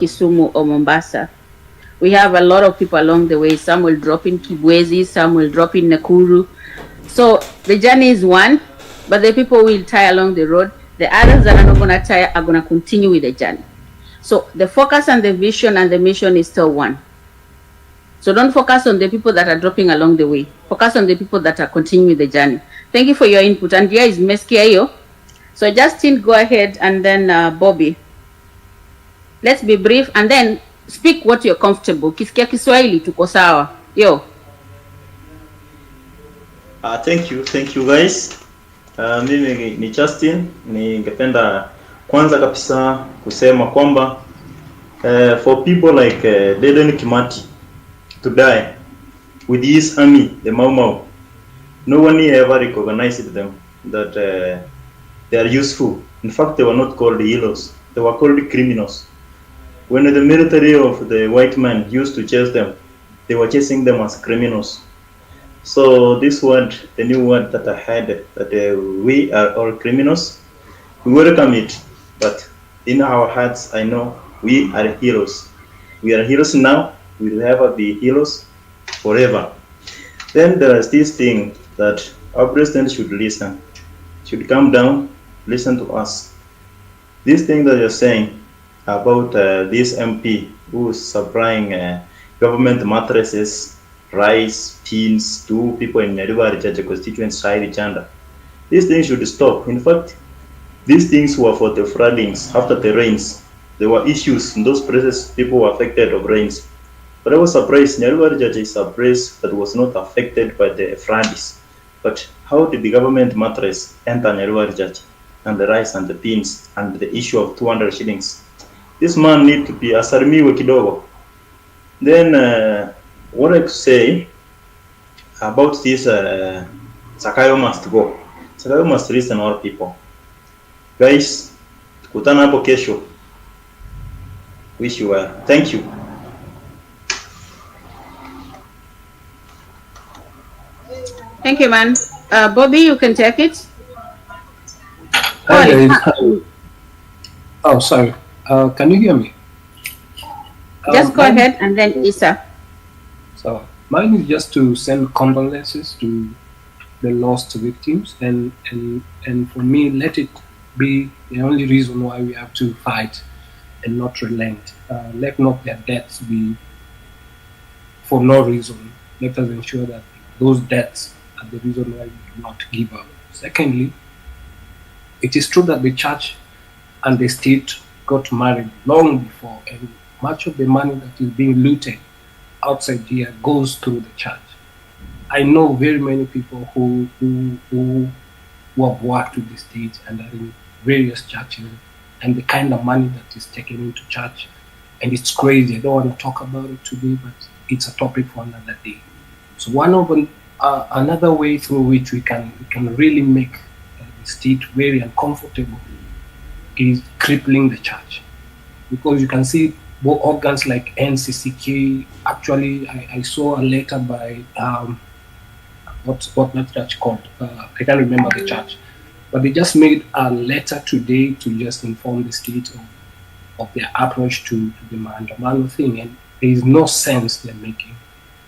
Kisumu or Mombasa. We have a lot of people along the way. Some will drop in Kibwezi, some will drop in Nakuru. So the journey is one, but the people will tie along the road. The others that are not going to tie are going to continue with the journey. So the focus and the vision and the mission is still one. So don't focus on the people that are dropping along the way. Focus on the people that are continuing the journey. Thank you for your input. And here is Meskia. So Justin, go ahead, and then Bobby. Let's be brief and then speak what you're comfortable. Kisikia Kiswahili tuko sawa. Yo. Thank you guys. Mimi ni Justin, ningependa kwanza kabisa kusema kwamba for people like Dedan Kimathi to die with his army, the Mau Mau, no one ever recognized them that they are useful. In fact, they were not called heroes, they were called criminals. When the military of the white man used to chase them, they were chasing them as criminals. So this word, the new word that I had, that we are all criminals, we welcome it. But in our hearts, I know we are heroes. We are heroes now, we will ever be heroes forever. Then there is this thing that our president should listen, should come down, listen to us. This thing that you're saying about this MP who is supplying government mattresses, rice, beans to people in Nyaruwa constituency, Chanda. These things should stop. In fact, these things were for the floodings after the rains. There were issues in those places, people were affected of rains. But I was surprised, Nyaruwa is a place that was not affected by the floods. But how did the government mattress enter Nyaruwa and the rice and the beans and the issue of 200 shillings? This man need to be asarimiwe kidogo. Then what I could say about this, Zakayo must go. Zakayo must listen all people. Guys, tukutana hapo kesho. Wish you well. Thank you. Thank you, man. Bobby, you can take it. Oh, sorry. Can you hear me? Just go ahead, and then Isa. So mine is just to send condolences to the lost victims, and for me, let it be the only reason why we have to fight and not relent. Let not their deaths be for no reason. Let us ensure that those deaths are the reason why we do not give up. Secondly, it is true that the church and the state got married long before, and much of the money that is being looted outside here goes through the church. I know very many people who have worked with the state and are in various churches, and the kind of money that is taken into church, and it's crazy. I don't want to talk about it today, but it's a topic for another day. So one of another way through which we can really make the state very uncomfortable is crippling the church, because you can see both organs like NCCK. Actually, I saw a letter by what's that church called? I can't remember the church, but they just made a letter today to just inform the state of their approach to the Maandamano thing, and there is no sense they're making.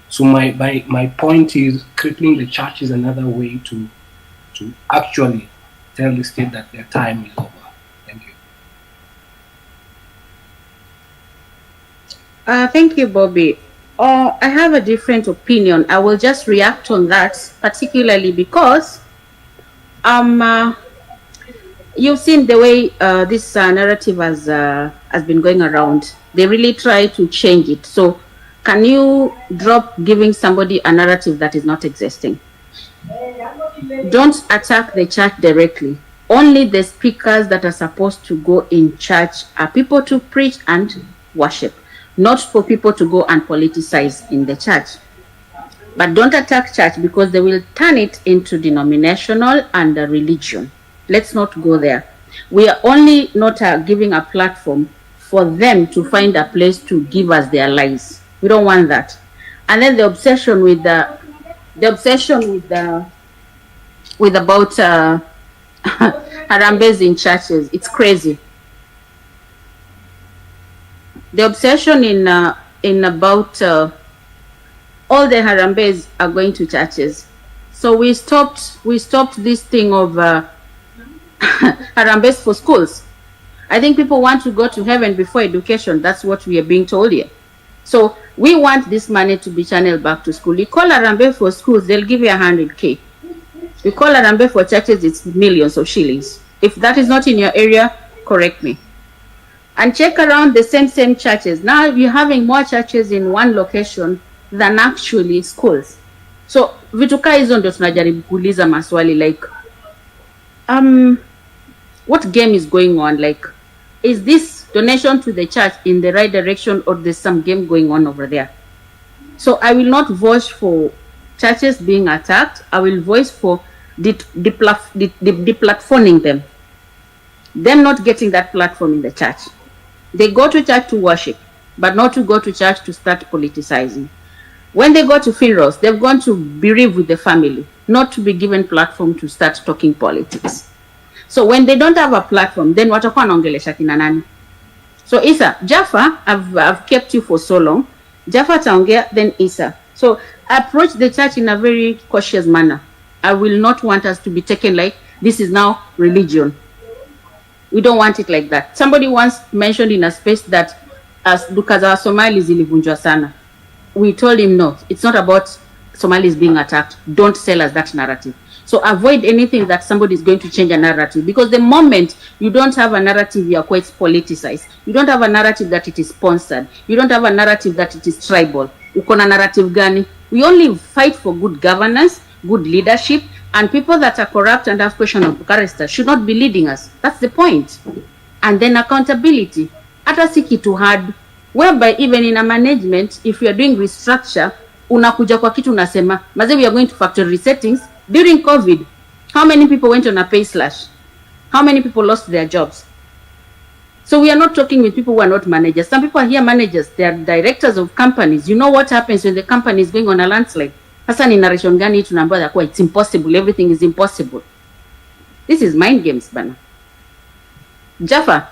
So my point is, crippling the church is another way to actually tell the state that their time is over. Thank you. Thank you, Bobby. I have a different opinion. I will just react on that, particularly because you've seen the way this narrative has been going around. They really try to change it. So can you drop giving somebody a narrative that is not existing? Don't attack the church directly. Only the speakers that are supposed to go in church are people to preach and worship, not for people to go and politicize in the church. But don't attack church, because they will turn it into denominational and a religion. Let's not go there. We are only not giving a platform for them to find a place to give us their lies. We don't want that. And then the obsession with about Harambes in churches, it's crazy. the obsession in about all the Harambes are going to churches. So we stopped this thing of Harambes for schools. I think people want to go to heaven before education. That's what we are being told here. So we want this money to be channeled back to school. You call Harambe for schools, they'll give you 100K. You call Harambe for churches, it's millions of shillings. If that is not in your area, correct me. And check around the same churches. Now you're having more churches in one location than actually schools. So vituka hizo ndio tunajaribu kuuliza maswali like what game is going on? Like, is this donation to the church in the right direction, or there's some game going on over there? So I will not voice for churches being attacked. I will voice for deplatforming them not getting that platform in the church. They go to church to worship, but not to go to church to start politicizing. When they go to funerals, they've gone to bereave with the family, not to be given platform to start talking politics. So when they don't have a platform, then watakuwa naongelesha kina nani? So Isa, Jaffa, I've kept you for so long. Jaffa taongea, then Isa. So approach the church in a very cautious manner. I will not want us to be taken like this is now religion. We don't want it like that. Somebody once mentioned in a space that because our Somalis ilivunjwa sana. We told him no, it's not about Somalis being attacked. Don't sell us that narrative. So avoid anything that somebody is going to change a narrative, because the moment you don't have a narrative, you are quite politicized. You don't have a narrative that it is sponsored. You don't have a narrative that it is tribal. Ukona narrative gani? We only fight for good governance, good leadership, and people that are corrupt and have question of character should not be leading us. That's the point. And then accountability. Hata si kitu hard, whereby even in a management, if you are doing restructure, unakuja kwa kitu unasema, maze we are going to factory settings. During COVID, how many people went on a pay slash? How many people lost their jobs? So we are not talking with people who are not managers. Some people are here managers. They are directors of companies. You know what happens when the company is going on a landslide? Hasa ni narration gani tunaambiwa ya kuwa it's impossible, everything is impossible. This is mind games, bana. Jaffa.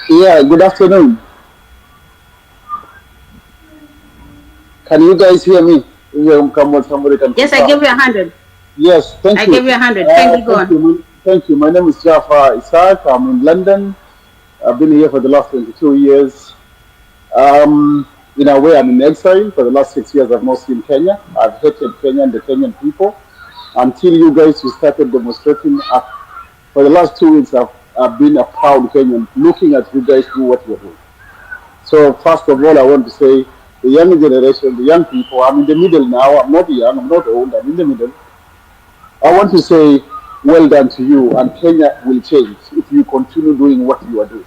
Yeah, good afternoon. Can you guys hear me? Somebody can yes, I give you 100. Yes, thank you. I give you 100. Thank you, go on. Thank you. My name is Jaffa Isaac. I'm in London. I've been here for the last 22 years. In a way, I'm in exile. For the last 6 years, I've not seen Kenya. I've hated Kenya and the Kenyan people until you guys started demonstrating. For the last 2 weeks, I've been a proud Kenyan looking at you guys do what you're doing. So first of all, I want to say the young generation, the young people, I'm in the middle now. I'm not young, I'm not old, I'm in the middle. I want to say well done to you, and Kenya will change if you continue doing what you are doing.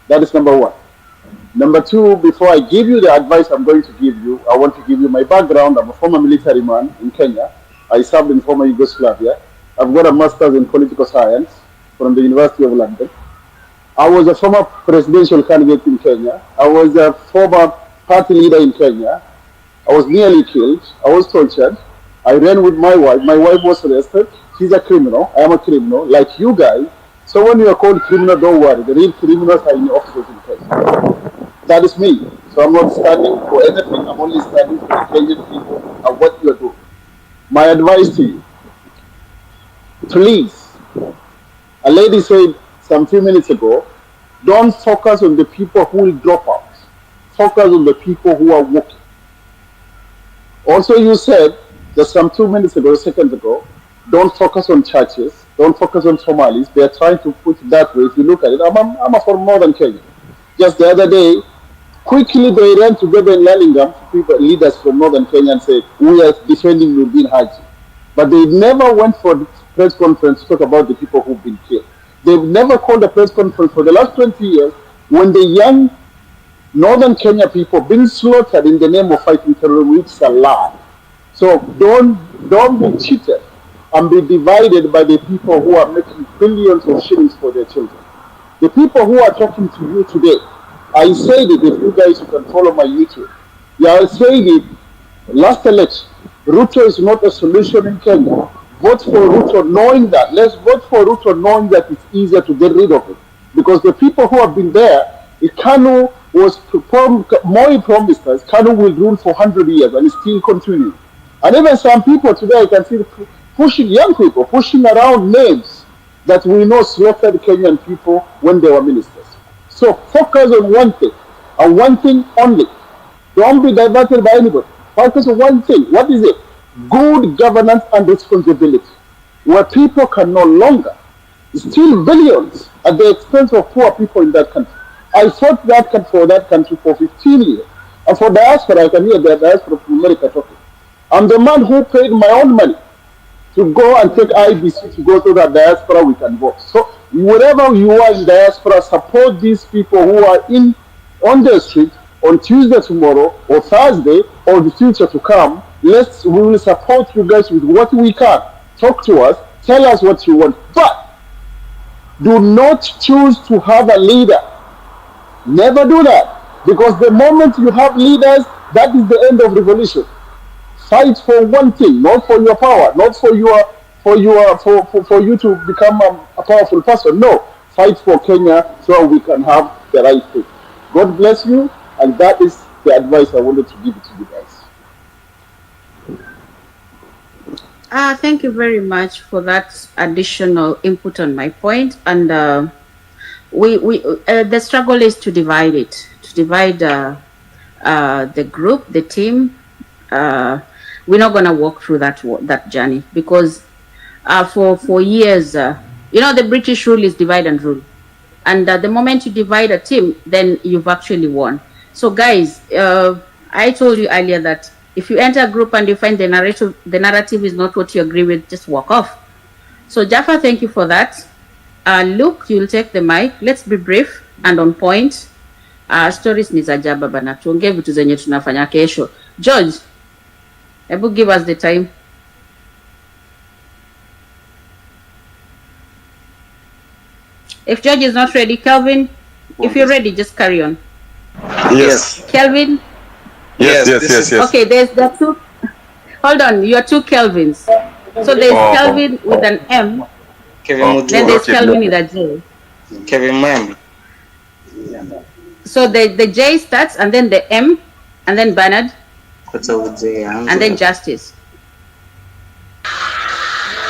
That is number one. Number two, before I give you the advice I'm going to give you, I want to give you my background. I'm a former military man in Kenya. I served in former Yugoslavia. I've got a master's in political science from the University of London. I was a former presidential candidate in Kenya. I was a former party leader in Kenya. I was nearly killed. I was tortured. I ran with my wife. My wife was arrested. She's a criminal. I am a criminal, like you guys. So when you are called criminal, don't worry. The real criminals are in the offices in Kenya. That is me. So I'm not standing for anything. I'm only standing for the Kenyan people and what you are doing. My advice to you, please, a lady said some few minutes ago, don't focus on the people who will drop out. Focus on the people who are working. Also, you said just some 2 minutes ago, seconds ago, don't focus on churches, don't focus on Somalis. They are trying to put it that way. If you look at it, I'm from northern Kenya. Just the other day, quickly they ran together in Lalingam, people, leaders from northern Kenya, and said, we are defending Nurdin Haji. But they never went for the press conference to talk about the people who've been killed. They've never called a press conference for the last 20 years when the young northern Kenya people being slaughtered in the name of fighting terrorism, which is a lie. So don't be cheated and be divided by the people who are making billions of shillings for their children. The people who are talking to you today, I said it, if you guys can follow my YouTube. Yeah, I said it last election. Ruto is not a solution in Kenya. Vote for Ruto knowing that. Let's vote for Ruto knowing that it's easier to get rid of it. Because the people who have been there, Ikanu, was Moi promised us Kanu will rule for 100 years and still continue. And even some people today, I can see pushing young people, pushing around names that we know slaughtered Kenyan people when they were ministers. So focus on one thing, and one thing only. Don't be diverted by anybody. Focus on one thing. What is it? Good governance and responsibility, where people can no longer steal billions at the expense of poor people in that country. I fought for that country for 15 years. And for diaspora, I can hear the diaspora from America talking. I'm the man who paid my own money to go and take IBC to go to the diaspora, we can vote. So wherever you are in diaspora, support these people who are on the street on Tuesday tomorrow or Thursday or the future to come. We will support you guys with what we can. Talk to us, tell us what you want. But do not choose to have a leader. Never do that. Because the moment you have leaders, that is the end of revolution. Fight for one thing, not for your power, not for you to become a powerful person. No, fight for Kenya so we can have the right thing. God bless you, and that is the advice I wanted to give to you guys. Thank you very much for that additional input on my point. And the struggle is to divide it, to divide the group, the team. We're not going to walk through that journey because for years, the British rule is divide and rule. And the moment you divide a team, then you've actually won. So guys, I told you earlier that if you enter a group and you find the narrative is not what you agree with, just walk off. So Jaffa, thank you for that. Luke, you'll take the mic. Let's be brief and on point. Stories ni za jaba bana. Tuongee vitu zenye tunafanya kesho. George, Ebu give us the time. If George is not ready, Kelvin, if you're ready, just carry on. Yes. Kelvin? Yes. Okay, there's the two. Hold on, you are two Kelvins. So there's Kelvin with an M. Then there's Kelvin with a J. Kevin Mem. So the J starts and then the M and then Bernard. And then Justice.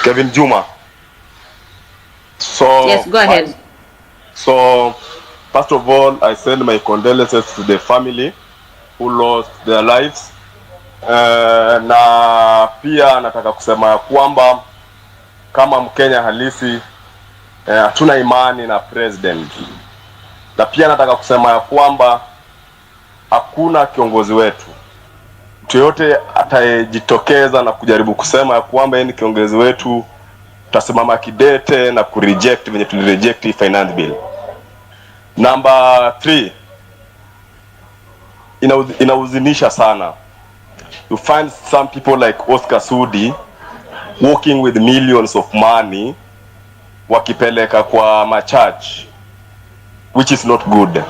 Kevin Juma. So yes, go ahead. So first of all, I send my condolences to the family who lost their lives. Na pia nataka kusema kwamba kama Mkenya halisi hatuna imani na president. Na pia nataka kusema kwamba hakuna kiongozi wetu. Mtu yote atayejitokeza na kujaribu kusema kwamba yeye ni kiongozi wetu, tutasimama kidete na kureject venye tulireject finance bill. Number 3, inahuzunisha sana. You find some people like Oscar Sudi working with millions of money wakipeleka kwa machurch, which is not good.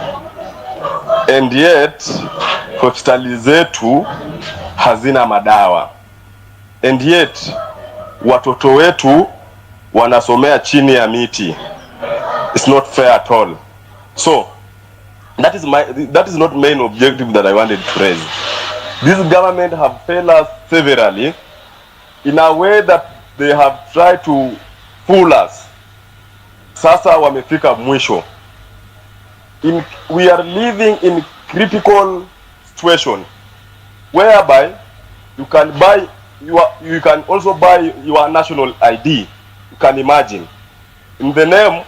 And yet hospitali zetu hazina madawa. And yet watoto wetu wanasomea chini ya miti. It's not fair at all. So that is not main objective that I wanted to raise. This government have failed us severally in a way that they have tried to fool us. Sasa wamefika mwisho. We are living in critical situation whereby you can also buy your national ID. You can imagine. In the name,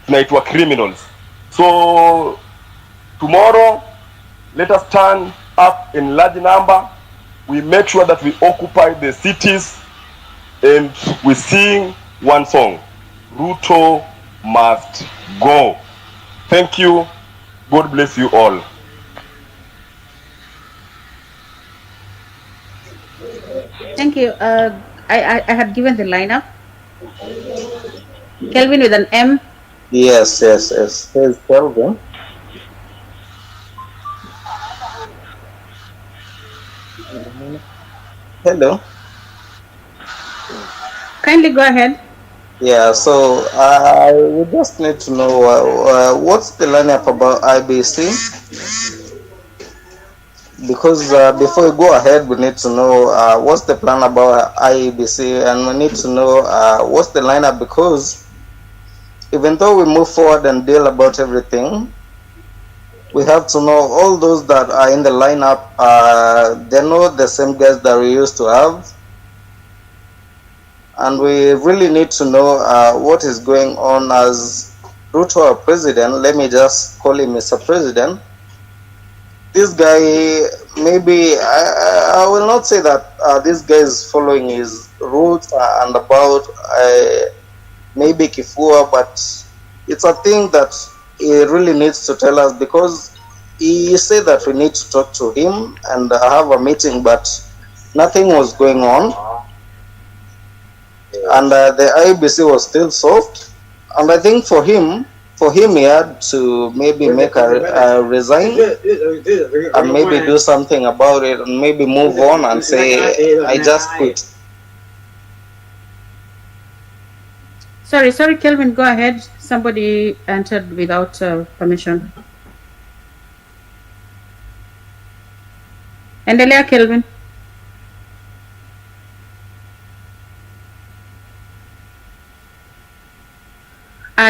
tunaitwa criminals. So tomorrow, let us stand up in large number. We make sure that we occupy the cities and we sing one song. Ruto must go. Thank you. God bless you all. Thank you. I had given the lineup. Kelvin with an M. Yes. Here's Kelvin. Hello. Kindly go ahead. Yeah, so we just need to know what's the lineup about IBC, because before we go ahead, we need to know what's the plan about IEBC, and we need to know what's the lineup, because even though we move forward and deal about everything, we have to know all those that are in the lineup, they're not the same guys that we used to have. And we really need to know what is going on as Ruto, our president. Let me just call him Mr. President. This guy, maybe, I will not say that this guy is following his roots and about maybe Kifua, but it's a thing that he really needs to tell us, because he said that we need to talk to him and have a meeting, but nothing was going on. And the IBC was still soft, and I think for him he had to maybe make a resign and maybe do something about it, and maybe move on and say, I just quit. Sorry, Kelvin, go ahead. Somebody entered without permission. Endelea, Kelvin.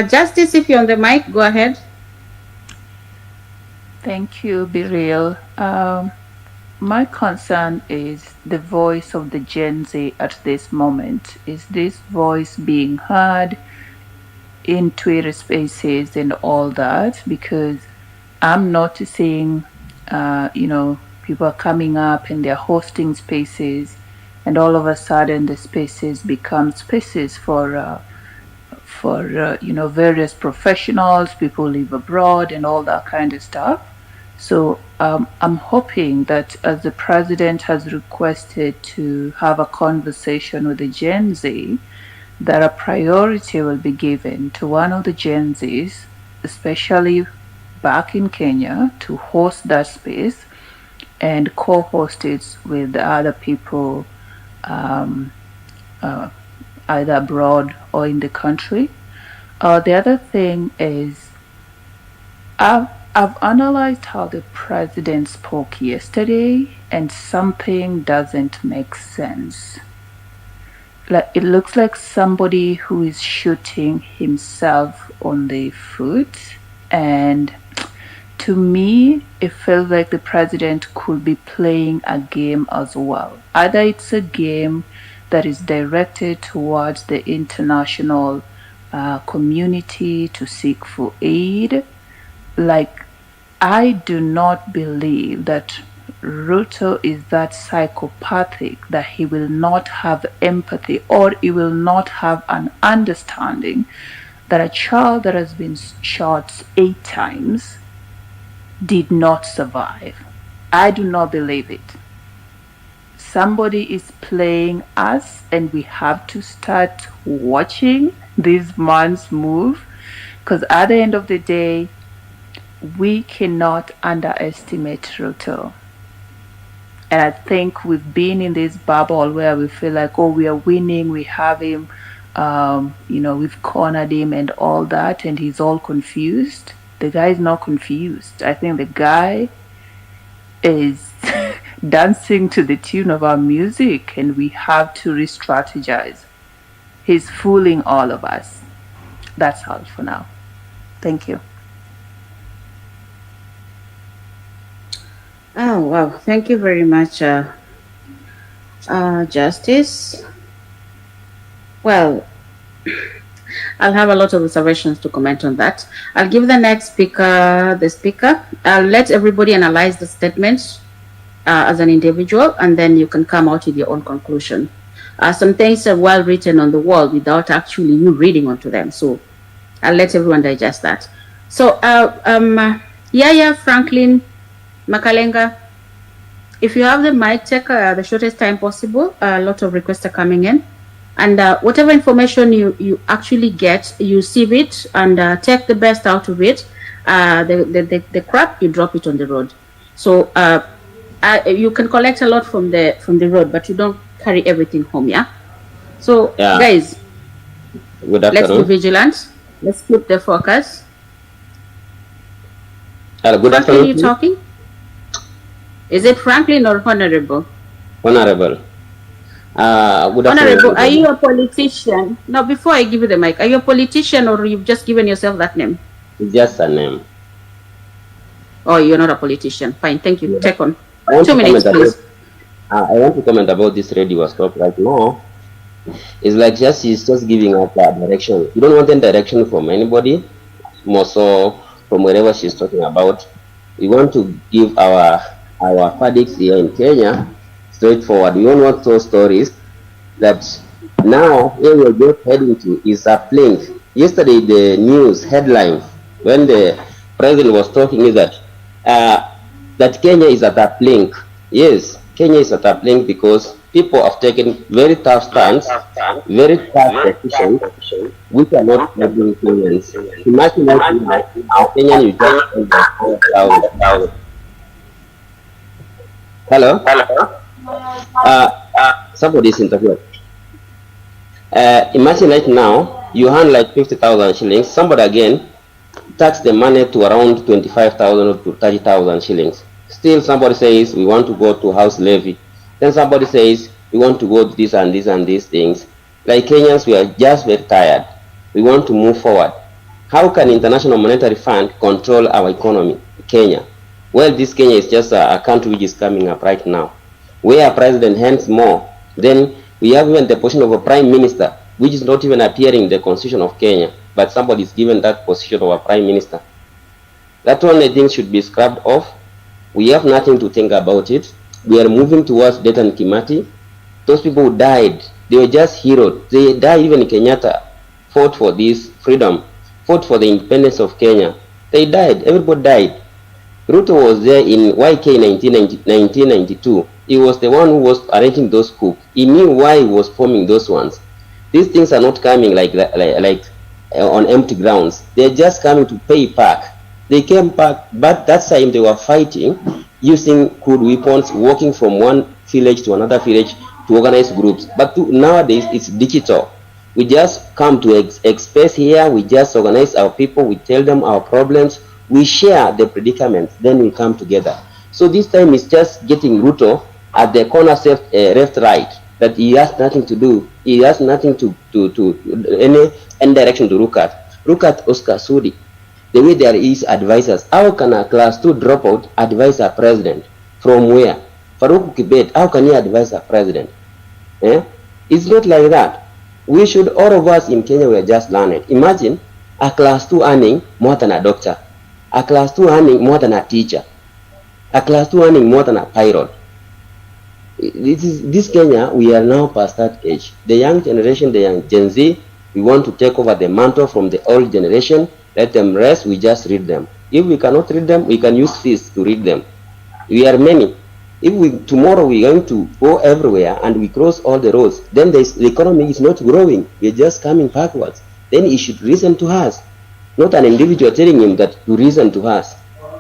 Justice, if you're on the mic, go ahead. Thank you, Biril. My concern is the voice of the Gen Z at this moment. Is this voice being heard in Twitter spaces and all that? Because I'm noticing, people are coming up and they're hosting spaces, and all of a sudden the spaces become spaces for various professionals, people live abroad and all that kind of stuff. So I'm hoping that as the president has requested to have a conversation with the Gen Z, that a priority will be given to one of the Gen Zs, especially back in Kenya, to host that space and co-host it with other people either abroad or in the country. The other thing is, I've analyzed how the president spoke yesterday, and something doesn't make sense. Like, it looks like somebody who is shooting himself on the foot, and to me, it feels like the president could be playing a game as well. Either it's a game that is directed towards the international community to seek for aid. Like, I do not believe that Ruto is that psychopathic that he will not have empathy, or he will not have an understanding that a child that has been shot 8 times did not survive. I do not believe it. Somebody is playing us, and we have to start watching this man's move, because at the end of the day, we cannot underestimate Ruto. And I think we've been in this bubble where we feel like, oh, we are winning, we have him, we've cornered him and all that, and he's all confused. The guy is not confused. I think the guy is dancing to the tune of our music, and we have to re-strategize. He's fooling all of us. That's all for now. Thank you. Oh, wow. Thank you very much, Justice. Well, I'll have a lot of observations to comment on that. I'll give the next speaker the speaker. I'll let everybody analyze the statement as an individual, and then you can come out with your own conclusion. Some things are well written on the wall without actually you reading onto them. So I'll let everyone digest that. So Yaya Franklin Makalenga, if you have the mic, take the shortest time possible. A lot of requests are coming in. And whatever information you actually get, you sieve it and take the best out of it. The crap, you drop it on the road. So you can collect a lot from the road, but you don't carry everything home, yeah? So, Yeah. guys, Good Let's be afternoon. vigilant. Let's keep the focus. Hello, good Franklin, afternoon. you please. talking? Is it Franklin or Honorable? Honorable. Good afternoon. Honorable, are everybody. you a politician? Now, before I give you the mic, are you a politician or you've just given yourself that name? It's just a name. Oh, you're not a politician. Fine, thank you. Yeah. Take on. I want 2 to minutes, comment please. about. I want to comment about this radio stop right now. It's like she's just giving up a direction. You don't want any direction from anybody, more so from wherever she's talking about. We want to give our verdicts here in Kenya straightforward. We don't want those stories that now where we're just heading to is a plink. Yesterday, the news headline when the president was talking is that that Kenya is at a plink. Yes, Kenya is at a plink because people have taken very tough stands, very tough decisions, which are not helping Kenyans. Imagine right now, how Kenyan you just understand. Hello? Somebody is interviewed. Imagine right now, you hand like 50,000 shillings, somebody again tax the money to around 25,000 to 30,000 shillings. Still somebody says we want to go to house levy. Then somebody says we want to go to this and this and these things. Like Kenyans, we are just very tired. We want to move forward. How can International Monetary Fund control our economy, Kenya? Well, this Kenya is just a country which is coming up right now. Where President hands more, then we have even the position of a prime minister, which is not even appearing in the constitution of Kenya, but somebody is given that position of a prime minister. That one I think should be scrubbed off. We have nothing to think about it. We are moving towards Death and Kimati. Those people who died, they were just heroes. They died, even Kenyatta fought for this freedom, fought for the independence of Kenya. They died, everybody died. Ruto was there in YK 1992. He was the one who was arranging those coups. He knew why he was forming those ones. These things are not coming like on empty grounds. They're just coming to pay back. They came back, but that time they were fighting, using crude weapons, walking from one village to another village to organize groups. But nowadays it's digital. We just come to express here. We just organize our people. We tell them our problems. We share the predicaments. Then we come together. So this time it's just getting Ruto at the corner left, right. That he has nothing to do. He has nothing to any direction to look at. Look at Oscar Sudi. The way there is advisors. How can a class 2 dropout advise a president? From where? Farouk Kibet, how can he advise a president? It's not like that. We should, all of us in Kenya, we are just learned. Imagine a class 2 earning more than a doctor. A class 2 earning more than a teacher. A class 2 earning more than a pilot. This Kenya, we are now past that age. The young generation, the young Gen Z, we want to take over the mantle from the old generation. Let them rest, we just read them. If we cannot read them, we can use this to read them. We are many. If tomorrow we're going to go everywhere and we cross all the roads, then the economy is not growing. We're just coming backwards. Then he should listen to us. Not an individual telling him that to listen to us.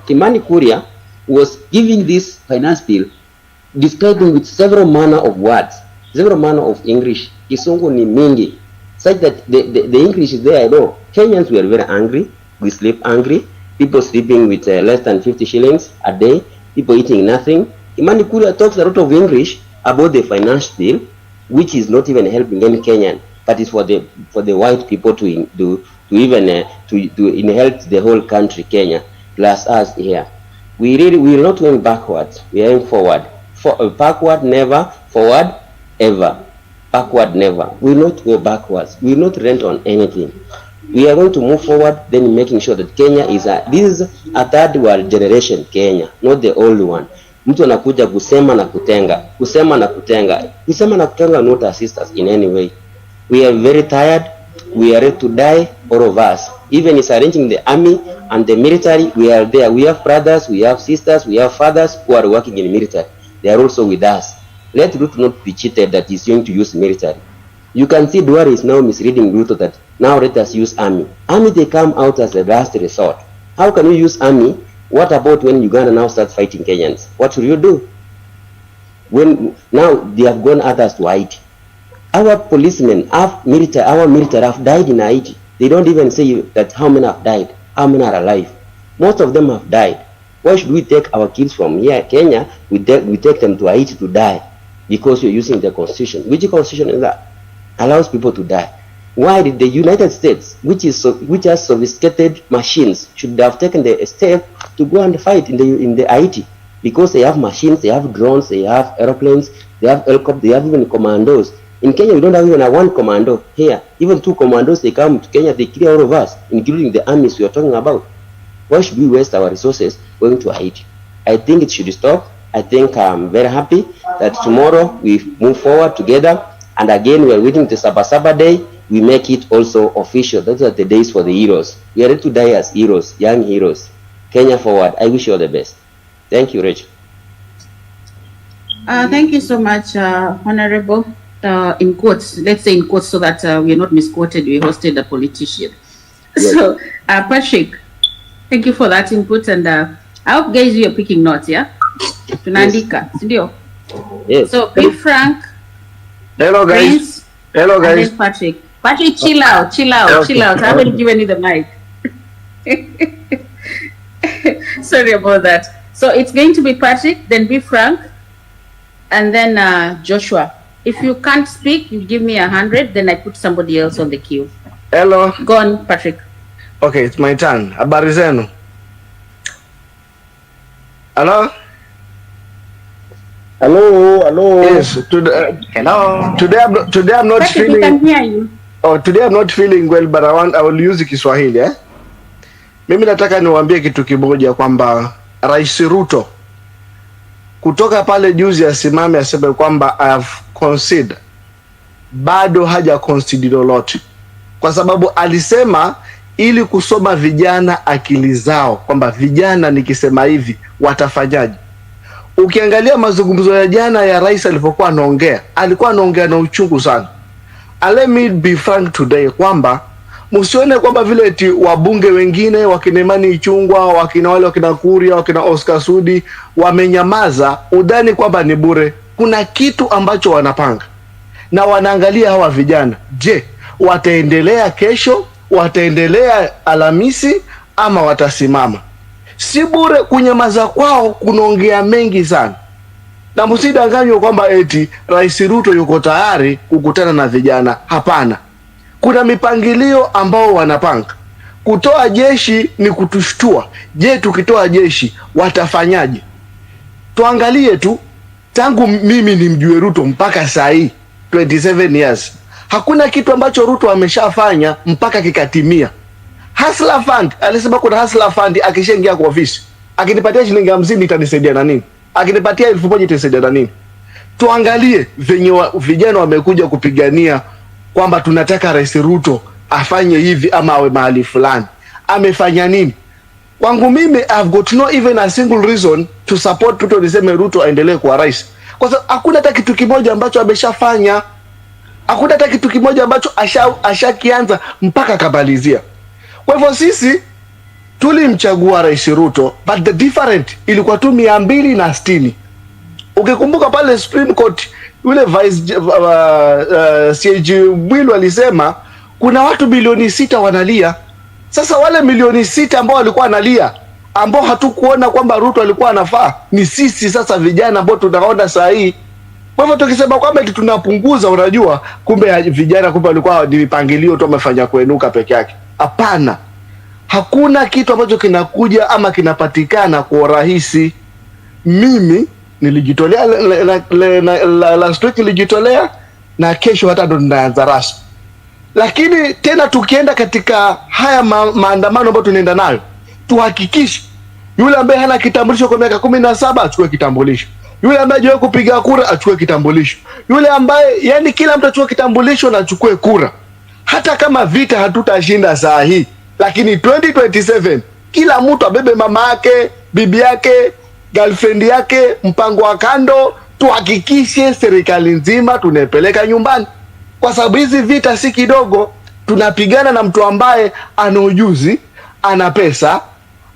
Kimani Kuria was giving this finance bill, describing with several manner of words, several manner of English. Kisungu ni mingi. Such that the English is there, I know. Kenyans were very angry. We sleep angry. People sleeping with less than 50 shillings a day. People eating nothing. Imani Kuria talks a lot of English about the finance bill, which is not even helping any Kenyan, but it's for the white people to inherit the whole country, Kenya, plus us here. We are not going backwards. We are going forward. Backward never, forward ever. Backward never. We will not go backwards. We will not rent on anything. We are going to move forward, then making sure that Kenya is a third world generation Kenya, not the old one. Mtu anakuja kusema na kutenga, kusema na kutenga. Kusema na kutenga will not assist us in any way. We are very tired. We are ready to die, all of us. Even is arranging the army and the military, we are there. We have brothers, we have sisters, we have fathers who are working in the military. They are also with us. Let Ruto not be cheated that he's going to use military. You can see Duarte is now misleading Ruto that now let us use army. Army, they come out as a last resort. How can you use army? What about when Uganda now starts fighting Kenyans? What should you do? When now they have gone others to Haiti. Our policemen, our military have died in Haiti. They don't even say that how many have died, how many are alive. Most of them have died. Why should we take our kids from here, Kenya, we take them to Haiti to die? Because you're using the constitution. Which constitution is that? Allows people to die. Why did the United States, which has sophisticated machines, should have taken the step to go and fight in the Haiti? Because they have machines, they have drones, they have airplanes, they have helicopters, they have even commandos. In Kenya, we don't have even a one commando here. Even two commandos, they come to Kenya, they kill all of us, including the armies we are talking about. Why should we waste our resources going to Haiti? I think it should stop. I think I'm very happy that tomorrow we move forward together. And again, we are waiting to Sabasaba Day. We make it also official. Those are the days for the heroes. We are ready to die as heroes, young heroes. Kenya forward. I wish you all the best. Thank you, Rachel. Thank you so much, Honorable. In quotes, let's say in quotes so that we are not misquoted, we hosted a politician. Yes. So, Patrick, thank you for that input. And I hope, guys, you are picking notes, yeah? Tunandika, yes. Yes. So, be frank. Hello, guys. Prince, hello, guys. And then Patrick, chill out. Okay. Chill out. I haven't given you the mic. Sorry about that. So it's going to be Patrick, then be Frank, and then Joshua. If you can't speak, you give me 100, then I put somebody else on the queue. Hello. Go on, Patrick. Okay, it's my turn. Habari zenu? Hello? Hello. Yes. Hello. Today I'm not Patrick, feeling. We can hear you. Oh, today I'm not feeling well, but I will use Kiswahili, eh? Mimi nataka niwaambie kitu kimoja kwamba Rais Ruto kutoka pale juzi asimame aseme kwamba I have considered, bado haja consider lolote, kwa sababu alisema ili kusoma vijana akili zao, kwamba vijana nikisema hivi watafanyaje. Ukiangalia mazungumzo ya jana ya rais alipokuwa anaongea, alikuwa anaongea na uchungu sana. Let me be frank today kwamba msione kwamba vile eti wabunge wengine wakina Imani Ichung'wah, wakina wale wakina Kuria, wakina Oscar Sudi wamenyamaza udhani kwamba ni bure. Kuna kitu ambacho wanapanga na wanaangalia hawa vijana. Je, wataendelea kesho, wataendelea Alhamisi ama watasimama? Si bure kunyamaza kwao, kunaongea mengi sana. Na msidanganywe kwamba eti Rais Ruto yuko tayari kukutana na vijana. Hapana. Kuna mipangilio ambao wanapanga. Kutoa jeshi ni kutushtua. Je, tukitoa jeshi watafanyaje? Tuangalie tu, tangu mimi nimjue Ruto mpaka saa hii 27 years. Hakuna kitu ambacho Ruto ameshafanya mpaka kikatimia. Hustler Fund, alisema kuna Hustler Fund akishaingia kwa ofisi. Akinipatia shilingi 50 itanisaidia na nini? Akinipatia 1000 itanisaidia na nini? Tuangalie venye vijana wamekuja kupigania kwamba tunataka Rais Ruto afanye hivi ama awe mahali fulani. Amefanya nini? Kwangu mimi I've got no even a single reason to support Ruto niseme Ruto aendelee kuwa rais. Kwa sababu hakuna hata kitu kimoja ambacho ameshafanya. Hakuna hata kitu kimoja ambacho ashakianza mpaka kabalizia. Kwa hivyo sisi tulimchagua Rais Ruto, but the different ilikuwa tu 260. Ukikumbuka pale Supreme Court yule vice CAG Mwilu alisema kuna watu bilioni 6 wanalia. Sasa wale milioni 6 ambao walikuwa wanalia, ambao hatukuona kwamba Ruto alikuwa anafaa, ni sisi sasa vijana ambao tunaona saa hii. Kwa hivyo tukisema kwamba tunapunguza, unajua kumbe vijana kumbe walikuwa ni mipangilio tu wamefanya kuenuka peke yake. Hapana. Hakuna kitu ambacho kinakuja ama kinapatikana kwa urahisi. Mimi nilijitolea last week, nilijitolea na kesho hata ndo ninaanza rasmi. Lakini tena tukienda katika haya maandamano ambayo tunaenda nayo, tuhakikishe yule ambaye hana kitambulisho kwa miaka 17 achukue kitambulisho. Yule ambaye hajawahi kupiga kura achukue kitambulisho. Yule ambaye, yani kila mtu achukue kitambulisho na achukue kura. Hata kama vita hatutashinda saa hii, lakini 2027 kila mtu abebe mama yake, bibi yake, girlfriend yake, mpango wa kando, tuhakikishe serikali nzima tunapeleka nyumbani. Kwa sababu hizi vita si kidogo, tunapigana na mtu ambaye ana ujuzi, ana pesa,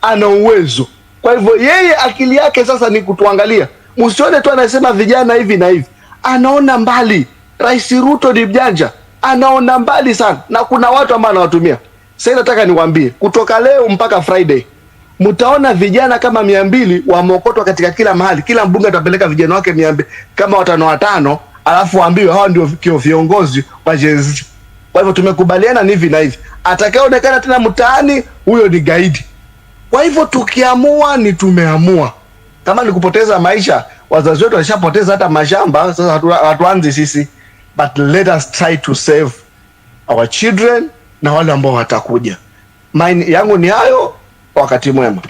ana uwezo. Kwa hivyo yeye akili yake sasa ni kutuangalia. Msione tu anasema vijana hivi na hivi. Anaona mbali. Rais Ruto ni mjanja, anaona mbali sana, na kuna watu ambao anawatumia. Sasa nataka niwaambie, kutoka leo mpaka Friday mtaona vijana kama 200 wameokotwa katika kila mahali. Kila mbunge atapeleka vijana wake 200 kama 5 alafu waambiwe hao ndio viongozi wa Genszs. Kwa hivyo tumekubaliana ni hivi na hivi, atakayeonekana tena mtaani huyo ni gaidi. Kwa hivyo tukiamua ni tumeamua. Kama ni kupoteza maisha, wazazi wetu walishapoteza hata mashamba, sasa hatuanzi sisi, but let us try to save our children na wale ambao watakuja. Mine yangu ni hayo. Wakati mwema.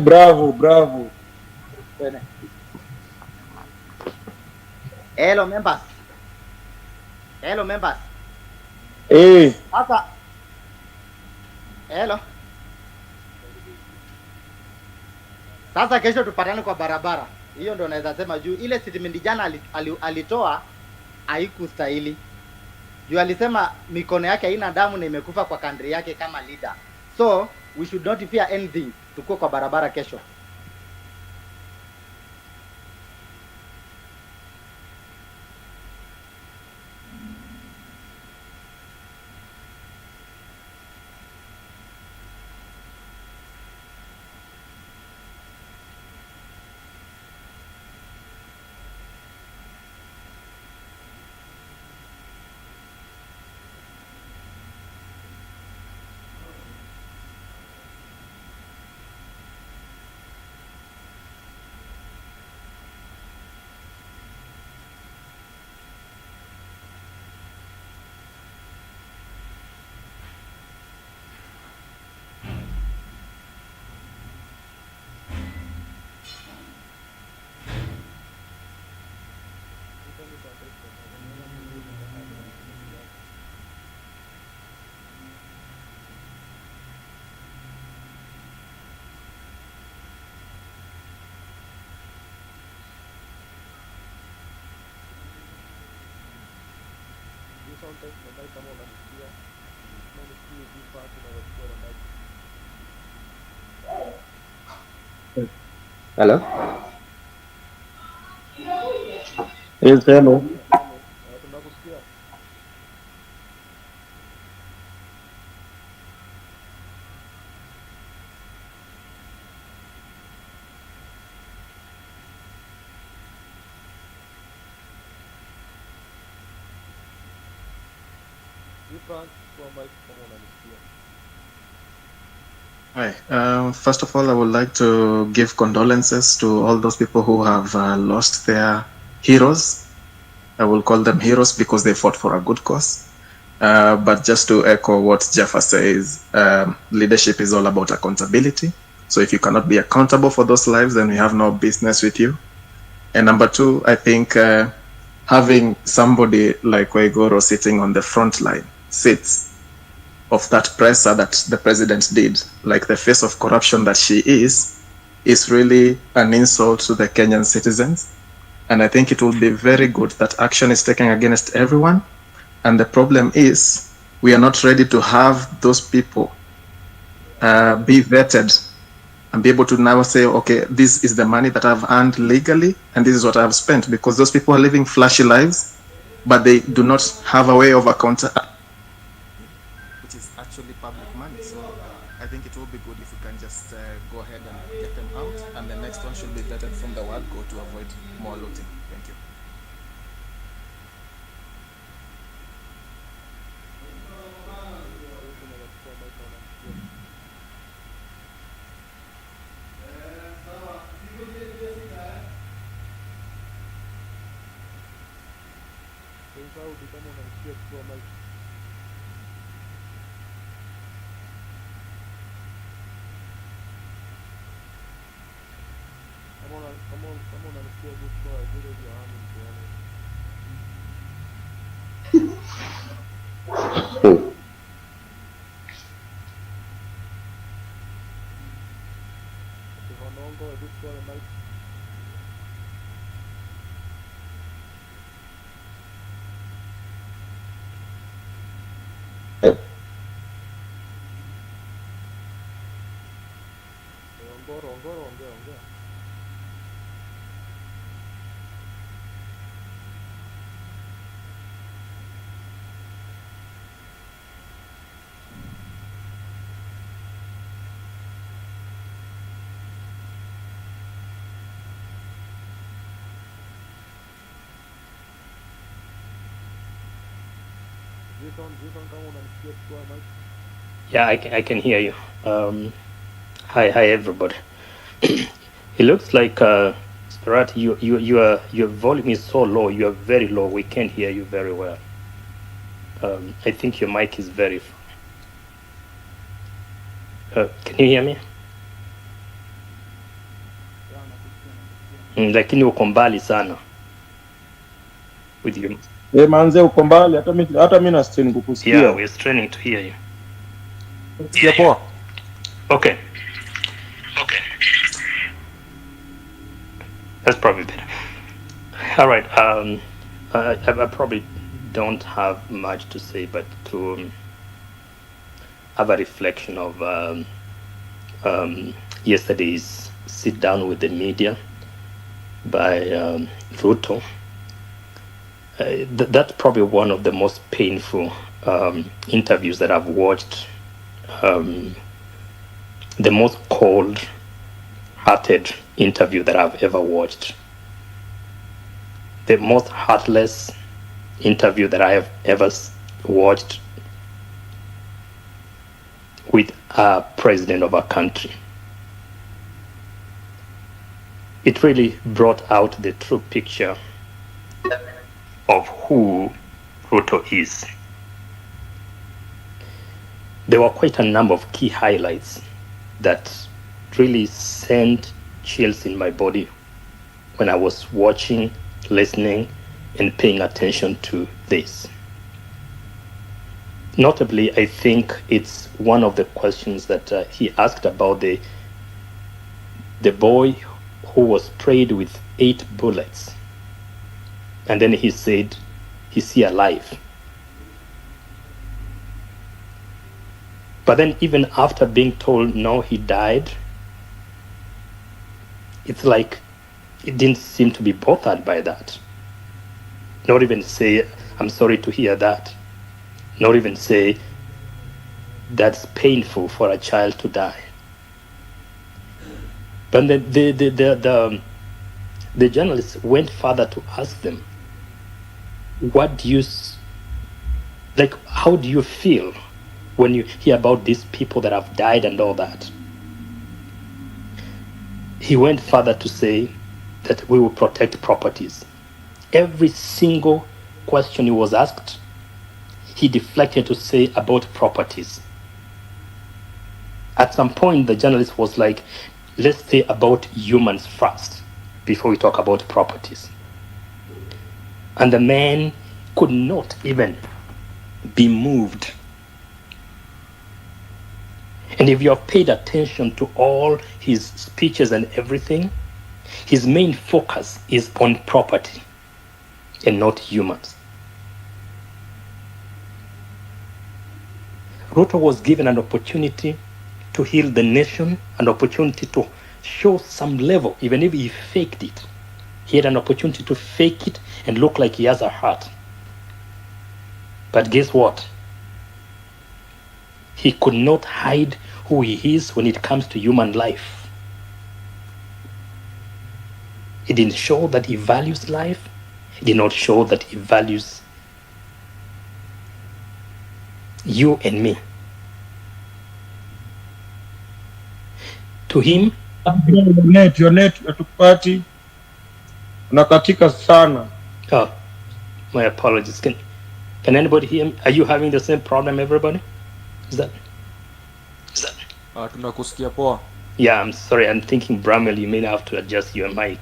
Bravo. Hello members. Sasa hello. Sasa kesho tupatane kwa barabara. Hiyo ndo naweza sema juu ile statement jana alitoa haikustahili. Juu alisema mikono yake haina damu na imekufa kwa country yake kama leader. So we should not fear anything. Tuko kwa barabara kesho. Hello? Yes, hello. Hi. First of all, I would like to give condolences to all those people who have lost their heroes. I will call them heroes because they fought for a good cause. But just to echo what Jaffa says, leadership is all about accountability. So if you cannot be accountable for those lives, then we have no business with you. And number two, I think having somebody like Waigoro sitting on the front line seats of that presser that the president did, like the face of corruption that she is really an insult to the Kenyan citizens. And I think it will be very good that action is taken against everyone. And the problem is we are not ready to have those people be vetted and be able to now say, okay, this is the money that I've earned legally and this is what I've spent, because those people are living flashy lives, but they do not have a way of accountability, which is actually public money. So I think it will be good if we can just go ahead and get them out, and the next one should be vetted from the word go to avoid more looting. Thank you. Yeah, I can hear you. Hi everybody. It looks like Spirat, your volume is so low. You are very low. We can't hear you very well. I think your mic is very. Can you hear me? Lakini uko mbali sana with you. Manze uko mbali, hata mimi na strain kukusikia. Yeah, we're straining to hear you. Sikia poa. Okay. That's probably better. All right. I probably don't have much to say, but to have a reflection of yesterday's sit down with the media by Ruto. That's probably one of the most painful interviews that I've watched. The most cold-hearted interview that I've ever watched. The most heartless interview that I have ever watched with a president of a country. It really brought out the true picture of who Ruto is. There were quite a number of key highlights that really sent chills in my body when I was watching, listening, and paying attention to this. Notably, I think it's one of the questions that he asked about the boy who was sprayed with 8 bullets. And then he said, "Is he alive?" But then even after being told, no, he died, it's like it didn't seem to be bothered by that. Not even say, "I'm sorry to hear that." Not even say, "That's painful for a child to die." But the journalists went further to ask them, how do you feel when you hear about these people that have died and all that? He went further to say that we will protect properties. Every single question he was asked, he deflected to say about properties. At some point, the journalist was like, "Let's say about humans first before we talk about properties." And the man could not even be moved. And if you have paid attention to all his speeches and everything, his main focus is on property and not humans. Ruto was given an opportunity to heal the nation, an opportunity to show some level, even if he faked it. He had an opportunity to fake it and look like he has a heart. But guess what? He could not hide who he is when it comes to human life. He didn't show that he values life. He did not show that he values you and me. To him, your net hatukupati, unakatika sana. Oh, my apologies. Can anybody hear me? Are you having the same problem, everybody? Is that? Tunakusikia poa. Yeah, I'm sorry. I'm thinking, Bramwell, you may have to adjust your mic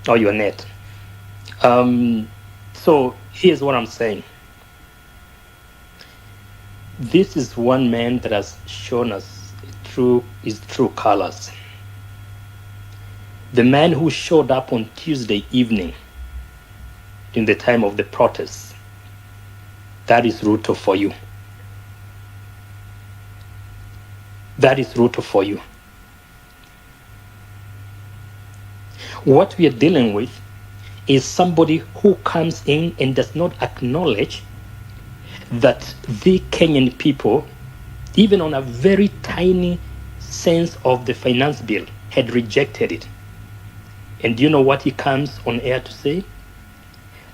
or your net. So here's what I'm saying. This is one man that has shown us his true colors. The man who showed up on Tuesday evening in the time of the protests. That is Ruto for you. That is Ruto for you. What we are dealing with is somebody who comes in and does not acknowledge that the Kenyan people, even on a very tiny sense of the finance bill, had rejected it. And do you know what he comes on air to say?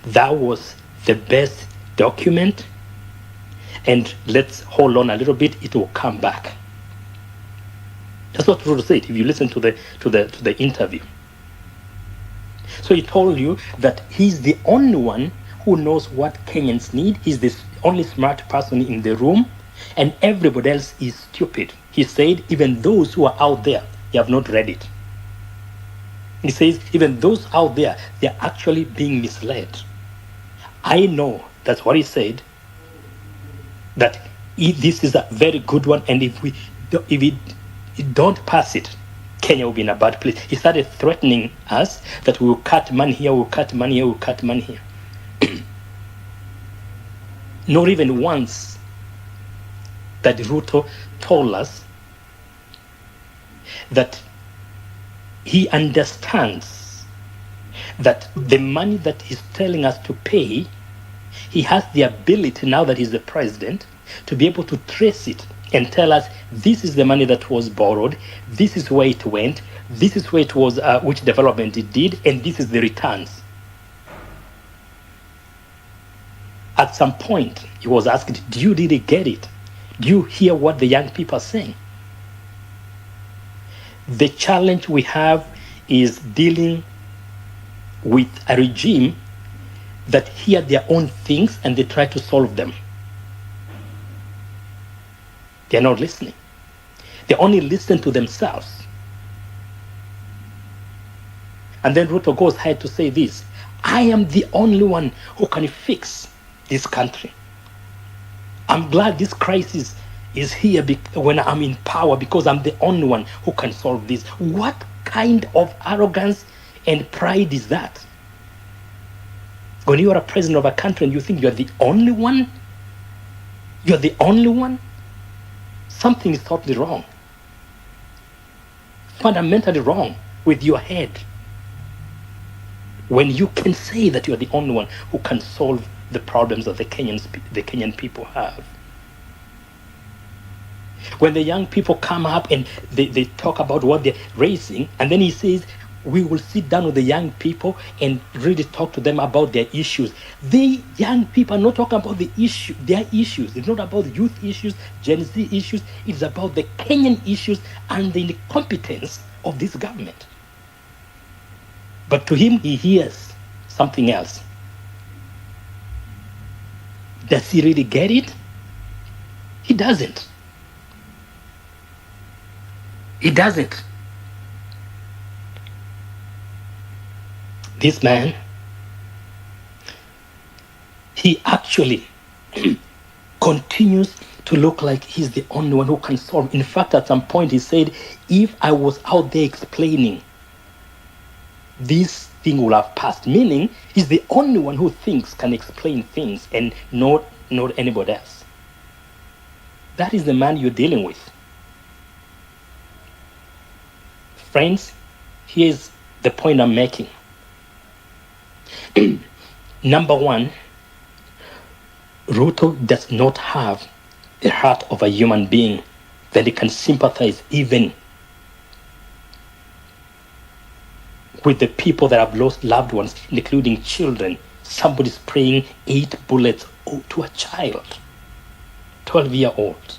That was the best document and let's hold on a little bit, it will come back. That's what Ruto said, if you listen to the interview. So he told you that he's the only one who knows what Kenyans need. He's the only smart person in the room, and everybody else is stupid. He said, even those who are out there, they have not read it. He says, even those out there, they're actually being misled. I know, that's what he said, that this is a very good one, and if we don't pass it, Kenya will be in a bad place. He started threatening us that we will cut money here, we'll cut money here, we'll cut money here. Not even once that Ruto told us that he understands that the money that he's telling us to pay, he has the ability, now that he's the president, to be able to trace it and tell us, this is the money that was borrowed, this is where it went, this is where it was, which development it did, and this is the returns. At some point, he was asked, do you really get it? Do you hear what the young people are saying? The challenge we have is dealing with a regime that hear their own things and they try to solve them. They're not listening. They only listen to themselves. And then Ruto goes ahead to say this, I am the only one who can fix this country. I'm glad this crisis is here when I'm in power, because I'm the only one who can solve this. What kind of arrogance and pride is that? When you are a president of a country and you think you're the only one, you're the only one, something is totally wrong. Fundamentally wrong with your head. When you can say that you're the only one who can solve the problems that the Kenyan people have. When the young people come up and they talk about what they're raising, and then he says, we will sit down with the young people and really talk to them about their issues. The young people are not talking about the issue, their issues. It's not about the youth issues, Gen Z issues. It's about the Kenyan issues and the incompetence of this government. But to him, he hears something else. Does he really get it? He doesn't. He doesn't. This man, he actually continues to look like he's the only one who can solve. In fact, at some point he said, if I was out there explaining, this thing will have passed. Meaning, he's the only one who thinks can explain things and not anybody else. That is the man you're dealing with. Friends, here's the point I'm making. Number one, Ruto does not have the heart of a human being that he can sympathize even with the people that have lost loved ones, including children. Somebody spraying 8 bullets to a child, 12-year-old.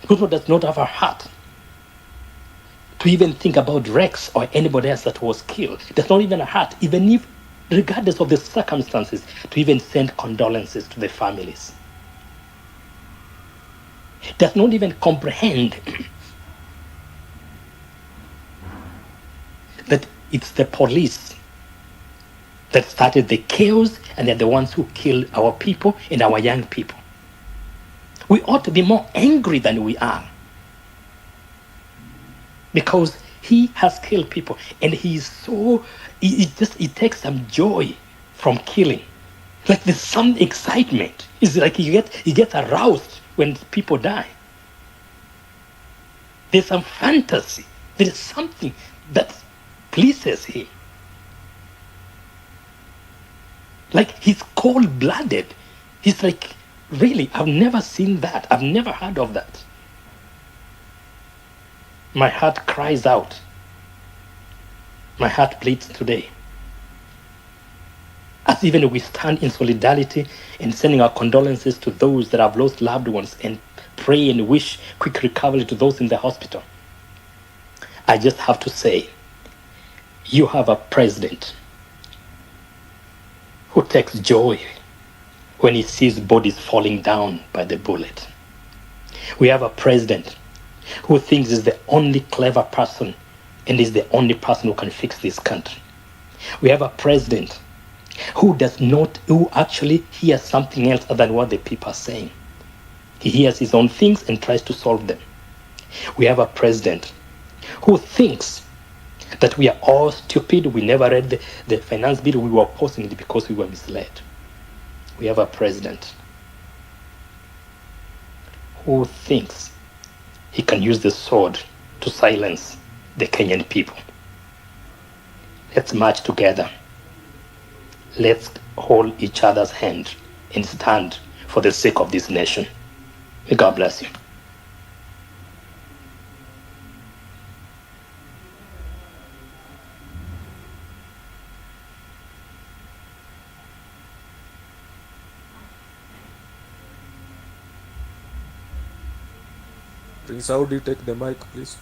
Ruto does not have a heart to even think about Rex or anybody else that was killed. There's not even a heart, even if, regardless of the circumstances, to even send condolences to the families. Does not even comprehend that it's the police that started the chaos, and they're the ones who killed our people and our young people. We ought to be more angry than we are, because he has killed people, and he's so, he takes some joy from killing. Like there's some excitement. It's like he gets aroused when people die. There's some fantasy. There is something that pleases him. Like he's cold-blooded. He's like, really, I've never seen that. I've never heard of that. My heart cries out. My heart bleeds today. As even we stand in solidarity and sending our condolences to those that have lost loved ones and pray and wish quick recovery to those in the hospital, I just have to say, you have a president who takes joy when he sees bodies falling down by the bullet. We have a president who thinks he's the only clever person and is the only person who can fix this country. We have a president who actually hears something else other than what the people are saying. He hears his own things and tries to solve them. We have a president who thinks that we are all stupid. We never read the finance bill. We were opposing it because we were misled. We have a president who thinks he can use the sword to silence the Kenyan people. Let's march together. Let's hold each other's hand and stand for the sake of this nation. May God bless you. Prince Audi, take the mic, please.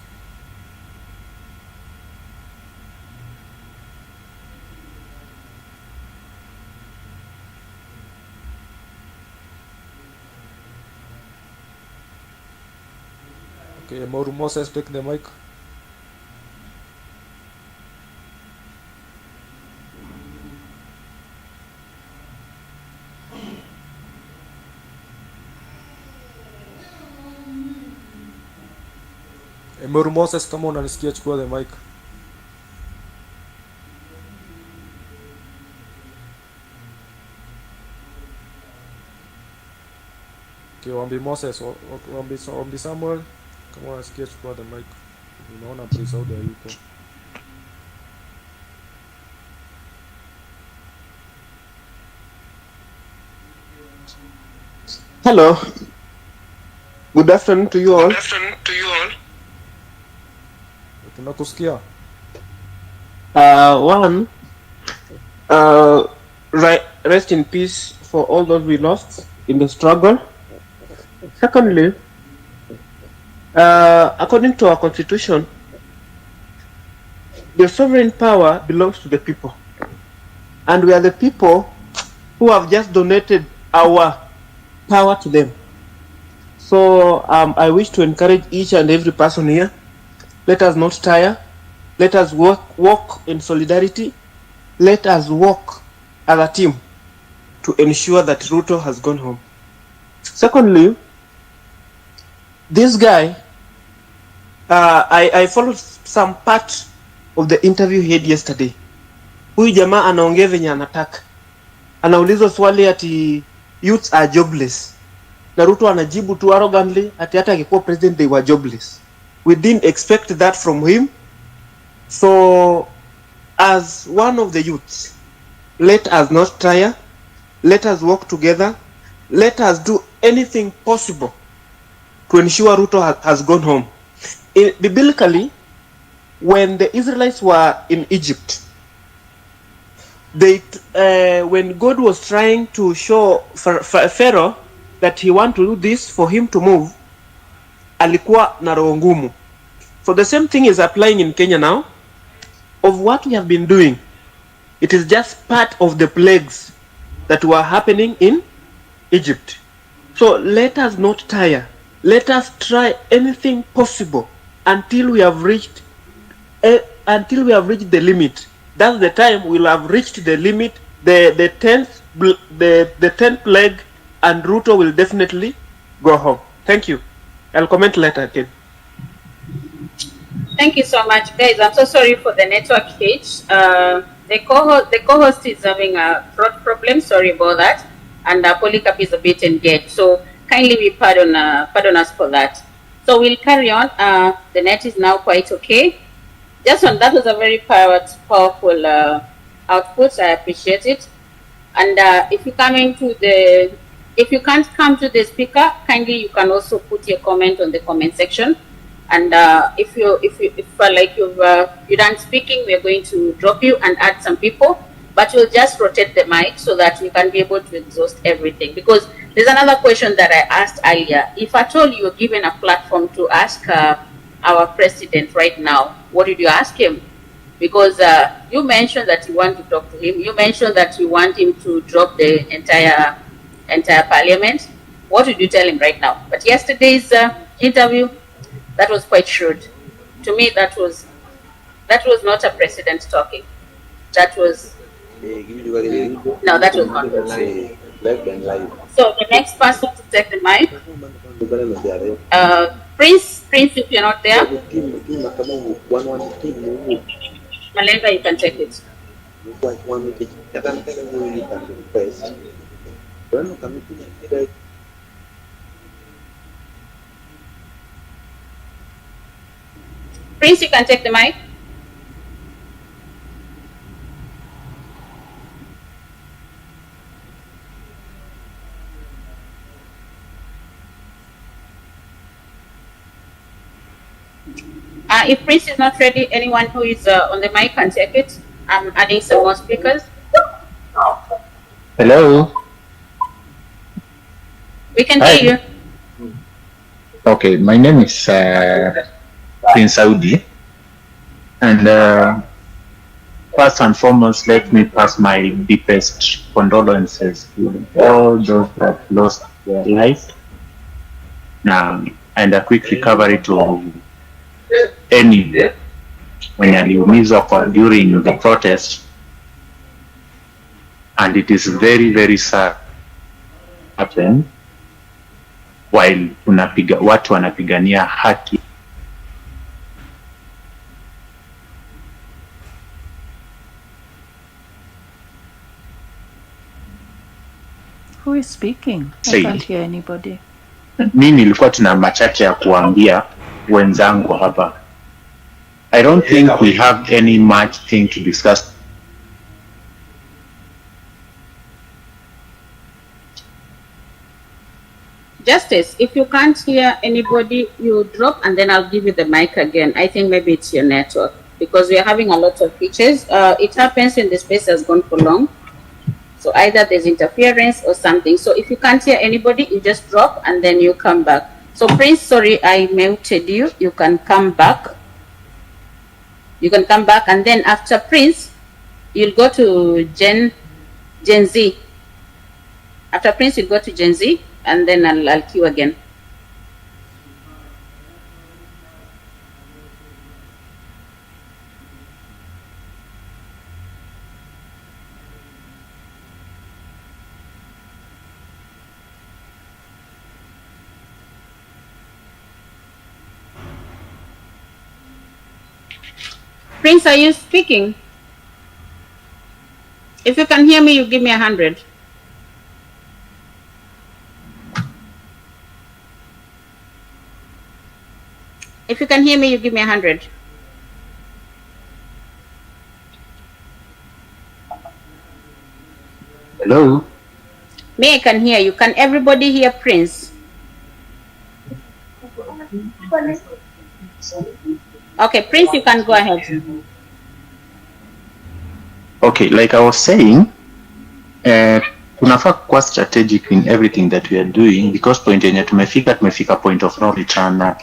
Okay, Moru Moses, take the mic. Moru Moses, kama unanisikia chukua the mic. Okay, Wambi Moses, Wambi Samuel, kama unanisikia chukua the mic. Unaona Prince Audi hayupo. Hello. Good afternoon to you all. Tunakusikia. Rest in peace for all those we lost in the struggle. Secondly, according to our constitution, the sovereign power belongs to the people, and we are the people who have just donated our power to them. So I wish to encourage each and every person here, let us not tire, let us walk in solidarity, let us walk as a team to ensure that Ruto has gone home. Secondly, this guy, I followed some part of the interview he had yesterday. Huyu jamaa anaongea venye anataka. Anaulizwa swali ati youths are jobless. Na Ruto anajibu tu arrogantly ati hata akikuwa president they were jobless. We didn't expect that from him. So as one of the youths, let us not tire, let us work together, let us do anything possible to ensure Ruto has gone home. Biblically, when the Israelites were in Egypt, when God was trying to show Pharaoh that he want to do this for him to move, alikuwa na roho ngumu. So the same thing is applying in Kenya now. Of what we have been doing, it is just part of the plagues that were happening in Egypt. So let us not tire. Let us try anything possible until we have reached the limit. That's the time we'll have reached the limit, the 10th plague, and Ruto will definitely go home. Thank you. I'll comment later again. Thank you so much, guys. I'm so sorry for the network hitch. The co-host is having a throat problem. Sorry about that. And Polycarp is a bit engaged. So kindly be pardon us for that. So we'll carry on. The net is now quite okay. Jason, that was a very powerful output. I appreciate it. And if you can't come to the speaker, kindly you can also put your comment on the comment section. And if you're done speaking, we're going to drop you and add some people. but we'll just rotate the mic so that we can be able to exhaust everything. Because there's another question that I asked earlier. If at all you were given a platform to ask our president right now, what did you ask him? Because you mentioned that you want to talk to him. You mentioned that you want him to drop the entire parliament. What did you tell him right now? But yesterday's interview, that was quite shrewd. To me, that was not a president talking. That was no, that was not. So the next person to take the mic, Prince, if you're not there, Malenga, you can take it. Prince, you can take the mic. If Prince is not ready, anyone who is on the mic can take it. I'm adding some more speakers. Hello. We can hear you. Okay, my name is Prince Saudi, and first and foremost, let me pass my deepest condolences to all those that lost their lives, and a quick recovery to any when aliumizwa during the protest. And it is very, very sad happen while watu wanapigania haki. Who is speaking? I can't hear anybody. Mimi nilikuwa tuna machache ya kuambia wenzangu hapa. I don't think we have any much thing to discuss. Justice, if you can't hear anybody, you drop and then I'll give you the mic again. I think maybe it's your network because we are having a lot of features. It happens when the space has gone for long. So either there's interference or something. So if you can't hear anybody, you just drop and then you come back. So Prince, sorry, I muted you. You can come back. You can come back, and then after Prince, you'll go to Genszs. After Prince, you'll go to Genszs, and then I'll queue again. Prince, are you speaking? If you can hear me, you give me 100. If you can hear me, you give me 100. Hello? Me, I can hear you. Can everybody hear Prince? Okay, Prince, you can go ahead. Okay, like I was saying, tunafaa kuwa strategic in everything that we are doing, because point yenye tumefika point of no return.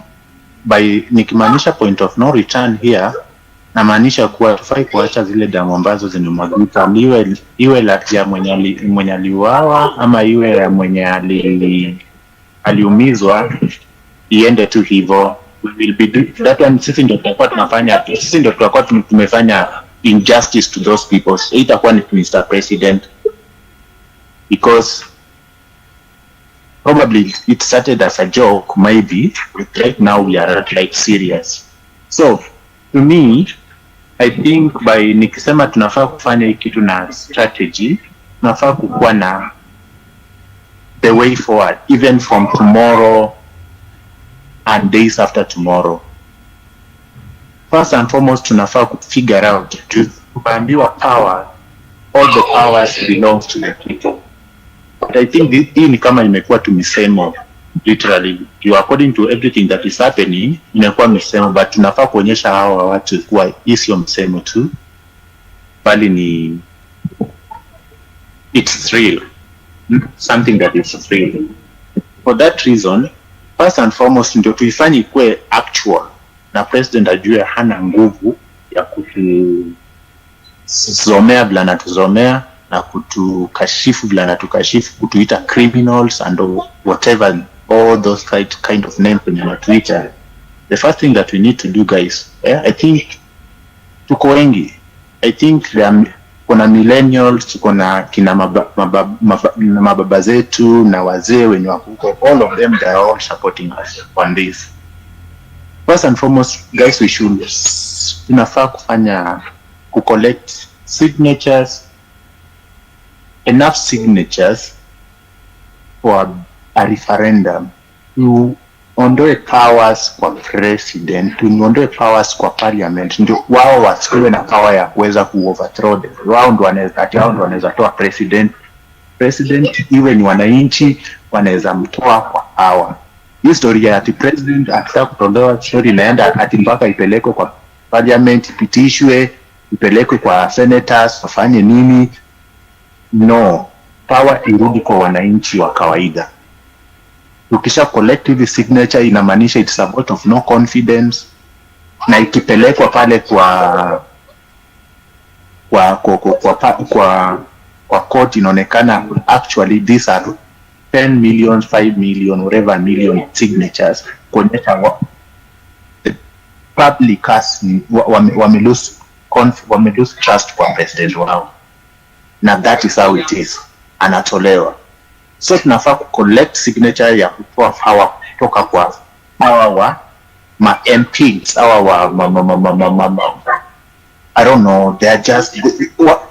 By nikimaanisha point of no return here, namaanisha kuwa tufai kuacha zile damu ambazo zinamwagika, iwe ya mwenye aliuawa ama iwe ya mwenye aliumizwa, iende tu hivyo. We will be that one. Sisi ndio tutakuwa tumefanya injustice to those people. Itakuwa ni Mr. President, because probably it started as a joke, maybe, but right now we are like serious. So to me, I think by nikisema tunafaa kufanya kitu na strategy, tunafaa kukuwa na the way forward, even from tomorrow and days after tomorrow. First and foremost, tunafaa figure out, tuambiwa power, all the powers belongs to the people. But I think hii ni kama imekuwa tu misemo, literally, according to everything that is happening, inakuwa misemo, but tunafaa kuonyesha hawa watu kuwa hii sio msemo tu, bali it's real, something that is real. For that reason, first and foremost, ndio tuifanye ikuwe actual na president ajue hana nguvu ya kutuzomea vile anatuzomea na kutukashifu vile anatukashifu, kutuita criminals and whatever, all those kind of names kwenye anatuita. The first thing that we need to do, guys, I think tuko wengi. I think kuna millennials, kuna kina mababa zetu na wazee wenye wako, all of them, they are all supporting us on this. First and foremost, guys, we should tunafaa kufanya collect signatures, enough signatures for a referendum. Tuondoe powers kwa president, tuondoe powers kwa parliament, ndio wao wasiwe na power ya kuweza kuoverthrow the round. Wanaweza toa president iwe ni wananchi wanaweza mtoa kwa power. Historia ya president akitaka kutolewa, story inaenda ati mpaka ipelekwe kwa parliament, ipitishwe, ipelekwe kwa senators, wafanye nini? No, power irudi kwa wananchi wa kawaida. Ukisha collective signature inamaanisha it's a vote of no confidence, na ikipelekwa pale kwa court inaonekana actually these are 10 million, 5 million, whatever million signatures, kuonyesha the public has wame lose trust kwa president wao, na that is how it is, anatolewa. So tunafaa collect signature ya kutoa power kutoka kwa hawa ma MPs, I don't know, they are just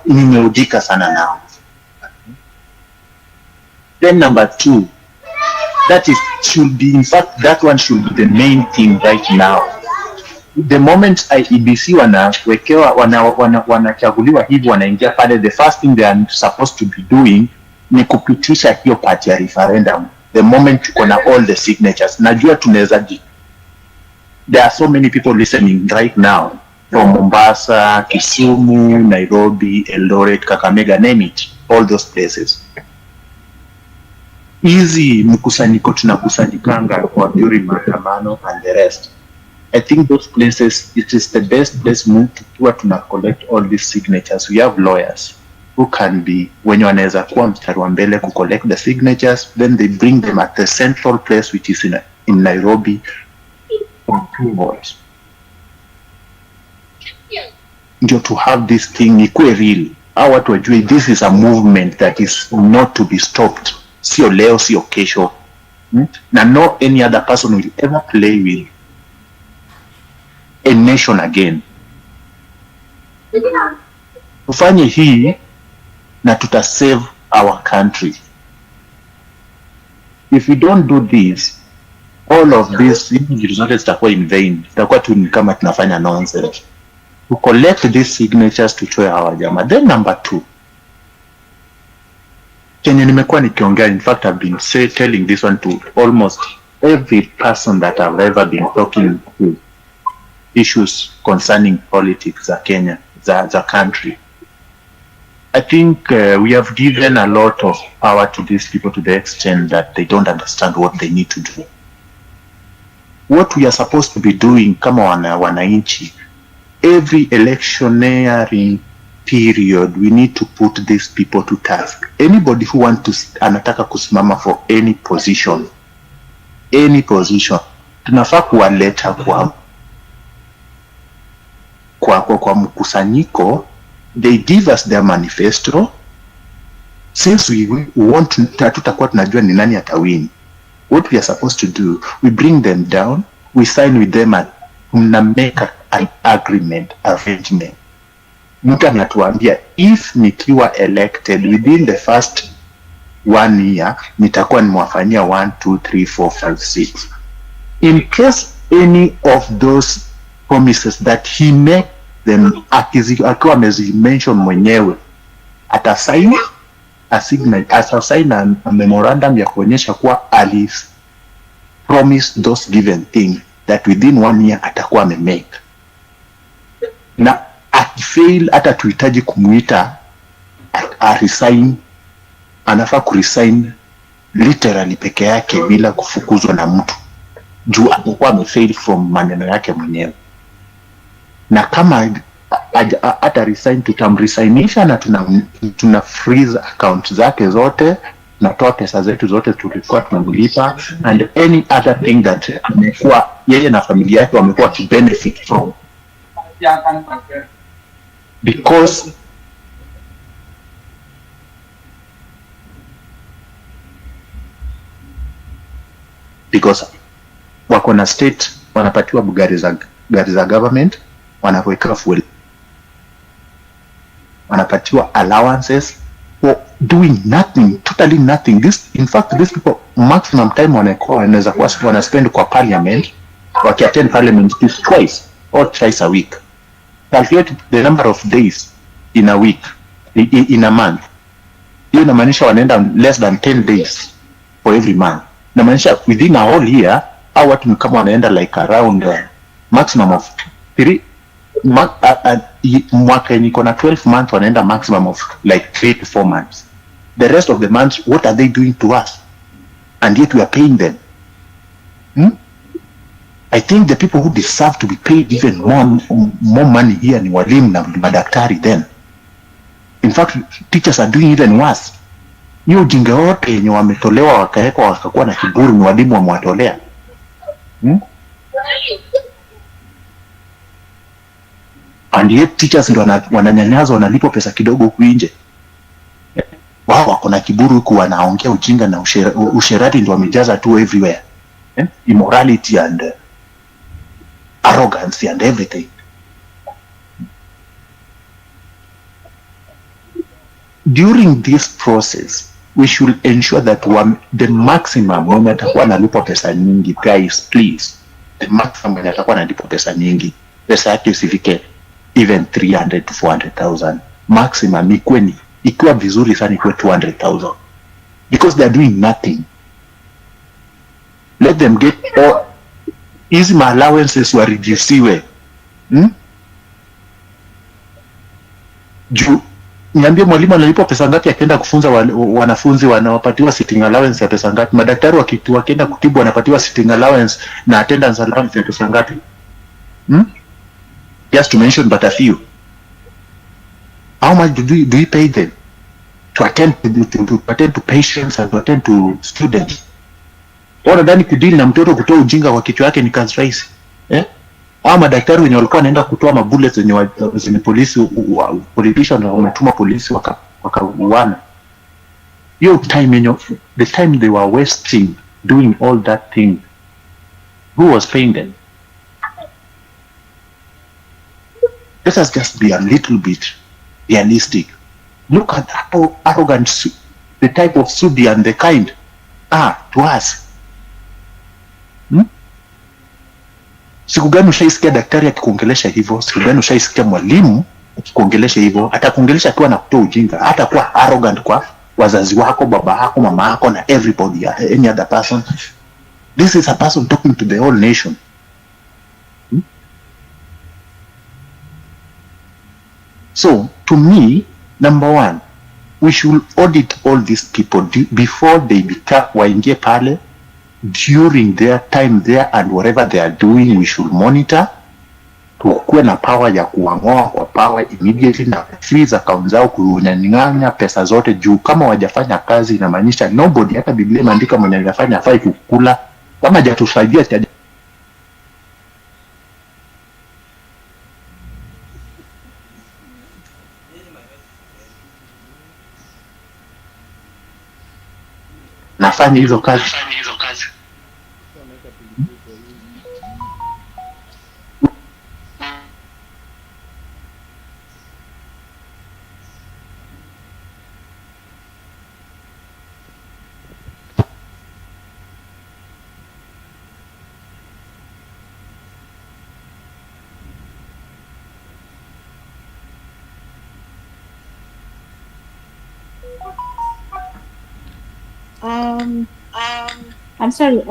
nimeudika sana now. Then number 2, that should be, in fact, that one should be the main thing right now. The moment IEBC wanawekewa wanachaguliwa hivi wanaingia pale, the first thing they are supposed to be doing ni kupitisha hiyo part ya referendum. The moment tuko na all the signatures, najua tunaweza, there are so many people listening right now from Mombasa, Kisumu, Nairobi, Eldoret, Kakamega, name it, all those places. Hizi mkusanyiko tunakusanyikanga kwa during maandamano and the rest. I think those places, it is the best place move to collect all these signatures. We have lawyers who can be, when you wanaweza kuwa mstari wa mbele ku collect the signatures, then they bring them at the central place, which is in Nairobi, from 2 boys. Ndio to have this thing ikuwe real. Hawa watu wajue this is a movement that is not to be stopped. Sio leo, sio kesho. Na no any other person will ever play with a nation again. Tufanye hii na tuta save our country. If we don't do this, all of this zote zitakuwa in vain. Zitakuwa tu ni kama tunafanya nonsense. To collect these signatures tutoe hawa jamaa. Then number 2, Kenya nimekuwa nikiongea, in fact I've been telling this one to almost every person that I've ever been talking to, issues concerning politics za Kenya, za country. I think we have given a lot of power to these people to the extent that they don't understand what they need to do. What we are supposed to be doing kama wananchi, every electionary period, we need to put these people to task. Anybody who wants to anataka kusimama for any position, tunafaa kuwaleta kwa mkusanyiko. They give us their manifesto. Since we want to, tutakuwa tunajua ni nani atawin. What we are supposed to do, we bring them down, we sign with them and make an agreement, arrangement. Mtu anatuambia if nikiwa elected within the first 1 year nitakuwa nimewafanyia 1, 2, 3, 4, 5, 6. In case any of those promises that he make them akiwa amezimention mwenyewe, atasign a memorandum ya kuonyesha kuwa alis promise those given things that within 1 year atakuwa amemake. Na akifail hata tuhitaji kumuita a resign anafaa kuresign literally peke yake bila kufukuzwa na mtu juu alikuwa amefail from maneno yake mwenyewe, na kama ata resign tutamresignisha na tuna freeze account zake zote, natoa pesa zetu zote tulikuwa tunamlipa and any other thing that amekuwa yeye na familia yake wamekuwa to benefit from, because wako na state wanapatiwa gari za government, wanaweka fuel, wanapatiwa allowances for doing nothing, totally nothing. In fact these people maximum time wanaweza kuwa wanaspend kwa parliament, wakiattend parliament twice or thrice a week. Calculate the number of days in a week, in a month. Hiyo inamaanisha wanaenda less than 10 days for every month. Inamaanisha within a whole year au watu ni kama wanaenda like around maximum of 3 mwaka yenye iko na 12 months wanaenda maximum of like 3 to 4 months. The rest of the months, what are they doing to us? And yet we are paying them. I think the people who deserve to be paid even more money here ni walimu na madaktari then. In fact, teachers are doing even worse. Hiyo ujinga wote yenye wametolewa wakawekwa wakakuwa na kiburi ni walimu wamewatolea. And yet teachers ndio wananyanyazwa, wanalipwa pesa kidogo huku nje. Wao wako na kiburi huku wanaongea ujinga na usherati ndio wamejaza tu everywhere. Immorality and arrogance and everything. During this process, we should ensure that the maximum when atakuwa analipwa pesa nyingi, guys, please, the maximum when atakuwa analipwa pesa nyingi, pesa yake usifike even 300 to 400,000. Maximum ikiwa vizuri sana ikuwe 200,000, because they are doing nothing. Let them get all easy allowances were reduciwe. Juu niambie mwalimu analipwa pesa ngapi akienda kufunza wanafunzi wanawapatiwa sitting allowance ya pesa ngapi? Madaktari wakienda kutibu wanapatiwa sitting allowance na attendance allowance ya pesa ngapi? Just to mention but a few. How much do we pay them to attend to patients and to attend to students? Wanadhani kudili na mtoto kutoa ujinga kwa kichwa yake ni kazi rahisi? Hao madaktari wenye walikuwa wanaenda kutoa mabullets zenye polisi politician na wametuma polisi wakauana. Hiyo time the time they were wasting doing all that thing, who was paying them? Let us just be a little bit realistic. Look at how arrogant the type of Sudi and the kind are to us. Siku gani ushaisikia daktari akikuongelesha hivyo? Siku gani ushaisikia mwalimu akikuongelesha hivyo? Atakuongelesha akiwa na kutoa ujinga, hata kuwa arrogant kwa wazazi wako, baba yako, mama yako na everybody, any other person. This is a person talking to the whole nation. So, to me, number one, we should audit all these people before they become waingie pale. During their time there and whatever they are doing, we should monitor. Tukuwe na power ya kuang'oa kwa power immediately na freeze account zao, kunyang'anya pesa zote juu kama wajafanya kazi inamaanisha nobody, hata Biblia imeandika mwenye hajafanya hafai kukula. Kama hajatusaidia nafanya hizo kazi. I'm sorry.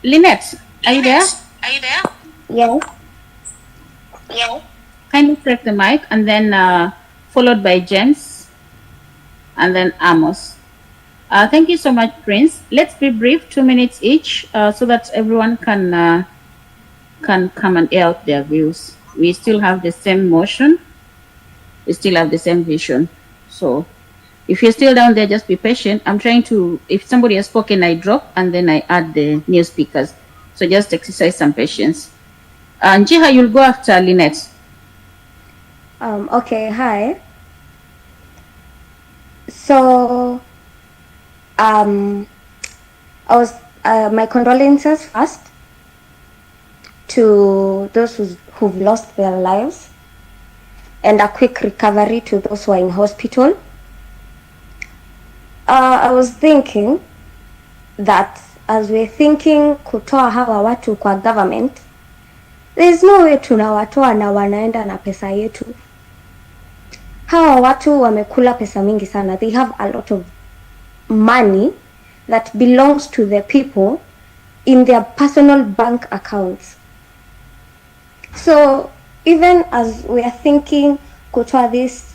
Lynette, are you there? Yeah. Kindly press the mic, and then followed by Genszs, and then Amos. Thank you so much, Prince. Let's be brief, 2 minutes each, so that everyone can come and air out their views. We still have the same motion. We still have the same vision. So if you're still down there, just be patient. I'm trying to, if somebody has spoken, I drop, and then I add the new speakers. So just exercise some patience. Njiha, you'll go after Lynette. Okay, hi. So, my condolences first to those who've lost their lives, and a quick recovery to those who are in hospital. I was thinking that as we're thinking kutoa hawa watu kwa government, there's no way tunawatoa na wanaenda na pesa yetu. Hawa watu wamekula pesa mingi sana. They have a lot of money that belongs to the people in their personal bank accounts. So even as we are thinking kutoa these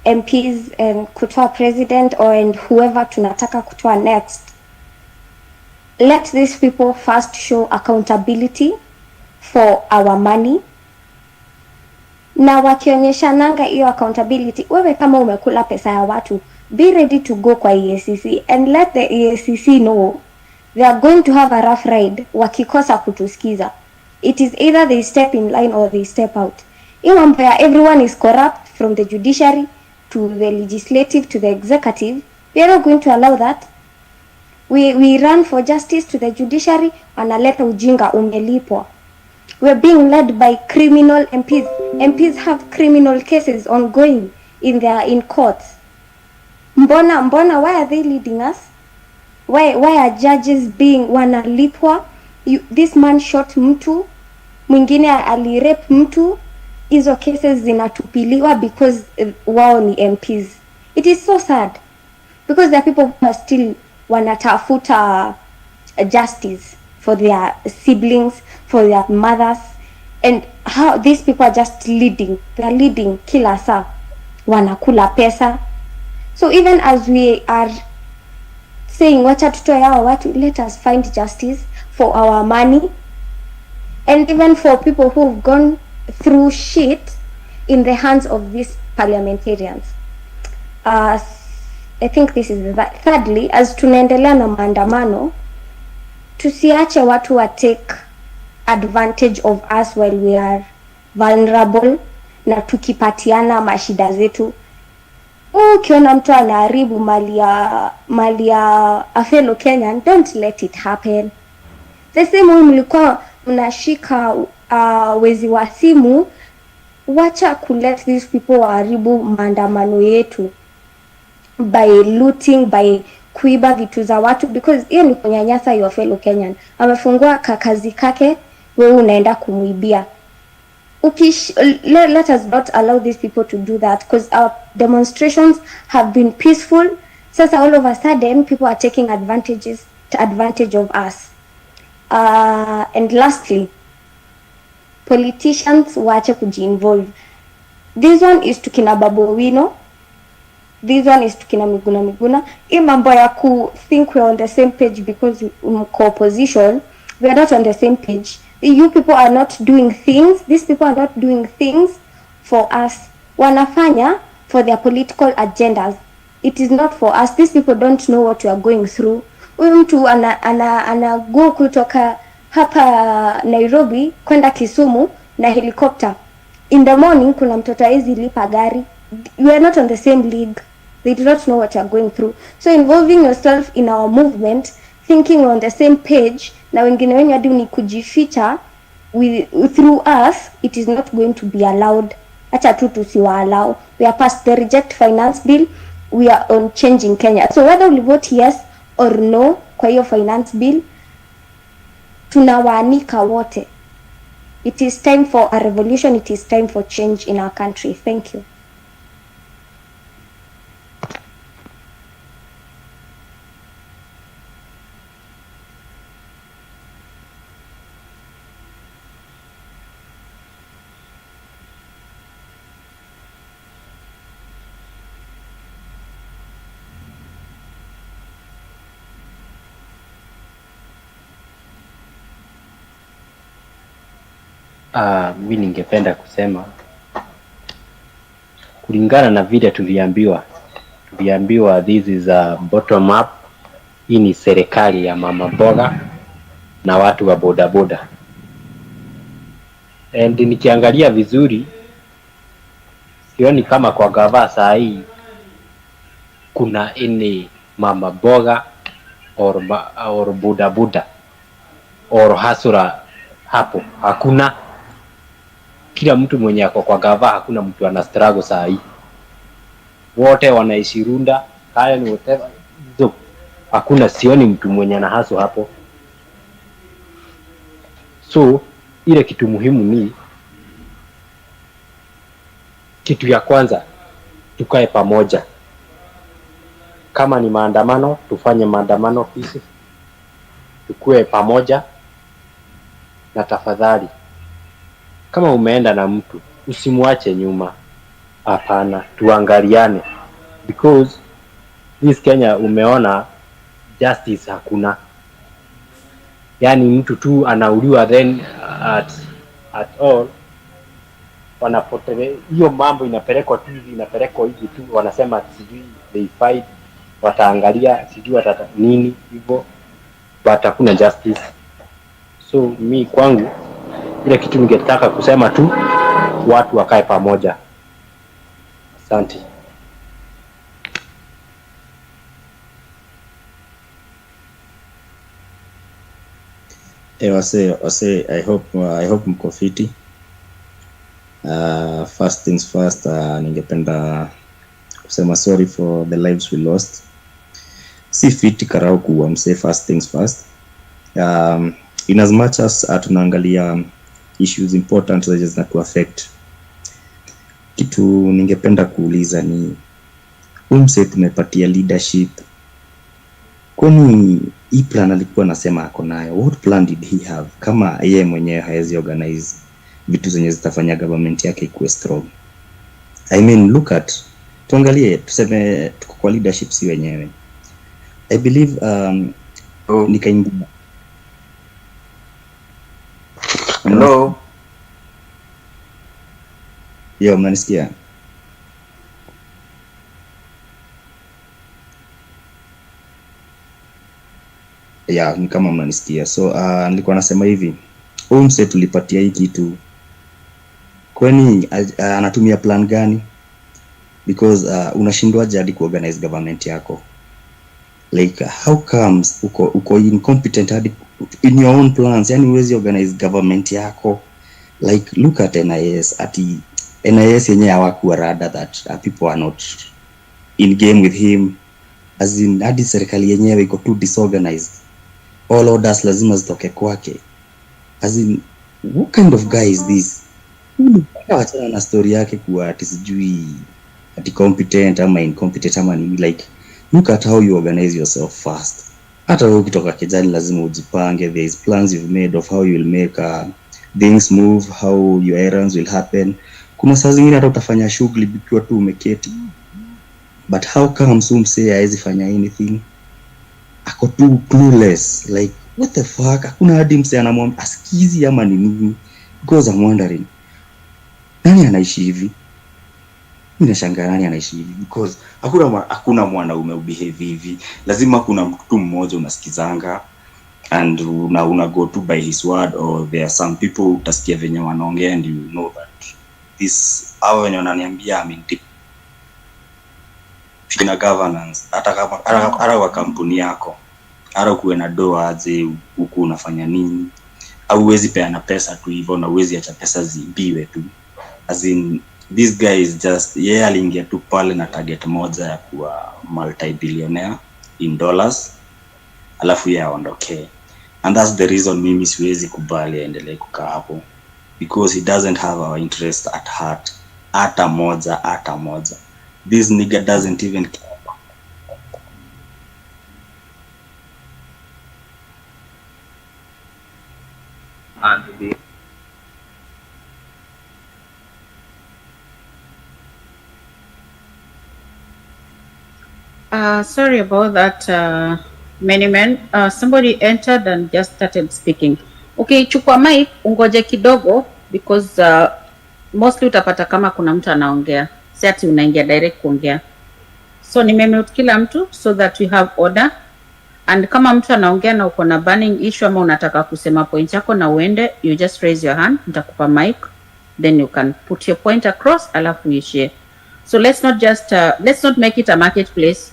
MPs and kutoa president and whoever tunataka kutoa next, let these people first show accountability for our money. Na wakionyesha nanga hiyo accountability, wewe kama umekula pesa ya watu, be ready to go kwa EACC and let the EACC know they are going to have a rough ride wakikosa kutusikiza. It is either they step in line or they step out. Everyone is corrupt, from the judiciary to the legislative to the executive. We are not going to allow that. We run for justice to the judiciary, wanaleta ujinga umelipwa. We're being led by criminal MPs. MPs have criminal cases ongoing in courts. Mbona, why are they leading us? Why are judges being wanalipwa? This man shot mtu, mwingine alirape mtu. Hizo cases zinatupiliwa because wao ni MPs. It is so sad because there are people who are still wanatafuta justice for their siblings, for their mothers, and how these people are just leading. They are leading kila saa, wanakula pesa. So even as we are saying wacha tutoe hawa watu, let us find justice for our money, and even for people who've gone through shit in the hands of these parliamentarians. I think this is that. Thirdly, as tunaendelea na maandamano, tusiache watu wa take advantage of us while we are vulnerable na tukipatiana mashida zetu. Ukiona mtu anaharibu mali ya a fellow Kenyan, don't let it happen. The same way mlikuwa mnashika wezi wa simu, wacha kulet these people waharibu maandamano yetu by looting, by kuiba vitu za watu, because hiyo ni kunyanyasa your fellow Kenyan. Amefungua kazi kake, wewe unaenda kumuibia. Let us not allow these people to do that, because our demonstrations have been peaceful. Sasa all of a sudden people are taking advantage of us. And lastly, politicians waache kuji-involve. This one is tukina Babu Owino. This one is tukina Miguna. Hii mambo ya ku think we're on the same page because mko opposition, we are not on the same page. You people are not doing things. These people are not doing things for us. Wanafanya for their political agendas. It is not for us. These people don't know what we are going through. Huyu mtu ana go kutoka hapa Nairobi kwenda Kisumu na helicopter. In the morning kuna mtoto hizi lipa gari. We are not on the same league. They do not know what you are going through. So involving yourself in our movement, thinking we're on the same page, na wengine wenye hadi ni kujificha through us, it is not going to be allowed. Acha tu tusiwa allow. We are past the reject finance bill. We are on changing Kenya. So whether we vote yes or no kwa hiyo finance bill, tunawaanika wote. It is time for a revolution. It is time for change in our country. Thank you. Mimi ningependa kusema kulingana na vile tuliambiwa this is a bottom up. Hii ni serikali ya mama mboga na watu wa bodaboda. And nikiangalia vizuri sioni kama kwa gava saa hii kuna any mama mboga or bodaboda or hasura hapo. Hakuna. Kila mtu mwenye ako kwa gava, hakuna mtu ana struggle saa hii. Wote wanaishi Runda, kaya ni whatever. So, hakuna, sioni mtu mwenye ana haso hapo. So, ile kitu muhimu ni kitu ya kwanza, tukae pamoja. Kama ni maandamano, tufanye maandamano peaceful. Tukue pamoja na tafadhali. Kama umeenda na mtu, usimuache nyuma. Hapana, tuangaliane. Because this Kenya umeona justice hakuna. Yani mtu tu anauliwa then at all wanapotelea. Hiyo mambo inapelekwa tu hivi tu, wanasema sijui they fight, wataangalia sijui watata nini hivyo, but hakuna justice. So mi kwangu ile kitu ningetaka kusema tu, watu wakae pamoja. Asante. Wase, I hope mko fiti. First things first, ningependa kusema sorry for the lives we lost. Si fiti karau kuwa mse. First things first, in as much as tunaangalia issues important that is not to affect, kitu ningependa kuuliza ni mse tumepatia leadership, kwani hii plan alikuwa nasema ako nayo, what plan did he have? Kama yeye mwenyewe haezi organize vitu zenye zitafanya government yake ikuwe strong. I mean, look at, tuangalie, tuseme tuko kwa leadership si wenyewe. I believe nikaingia. Hello. Yo, mnanisikia? Yeah, ni kama mnanisikia. So nilikuwa nasema hivi, mse tulipatia hii kitu, kwani anatumia plan gani? Because unashindwaje hadi kuorganize government yako? Like how comes uko incompetent hadi in your own plans, yani huwezi organize government yako? Like look at NIS, NIS yenyewe hawakuwa rada that people are not in game with him, as in hadi serikali yenyewe iko too disorganized, all orders lazima zitoke kwake. As in, what kind of guy is this? Wachana na story yake kuwa ati sijui ati competent ama incompetent ama nini. Like look at how you organize yourself first. Hata wewe ukitoka kijani lazima ujipange. There is plans you've made of how you will make things move, how your errands will happen. Kuna saa zingine hata utafanya shughuli bikiwa tu umeketi. But how comes umse haezi fanya anything? Ako too clueless. Like what the fuck? Hakuna hadi mse anamwambia asikizi ama ni nini? Because I'm wondering, nani anaishi hivi? Mimi nashangaa nani anaishi hivi, because hakuna mwanaume ubehave hivi. Lazima kuna mtu mmoja unasikizanga and una go to by his word, or there are some people utasikia venye wanaongea and you know that this hao wenye wananiambia na governance. Hata kwa kampuni yako, hata kuwe na doa aje huku unafanya nini, au uwezi peana pesa tu hivyo na uwezi acha pesa ziibiwe tu. As in, this guy is just, yeye aliingia tu pale na target moja ya kuwa multi-billionaire in dollars, alafu yeye aondoke. And that's the reason mimi siwezi kubali aendelee kukaa hapo, because he doesn't have our interest at heart. Hata moja. This nigga doesn't even care. And the Sorry about that, many men. Somebody entered and just started speaking. Okay, chukua mic, ungoje kidogo, because mostly utapata kama kuna mtu anaongea, si ati unaingia direct kuongea. So nimemute kila mtu so that we have order. And kama mtu anaongea na uko na burning issue ama unataka kusema point yako na uende, you just raise your hand, nitakupa mic, then you can put your point across, alafu uishie. So let's not make it a marketplace.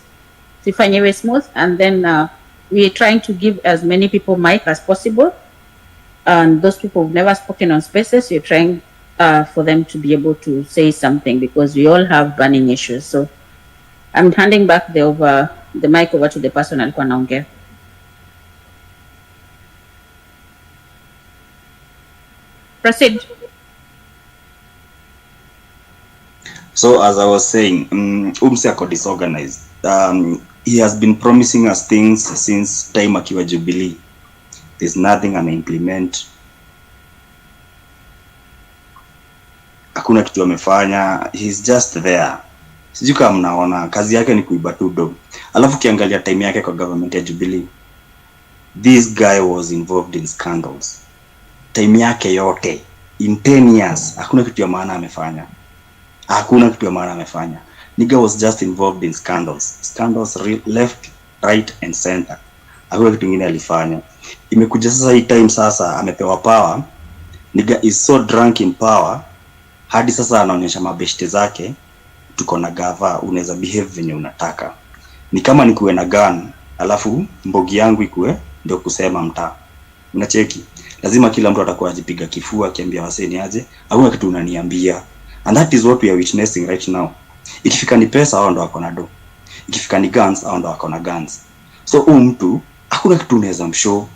Sifanyewe smooth, and then we are trying to give as many people mic as possible. And those people who've never spoken on spaces, we're trying for them to be able to say something, because we all have burning issues. So I'm handing back the mic over to the person alikuwa anaongea. Proceed. So as I was saying, Umse disorganized. He has been promising us things since time akiwa Jubilee. There's nothing implement. Hakuna kitu amefanya. He's just there. Sijui kama mnaona kazi yake ni kuiba tu do. Alafu kiangalia time yake kwa government ya Jubilee, this guy was involved in scandals. Time yake yote in 10 years hakuna kitu ya maana amefanya. Hakuna kitu ya maana amefanya. Nigga was just involved in scandals left, right and center. Hakuna kitu kingine alifanya. Imekuja sasa hii time sasa amepewa power. Nigga is so drunk in power hadi sasa anaonyesha mabeshte zake, tuko na gava, unaweza behave venye unataka. Ni kama nikuwe na gun alafu mbogi yangu ikuwe ndio kusema mtaa. Unacheki? Lazima kila mtu atakuwa ajipiga kifua akiambia waseni aje, hakuna kitu unaniambia. And that is what we are witnessing right now. Ikifika ni pesa hao ndo wako na do. Ikifika ni guns hao ndo wako na guns. So mtu hakuna kitu unaweza mshow.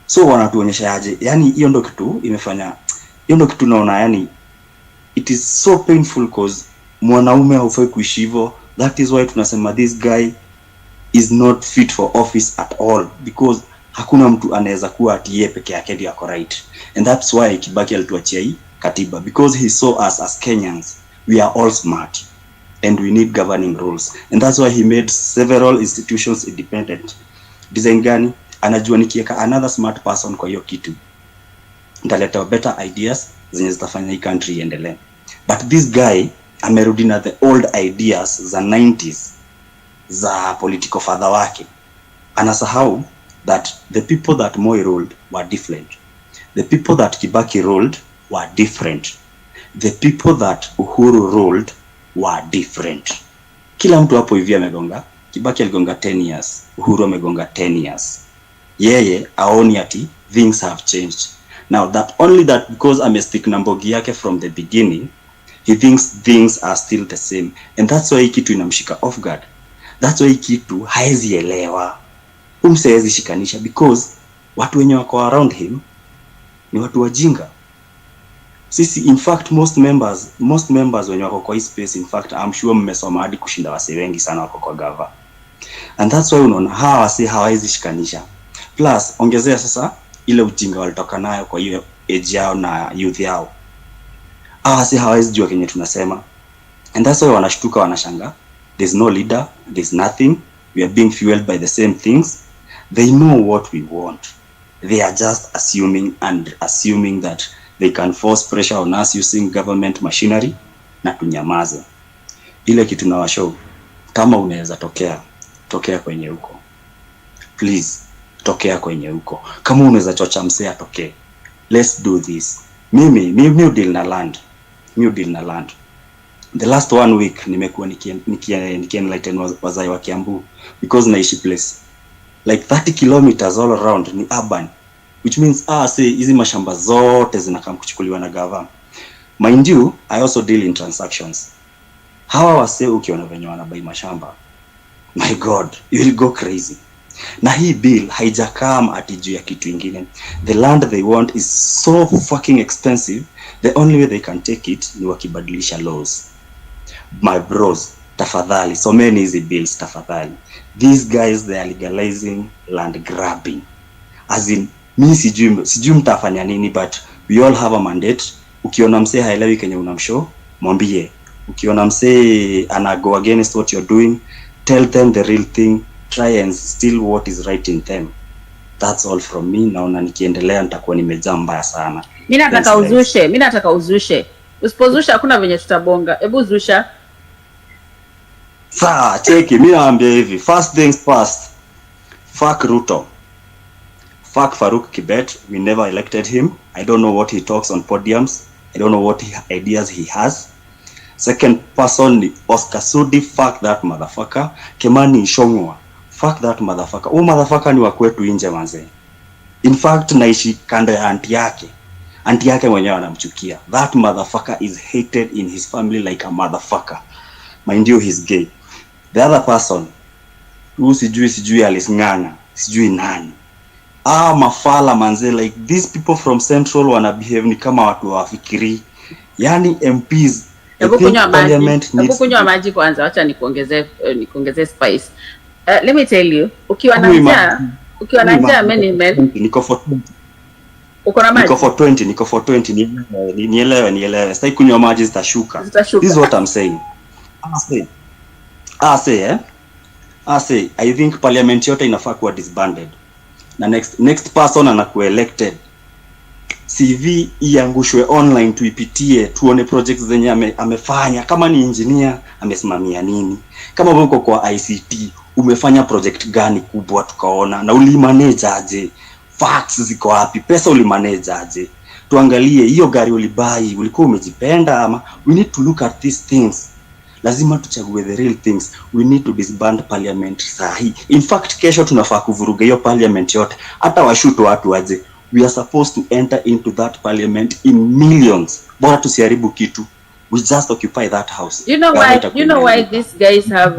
So wanatuonyesha aje? Yani hiyo ndo kitu imefanya. Hiyo ndo kitu naona, yani it is so painful cause mwanaume haufai kuishi hivyo. That is why tunasema this guy is not fit for office at all, because hakuna mtu anaweza kuwa ati yeye peke yake ndiye ako right. And that's why Kibaki alituachia hii katiba, because he saw us as Kenyans, we are all smart and we need governing rules. And that's why he made several institutions independent. Design gani? Anajua nikiweka another smart person kwa hiyo kitu, nitaleta better ideas zenye zitafanya hii country iendelee. But this guy amerudi na the old ideas za 90s za political father wake. Anasahau that the people that Moi ruled were different. The people that Kibaki ruled were different. The people that Uhuru ruled were different. Kila mtu hapo hivi amegonga. Kibaki aligonga 10 years, Uhuru amegonga 10 years. Yeye aoni ati things have changed. Now that only that because amestick na mbogi yake from the beginning, he thinks things are still the same. And that's why kitu inamshika off guard. That's why kitu haezi elewa. Haezi shikanisha, because watu wenye wako around him ni watu wajinga. Sisi in fact most members wenye wako kwa hii space, in fact I'm sure mmesoma hadi kushinda wase wengi sana wako kwa gava. And that's why unaona hawa wase hawaezi shikanisha. Plus ongezea sasa ile ujinga walitoka nayo kwa hiyo age yao na youth yao. Hawa wase hawaezi jua kenye tunasema. And that's why wanashtuka, wanashanga. There's no leader, there's nothing. We are being fueled by the same things. They know what we want. They are just assuming that they can force pressure on us using government machinery na tunyamaze. Ile kitu na washow, kama unaweza tokea kwenye huko. Please, tokea kwenye huko. Kama unaweza chocha msea tokea. Let's do this. Mimi deal na land. The last 1 week nimekuwa nikienlighten wazai wa Kiambu, because naishi place like 30 kilometers all around ni urban, which means hizi mashamba zote zinakam kuchukuliwa na gava. Mind you, I also deal in transactions. Hawa wase ukiona venye wanabai mashamba, my god, you will go crazy. Na hii bill haijakam ati juu ya kitu ingine. The land they want is so fucking expensive. The only way they can take it ni wakibadilisha laws. My bros, tafadhali, so many hizi bills, tafadhali. These guys, they are legalizing land grabbing. As in, mi sijui mtafanya nini, but we all have a mandate. Ukiona msee haelewi kenye unamshow, mwambie. Ukiona msee go against what you're doing, tell them the real thing. Try and steal what is right in them. That's all from me. Naona nikiendelea nitakuwa nimejaa mbaya sana. Mimi nataka uzushe. Usipozusha hakuna venye tutabonga. Hebu zusha. Sawa, cheki, mimi naambia hivi. First things first. Fuck Ruto. Fuck Farouk Kibet. We never elected him. I don't know what he talks on podiums. I don't know what ideas he has. Second person, Oscar Sudi. Fuck that motherfucker. Kimani Ichung'wah. Fuck that motherfucker. Motherfucker ni wa kwetu nje manze. In fact, naishi kando ya auntie yake. Auntie yake mwenyewe anamchukia. That motherfucker is hated in his family like a motherfucker. Mind you, he's gay. The other person, sijui alisingana, sijui nani. Mafala manze, like these people from Central wana behave ni kama watu wafikiri. Yani MPs, kunywa maji kwanza, acha nikuongezee spice. Let me tell you, ukiwa na njaa management niko for 20. Uko na maji? Niko for 20. Nielewe. Sasa kunywa maji zitashuka. This is what I'm saying. I say, I think parliament yote inafaa kuwa disbanded. Na next person anakuwa elected. CV iangushwe online, tuipitie, tuone projects zenye amefanya. Kama ni engineer, amesimamia nini? Kama uko kwa ICT, umefanya project gani kubwa tukaona, na ulimanage aje? Facts ziko wapi? Pesa ulimanage aje? Tuangalie hiyo gari ulibai, ulikuwa umejipenda ama? We need to look at these things. Lazima tuchague the real things. We need to disband parliament sahi. In fact, kesho tunafaa kuvuruga hiyo parliament yote. Hata washuto watu aje. We are supposed to enter into that parliament in millions. Bora tusiharibu kitu. We just occupy that house. You know why these guys have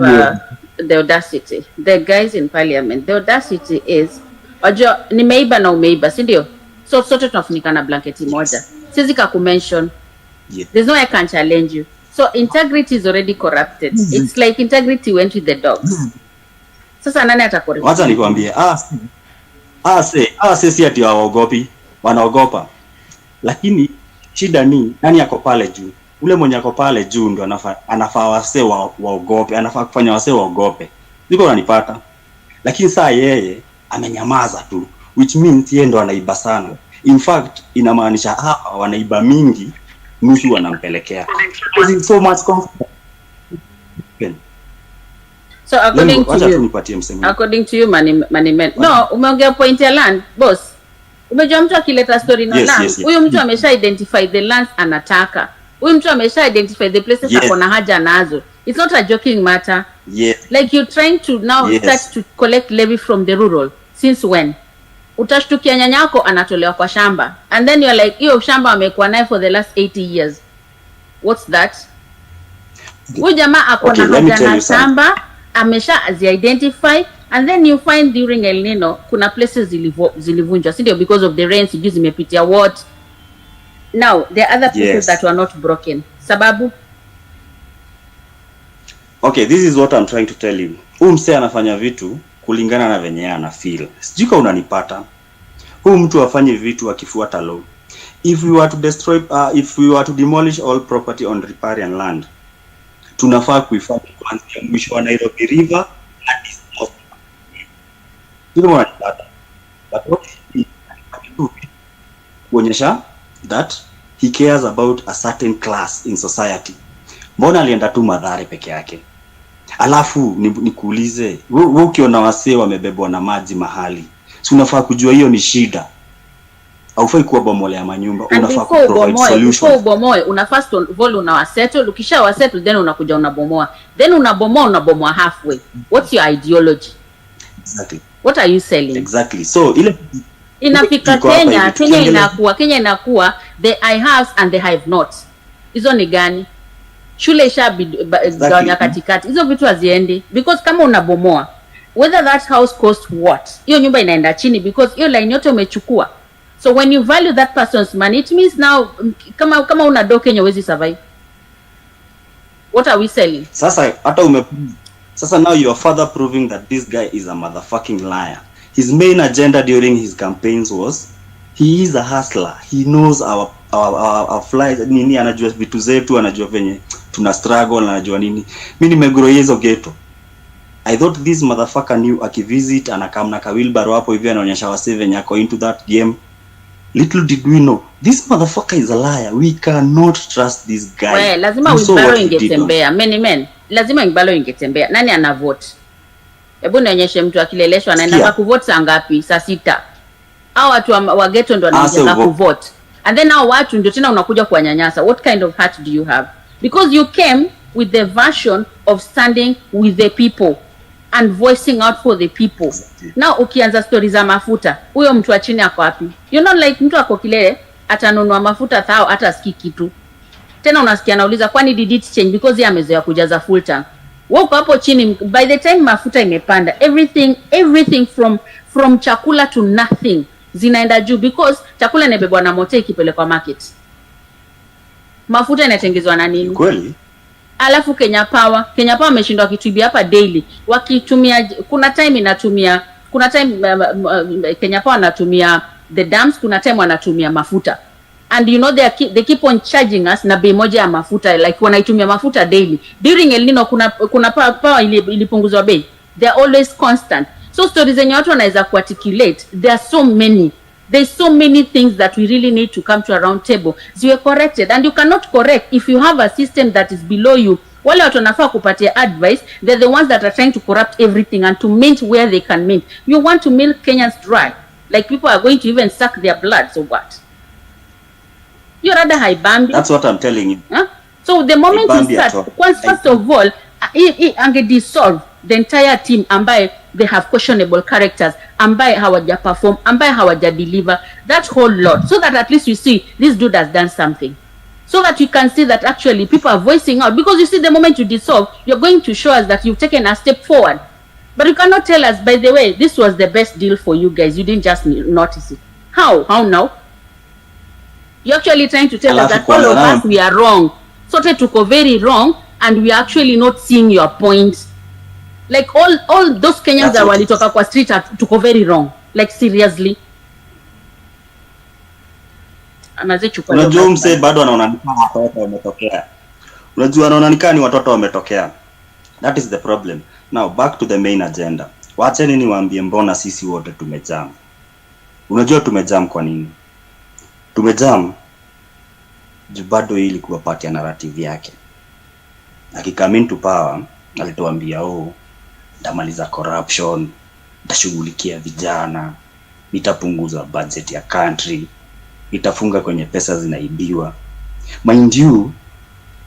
the audacity? The guys in parliament, the audacity is nimeiba na umeiba, si ndio? So sote tunafunika na blanketi moja. Siwezi kumention. There's no way I can challenge you. So integrity is already corrupted. It's like integrity went with the dogs. Sasa nani atakoreka? Wacha nikwambie, si ati waogopi, wanaogopa. Lakini shida ni nani yako pale juu? Ule mwenye yako pale juu ndo anafaa wase waogope, anafaa kufanya wase waogope. Niko unanipata? Lakini saa yeye amenyamaza tu, which means yeye ndo anaiba sana. In fact, inamaanisha hapa wanaiba mingi, nusu wanampelekea. So much confidence. So according to you, management. No, umeongea point ya land, boss. Umejua mtu akileta story na land, huyu mtu amesha identify the lands anataka. Huyu mtu amesha identify the places akona haja nazo. It's not a joking matter. Like you're trying to now start to collect levy from the rural. Since when? Utashtukia nyanyako anatolewa kwa shamba. And then you're like, hiyo shamba amekuwa nayo for the last 80 years. What's that? Huyu jamaa akona haja na shamba, amesha identify, and then you find during El Nino kuna places zilivunjwa, si ndio, because of the rain, sijui zimepitia what. Now there are other places that were not broken. Sababu? Okay, this is what I'm trying to tell you. Huyu msee anafanya vitu kulingana na venye ana feel. Sijui kama unanipata. Huyu mtu afanye vitu akifuata law. If we were to demolish all property on riparian land, tunafaa kuifanya kuanzia mwisho wa Nairobi River hadi South. But what he do kuonyesha that he cares about a certain class in society. Mbona alienda tu Mathare peke yake? Alafu nikuulize, wewe ukiona wasee wamebebwa na maji mahali, si unafaa kujua hiyo ni shida? Haufai kuwa bomola ya manyumba, unafaa ku provide solution. Before ubomoe, una first of all unawasettle, ukisha wasettle then unakuja unabomoa. Then unabomoa halfway. What's your ideology? Exactly. What are you selling? Exactly. So ile inafika Kenya inakuwa the I have and the have not. Hizo ni gani? Shule isha katikati. Hizo vitu haziendi because kama unabomoa, whether that house cost what, hiyo nyumba inaenda chini because hiyo line yote umechukua. So when you value that person's money, it means now kama una do Kenya huwezi survive. What are we selling? Sasa now you are further proving that this guy is a motherfucking liar. His main agenda during his campaigns was he is a hustler. He knows our flight, nini, anajua vitu zetu, anajua venye tuna struggle, anajua nini. Mimi nimegrow hizo ghetto. I thought this motherfucker knew akivisit anakamna ka wheelbarrow hapo hivi anaonyesha wase venye ako into that game. Little did we know, this motherfucker is a liar. We cannot trust this guy. We, lazima wheelbarrow ingetembea. Men. Lazima wheelbarrow ingetembea. Nani ana vote? Hebu nionyeshe mtu akileleshwa anaenda kuvote saa ngapi? Saa 6. Hao watu wa ghetto ndo wanaanza kuvote. And then hao watu ndio tena unakuja kuwanyanyasa. What kind of heart do you have? Because you came with the version of standing with the people and voicing out for the people. Now ukianza stories za mafuta, huyo mtu wa chini ako wapi? You know, like mtu ako kilele atanunua mafuta thao hata sikii kitu. Tena unasikia anauliza kwani did it change because yeye amezoea kujaza full tank. Wewe uko hapo chini, by the time mafuta imepanda, everything from chakula to nothing zinaenda juu because chakula inabebwa na moto ikipelekwa market. Mafuta inatengezwa na nini? Kweli? Alafu Kenya Power ameshindwa kitubia hapa daily. Wakitumia kuna time Kenya Power anatumia the dams, kuna time wanatumia mafuta. And you know they keep on charging us na bei moja ya mafuta, like wanaitumia mafuta daily. During El Nino kuna power ilipunguzwa bei. They are always constant. So stories zenye watu wanaweza kuarticulate, there are so many. There's so many things that we really need to come to a round table. Ziwe corrected, and you cannot correct if you have a system that is below you. Wale watu wanafaa kupatia advice, they're the ones that are trying to corrupt everything and to mint where they can mint. You want to milk Kenyans dry, like people are going to even suck their blood, so what? You're rather high bambi. That's what I'm telling you. Huh? So the moment you start, first of all, ange dissolve the entire team ambaye they have questionable characters, ambaye hawaja perform, ambaye hawaja deliver, that whole lot, so that at least you see this dude has done something, so that you can see that actually people are voicing out. Because you see, the moment you dissolve, you're going to show us that you've taken a step forward. But you cannot tell us, by the way, this was the best deal for you guys, you didn't just notice it. How now? You're actually trying to tell us that all of us, we are wrong. So tuko very wrong, and we are actually not seeing your point. Like all those Kenyans that walitoka kwa street tuko very wrong. Like seriously. Unajua mse bado anaona ni watoto wametokea. Unajua anaona ni watoto wametokea. That is the problem. Now back to the main agenda. Waacheni niwaambie mbona sisi wote tumejam. Unajua tumejam kwa nini? Tumejam juu bado hii ilikuwa part ya narrative yake. Akikame into power alituambia ndamaliza corruption, nitashughulikia vijana, nitapunguza budget ya country, nitafunga kwenye pesa zinaibiwa. Mind you,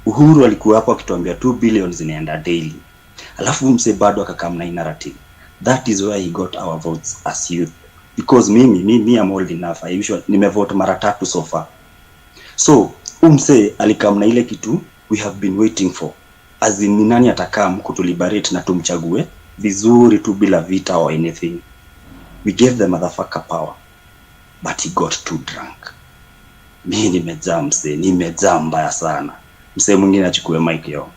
Uhuru alikuwa hapo akituambia 2 billion zinaenda daily. Alafu mse bado akakamna narrative. That is where he got our votes as youth. Because me I'm old enough. I usually nimevote mara 3 so far. So umse alikamna ile kitu we have been waiting for. As in ni nani atakam kutuliberate na tumchague vizuri tu bila vita or anything. We gave the motherfucker power, but he got too drunk. Mimi nimejam mbaya sana. Mse mwingine achukue mic yao.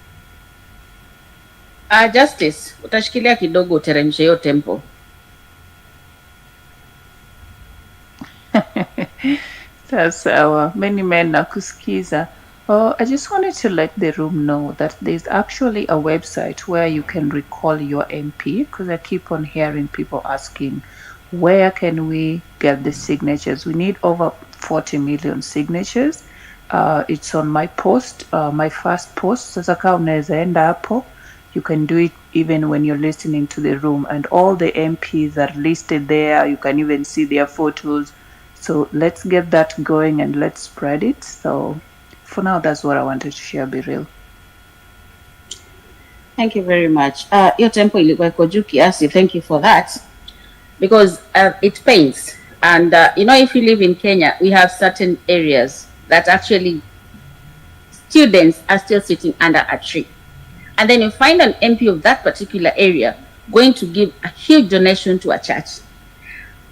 Justice, utashikilia kidogo uteremshe hiyo tempo. That's our many men nakusikiza. I just wanted to let the room know that there's actually a website where you can recall your MP, because I keep on hearing people asking, where can we get the signatures? We need over 40 million signatures. It's on my post, my first post. Sasa kama unaweza enda hapo, you can do it even when you're listening to the room, and all the MPs are listed there. You can even see their photos. So let's get that going and let's spread it. So for now, that's what I wanted to share, Be Real. Thank you very much. Your tempo ilikuwa iko juu kiasi. Thank you for that. Because it pains. And if you live in Kenya, we have certain areas that actually students are still sitting under a tree. And then you find an MP of that particular area going to give a huge donation to a church.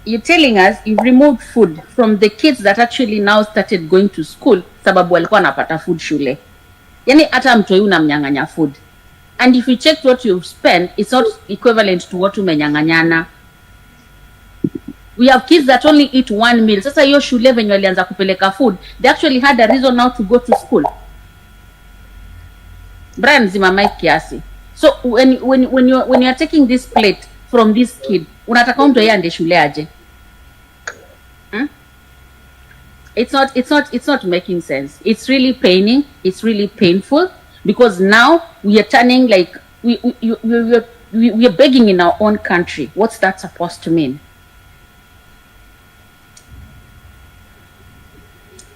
You're telling us you've removed food from the kids that actually now started going to school sababu walikuwa wanapata food shule. Yani hata mtoi unamnyang'anya food. And if you check what you've spent, it's not equivalent to what umenyang'anyana. We have kids that only eat 1 meal. Sasa hiyo shule venye walianza kupeleka food, they actually had a reason now to go to school. Brian zima mic kiasi. So when you're taking this plate from this kid, unataka mtu yeye ande shule aje? It's not making sense. It's really paining. It's really painful, because now we are turning like we are begging in our own country. What's that supposed to mean?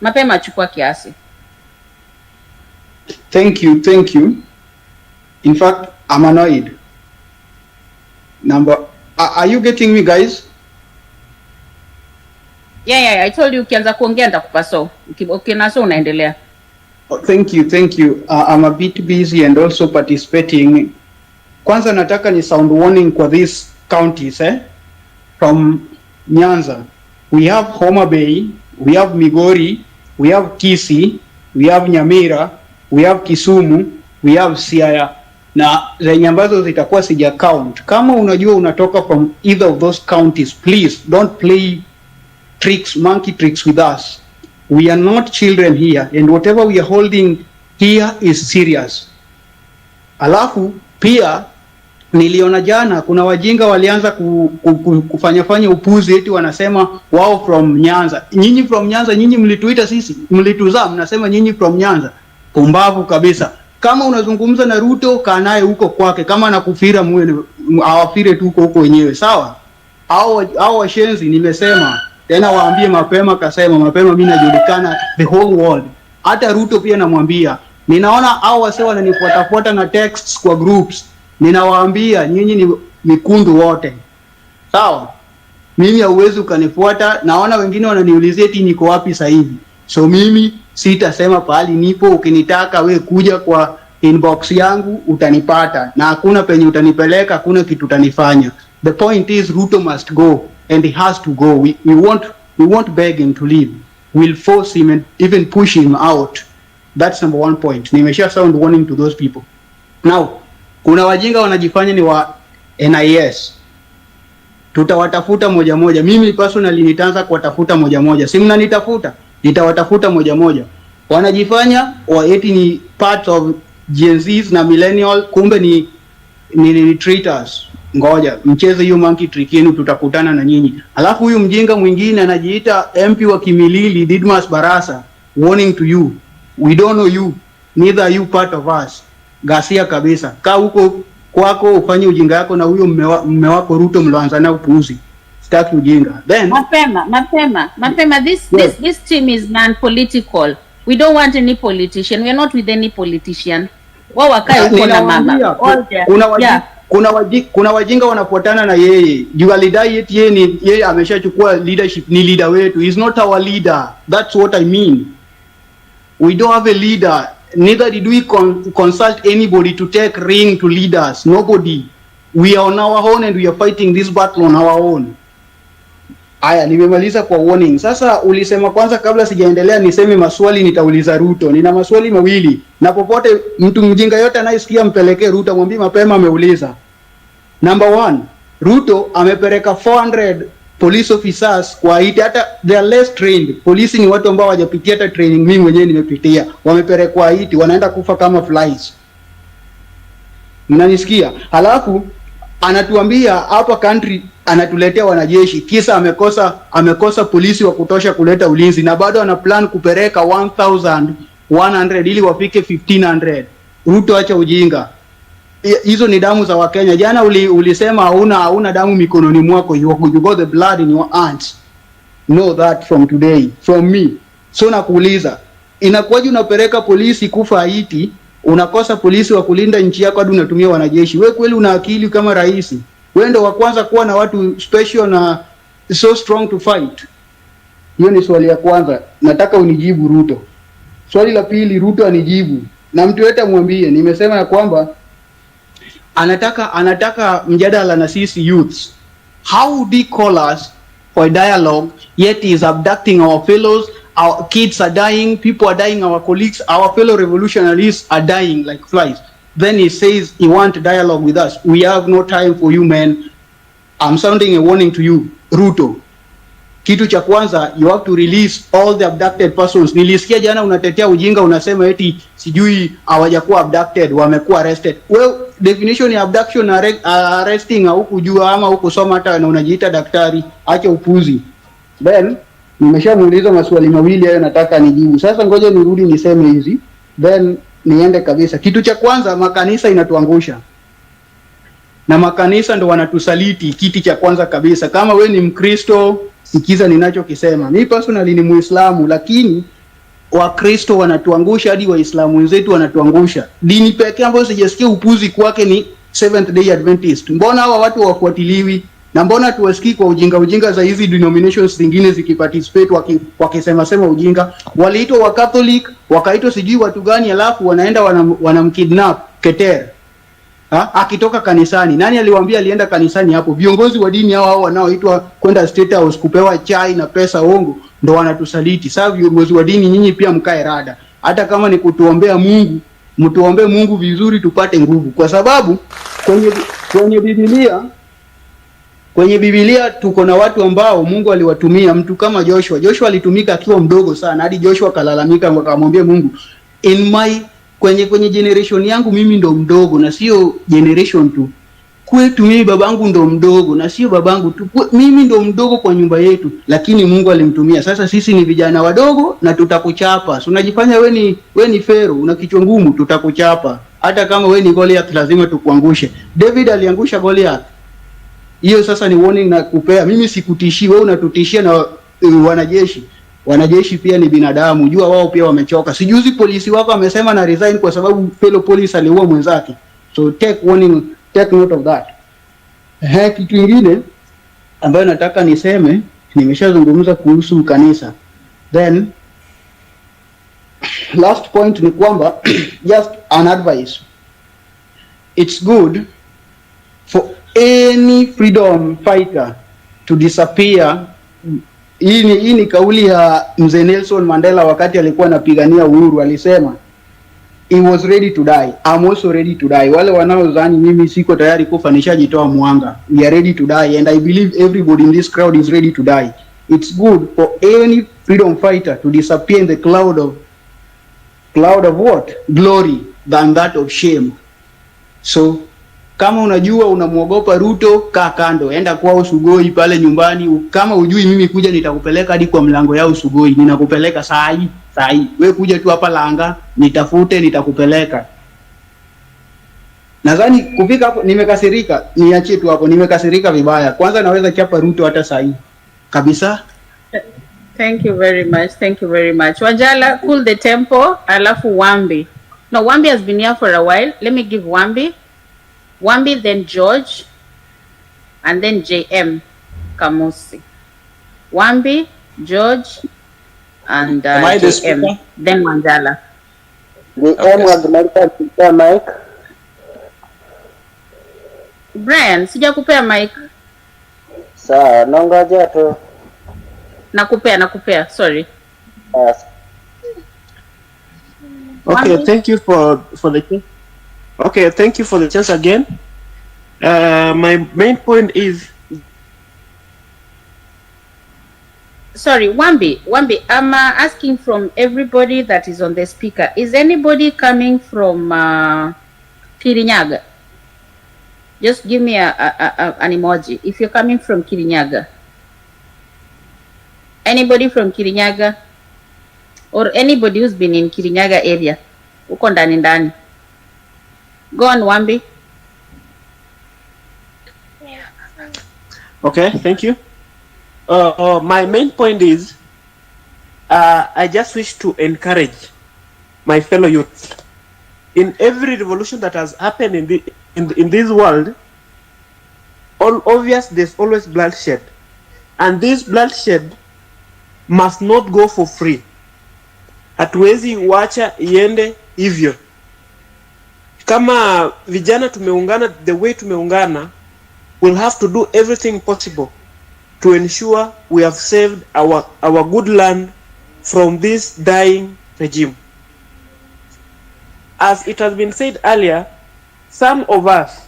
Mapema chukua kiasi. Thank you. In fact, I'm annoyed. Are you getting me, guys? Yeah, I told you ukianza kuongea nitakupa so. Ukiona so unaendelea. Thank you. I'm a bit busy and also participating. Kwanza nataka ni sound warning kwa these counties, from Nyanza. We have Homa Bay, we have Migori, we have Kisii, we have Nyamira, we have Kisumu, we have Siaya. Na zenye ambazo zitakuwa sija count. Kama unajua unatoka from either of those counties, please don't play monkey tricks with us. We are not children here, and whatever we are holding here is serious. Alafu pia niliona jana kuna wajinga walianza kufanya upuzi eti wanasema wao from Nyanza. Nyinyi from Nyanza, nyinyi mlituita sisi, mlituzaa, mnasema nyinyi from Nyanza. Pumbavu kabisa. Kama unazungumza na Ruto, kaa naye huko kwake. Kama anakufira awafire tu huko wenyewe, sawa? Hao washenzi nimesema tena waambie mapema, kasema mapema mimi najulikana the whole world. Hata Ruto pia namwambia. Ninaona hao wase wananifuata na texts kwa groups. Ninawaambia nyinyi ni mikundu wote. Sawa? Mimi hauwezi ukanifuata, naona wengine wananiulizia eti niko wapi sasa hivi. So mimi sitasema pahali nipo, ukinitaka we kuja kwa inbox yangu utanipata, na hakuna penye utanipeleka, hakuna kitu utanifanya. The point is Ruto must go, and he has to go. We won't beg him to leave. We'll force him and even push him out. That's number one point. Nimesha sound warning to those people. Now, kuna wajinga wanajifanya ni wa NIS. Tutawatafuta moja moja. Mimi personally nitaanza kuwatafuta moja moja. Si mnanitafuta? Nitawatafuta moja moja. Wanajifanya eti ni part of Genszs na millennial, kumbe ni traitors. Ngoja mcheze hiyo monkey trick yenu, tutakutana na nyinyi. Alafu huyu mjinga mwingine anajiita MP wa Kimilili, Didmas Barasa, warning to you, we don't know you, neither are you part of us. Gasia kabisa. Kaa huko kwako ufanye ujinga yako na huyo mme wako Ruto mloanza na upuuzi. Staki ujinga. Then mapema this team is non-political. We don't want any politician. We are not with any politician. Wao wakae huko na mama. Kuna wajinga wanafuatana na yeye. Juu alidai eti yeye ameshachukua leadership, ni leader wetu. He's not our leader. That's what I mean. We don't have a leader. Neither did we consult anybody to take ring to lead us. Nobody. We are on our own and we are fighting this battle on our own. Aya, nimemaliza kwa warning. Sasa ulisema kwanza, kabla sijaendelea niseme maswali nitauliza Ruto. Nina maswali mawili. Na popote mtu mjinga yote anayesikia mpelekee Ruto, mwambie mapema ameuliza. Number 1, Ruto amepeleka 400 police officers kwa Haiti. Hata they are less trained. Polisi ni watu ambao hawajapitia hata training, mimi mwenyewe nimepitia. Wamepeleka kwa Haiti, wanaenda kufa kama flies. Mnanisikia? Halafu anatuambia hapa country anatuletea wanajeshi, kisa amekosa polisi wa kutosha kuleta ulinzi, na bado ana plan kupeleka 1100 ili wafike 1500. Ruto, acha ujinga. Hizo ni damu za Wakenya. Jana ulisema hauna damu mikononi mwako, you got the blood in your hands. Know that from today, from me. So nakuuliza, inakuwaje unapeleka polisi kufa Haiti, unakosa polisi wa kulinda nchi yako hadi unatumia wanajeshi? Wewe kweli una akili kama rais? Wewe ndio wa kwanza kuwa na watu special na so strong to fight? Hiyo ni swali ya kwanza, nataka unijibu Ruto. Swali la pili, Ruto anijibu, na mtu yote amwambie nimesema ya kwamba anataka mjadala na sisi youths. How would he call us for a dialogue, yet he is abducting our fellows? Our kids are dying, people are dying, our colleagues, our fellow revolutionaries are dying like flies. Then he says he wants dialogue with us. We have no time for you, man. I'm sounding a warning to you, Ruto. Kitu cha kwanza, you have to release all the abducted persons. Nilisikia jana unatetea ujinga, unasema eti sijui hawajakuwa abducted, wamekuwa arrested. Well, definition ya abduction na arresting hukujua ama hukusoma hata na unajiita daktari, acha upuzi. Then nimeshamuuliza maswali mawili hayo nataka nijibu. Sasa ngoja nirudi niseme hizi, then niende kabisa. Kitu cha kwanza, makanisa inatuangusha. Na makanisa ndo wanatusaliti, kiti cha kwanza kabisa. Kama we ni Mkristo, sikiza ninachokisema. Mimi personally ni Muislamu, lakini Wakristo wanatuangusha, hadi Waislamu wenzetu wanatuangusha. Dini pekee ambayo sijasikia upuzi kwake ni Seventh Day Adventist. Mbona hawa watu wafuatiliwi? Na mbona tuwasikii kwa ujinga za hizi denominations zingine zikiparticipate wakisema ujinga? Waliitwa wa Catholic, wakaitwa sijui watu gani, alafu wanaenda wanamkidnap Keter. Akitoka kanisani. Nani aliwaambia alienda kanisani hapo? Viongozi wa dini hao wanaoitwa kwenda State House kupewa chai na pesa ongo ndo wanatusaliti. Sasa viongozi wa dini, nyinyi pia mkae rada. Hata kama ni kutuombea Mungu, mtuombee Mungu vizuri tupate nguvu. Kwa sababu kwenye Biblia tuko na watu ambao Mungu aliwatumia. Mtu kama Joshua. Joshua alitumika akiwa mdogo sana, hadi Joshua kalalamika akamwambia Mungu, kwenye generation yangu mimi ndo mdogo na sio generation tu. Kwetu mimi babangu ndo mdogo na sio babangu tu. Mimi ndo mdogo kwa nyumba yetu, lakini Mungu alimtumia. Sasa sisi ni vijana wadogo na tutakuchapa. So unajifanya we ni Fero, una kichwa ngumu, tutakuchapa. Hata kama we ni Goliath lazima tukuangushe. David aliangusha Goliath. Hiyo sasa ni warning na kupea. Mimi sikutishii, wewe unatutishia na wanajeshi. Wanajeshi pia ni binadamu, jua wao pia wamechoka. Sijuzi polisi wako amesema na resign kwa sababu fellow police aliua mwenzake. So take note of that. Kitu kingine ambayo nataka niseme, nimeshazungumza kuhusu kanisa. Then last point ni kwamba just an advice. It's good for any freedom fighter to disappear. Hii ni kauli ya mzee Nelson Mandela wakati alikuwa anapigania uhuru. Alisema he was ready to die, I'm also ready to die. Wale wanaodhani mimi siko tayari kufa, nishajitoa mwanga. We are ready to die and I believe everybody in this crowd is ready to die. It's good for any freedom fighter to disappear in the cloud of what? Glory than that of shame. So kama unajua unamuogopa Ruto, kaa kando, enda kwao Sugoi pale nyumbani. Kama ujui mimi kuja nitakupeleka hadi kwa mlango yao Sugoi, ninakupeleka saa hii. Wewe kuja tu hapa Langa, nitafute nitakupeleka. Nadhani kufika hapo nimekasirika, niachie tu hapo, nimekasirika vibaya. Kwanza naweza chapa Ruto hata saa hii. Kabisa. Thank you very much. Wajala, cool the tempo, alafu Wambi. No, Wambi has been here for a while. Let me give Wambi, then George, and then JM Kamusi. Wambi, George, and JM, then Mandala. JM was Mike. Brian, sijakupea mic. Sawa, nangoja tu. Nakupea, sorry. Okay, thank you for the Okay, thank you for the chance again. My main point is... Sorry, Wambi, I'm asking from everybody that is on the speaker. Is anybody coming from Kirinyaga? Just give me an emoji if you're coming from Kirinyaga. Anybody from Kirinyaga? Or anybody who's been in Kirinyaga area? Uko ndani. Go on, Wambi. Okay, thank you. My main point is, I just wish to encourage my fellow youth. In every revolution that has happened in this world, there's always bloodshed, and this bloodshed must not go for free. Hatuwezi wacha iende hivyo. Kama vijana tumeungana the way tumeungana, we'll have to do everything possible to ensure we have saved our good land from this dying regime. As it has been said earlier, some of us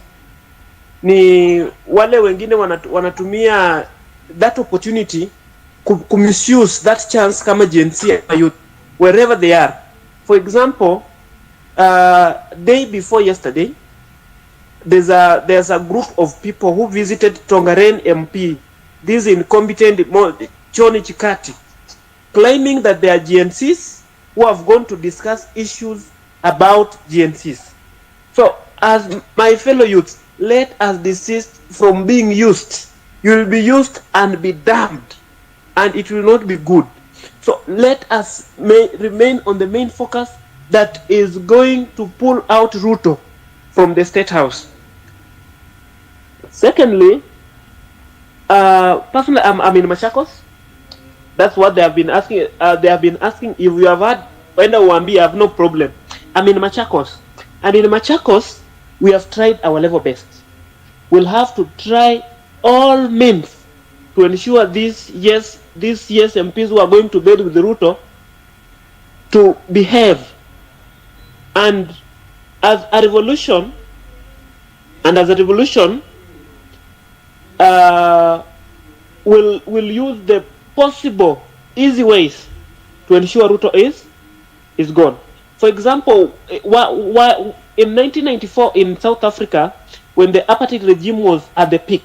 ni wale wengine wanatumia that opportunity misuse that chance kama Genszs ama youth wherever they are. For example, day before yesterday, there's a group of people who visited Tongaren MP, this incompetent Choni Chikati, claiming that they are Genszs who have gone to discuss issues about Genszs. So, as my fellow youths, let us desist from being used. You will be used and be damned, and it will not be good. So let us remain on the main focus that is going to pull out Ruto from the State House. Secondly, personally, I'm in Machakos. That's what they have been asking. They have been asking if you have had Wenda Wambi. I have no problem. I'm in Machakos, and in Machakos we have tried our level best. We'll have to try all means to ensure these MPs who are going to bed with Ruto to behave. And as a revolution, we'll use the possible easy ways to ensure Ruto is gone. For example, in 1994 in South Africa, when the apartheid regime was at the peak,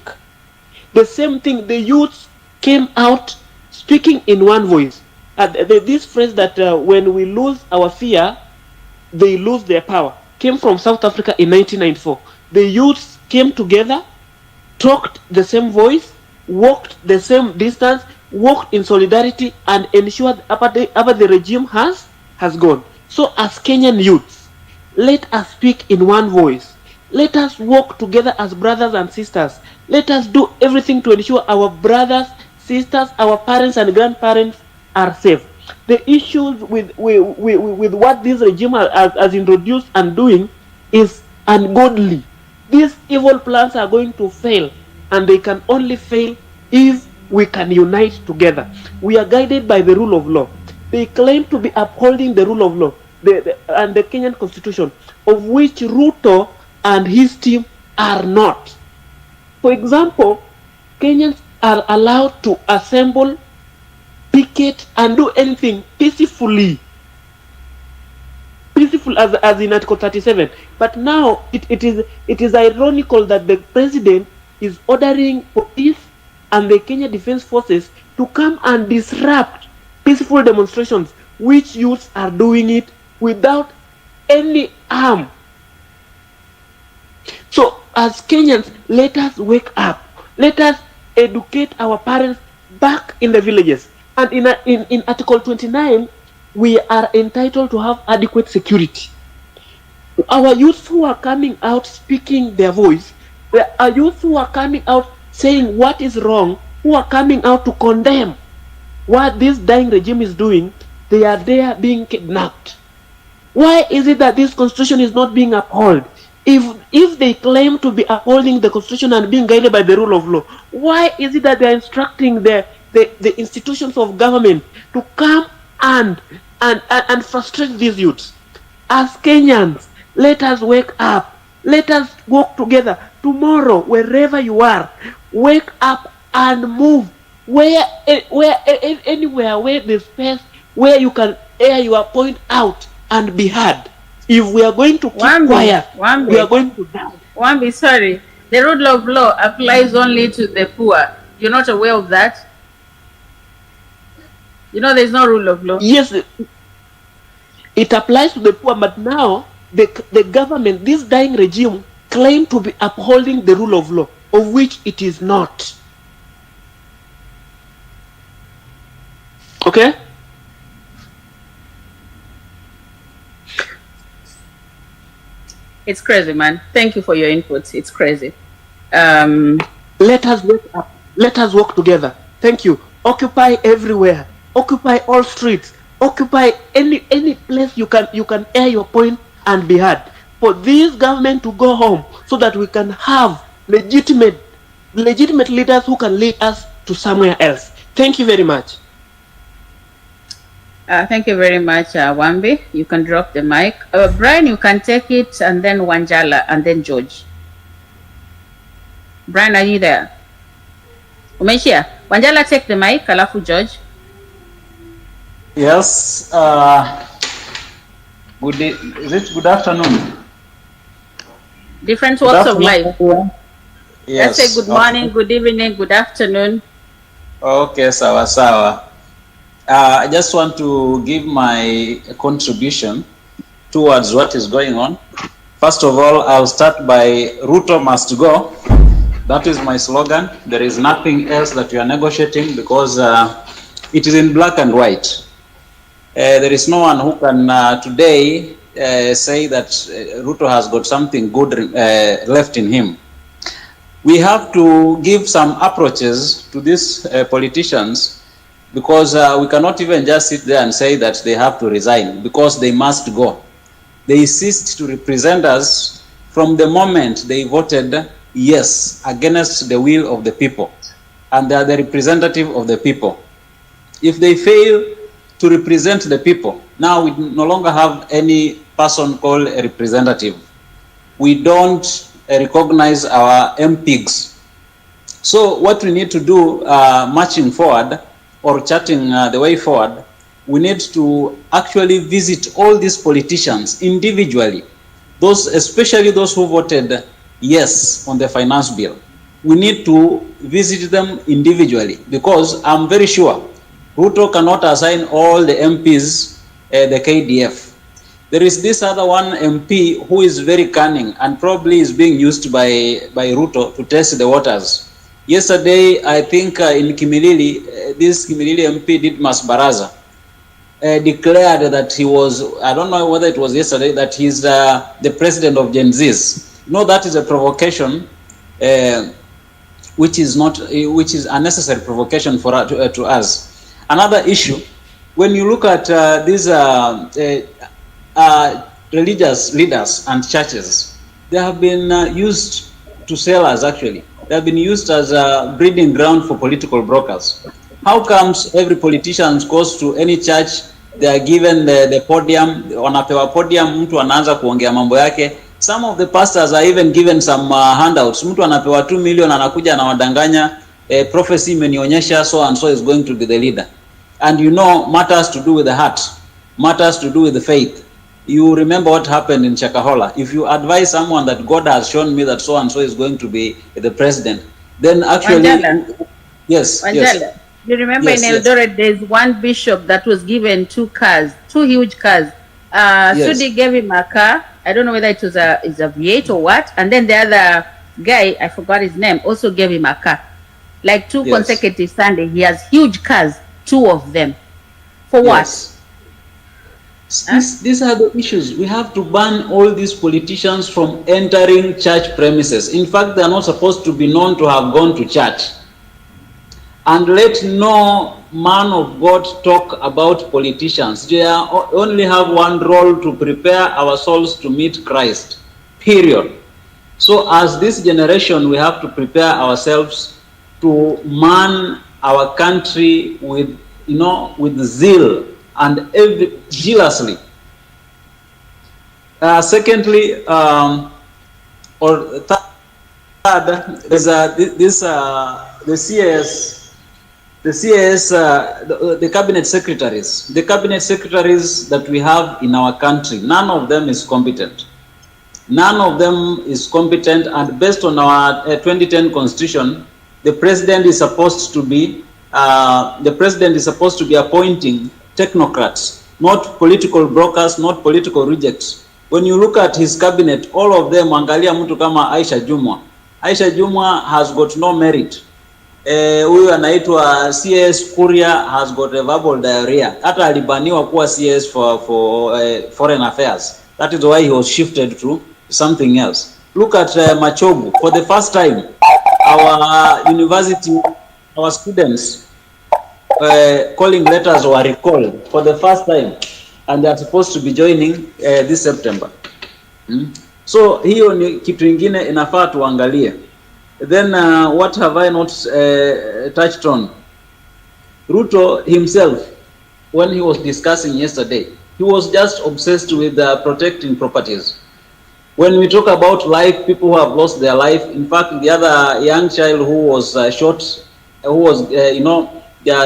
the same thing, the youths came out speaking in one voice. This phrase that when we lose our fear, they lose their power, came from South Africa in 1994. The youths came together, talked the same voice, walked the same distance, walked in solidarity, and ensured apartheid regime has gone. So as Kenyan youths, let us speak in one voice. Let us work together as brothers and sisters. Let us do everything to ensure our brothers, sisters, our parents and grandparents are safe. The issues with what this regime has introduced and doing is ungodly. These evil plans are going to fail, and they can only fail if we can unite together. We are guided by the rule of law. They claim to be upholding the rule of law and the Kenyan constitution, of which Ruto and his team are not. For example, Kenyans are allowed to assemble, picket, and do anything peaceful as in Article 37. But now it is ironical that the president is ordering police and the Kenya Defense Forces to come and disrupt peaceful demonstrations, which youths are doing it without any harm. So as Kenyans, let us wake up. Let us educate our parents back in the villages. And in Article 29, we are entitled to have adequate security. Our youths who are coming out speaking their voice, our youths who are coming out saying what is wrong, who are coming out to condemn what this dying regime is doing, they are there being kidnapped. Why is it that this constitution is not being upheld? If they claim to be upholding the constitution and being guided by the rule of law, why is it that they are instructing the institutions of government to come and frustrate these youths? As Kenyans, let us wake up. Let us work together. Tomorrow, wherever you are, wake up and move. Anywhere where there's space, where you can air your point out and be heard. If we are going to keep quiet, we are going to die. Wambi, sorry. The rule of law applies only to the poor. You're not aware of that? You know there's no rule of law? Yes, it applies to the poor, but now the government, this dying regime, claim to be upholding the rule of law, of which it is not. Okay? It's crazy, man. Thank you for your input. It's crazy. Let us wake up. Let us work together. Thank you. Occupy everywhere. Occupy all streets. Occupy any place you can air your point and be heard. For this government to go home so that we can have legitimate leaders who can lead us to somewhere else. Thank you very much. Thank you very much, Wambi. You can drop the mic. Brian, you can take it, and then Wanjala, and then George. Brian, are you there? Umeishia? Wanjala, take the mic, alafu George. Yes, is it good afternoon? Different Good walks of afternoon, life. everyone. Let's Yes. say good morning, good evening, good afternoon. Okay, sawa sawa. I just want to give my contribution towards what is going on. First of all, I'll start by Ruto must go. That is my slogan. There is nothing else that we are negotiating because it is in black and white. There is no one who can today say that Ruto has got something good left in him. We have to give some approaches to these politicians because we cannot even just sit there and say that they have to resign because they must go. They ceased to represent us from the moment they voted yes against the will of the people, and they are the representative of the people. If they fail to represent the people, now we no longer have any person called a representative. We don't recognize our MPs. So what we need to do marching forward or charting the way forward, we need to actually visit all these politicians individually, those, especially those who voted yes on the finance bill. We need to visit them individually because I'm very sure Ruto cannot assign all the MPs the KDF. There is this other one MP who is very cunning and probably is being used by Ruto to test the waters. Yesterday, I think in Kimilili, this Kimilili MP did Baraza, declared that he was, I don't know whether it was yesterday, that he's the president of Genszs. No, that is a provocation, which is unnecessary provocation for to us. Another issue, when you look at these religious leaders and churches, they have been used to sell us actually. They have been used as a breeding ground for political brokers. How comes every politician goes to any church, they are given the podium, wanapewa podium, mtu anaanza kuongea mambo yake. Some of the pastors are even given some handouts. Mtu anapewa 2 million anakuja anawadanganya, prophecy imenionyesha so and so is going to be the leader. And you know, matters to do with the heart, matters to do with the faith. You remember what happened in Chakahola. If you advise someone that God has shown me that so and so is going to be the president, then actually, Wanjala. yes, Wanjala. yes. You remember Yes, in Eldoret, there's one bishop that was given 2 cars, 2 huge cars. Yes. Sudi gave him a car. I don't know whether it was a V8 or what. And then the other guy, I forgot his name, also gave him a car. Like 2 Yes. consecutive Sunday, he has huge cars, 2 of them. For what? Yes. These are the issues. We have to ban all these politicians from entering church premises. In fact, they are not supposed to be known to have gone to church. And let no man of God talk about politicians. They only have one role, to prepare our souls to meet Christ. Period. So as this generation, we have to prepare ourselves to man our country with, with zeal and zealously. Secondly, or third, is the CAS, the cabinet secretaries. The cabinet secretaries that we have in our country, none of them is competent. None of them is competent, and based on our 2010 constitution, the president is supposed to be appointing technocrats, not political brokers, not political rejects. When you look at his cabinet, all of them, angalia mtu kama Aisha Jumwa. Aisha Jumwa has got no merit. Huyu anaitwa CS Kuria has got a verbal diarrhea. Hata alibaniwa kuwa CS for foreign affairs. That is why he was shifted to something else. Look at Machogu. For the first time, our university, our students, calling letters were recalled for the first time, and they are supposed to be joining this September. So hiyo ni kitu ingine inafaa tuangalie. Then what have I not touched on? Ruto himself, when he was discussing yesterday, he was just obsessed with protecting properties. When we talk about life, people who have lost their life, in fact, the other young child who was shot who was,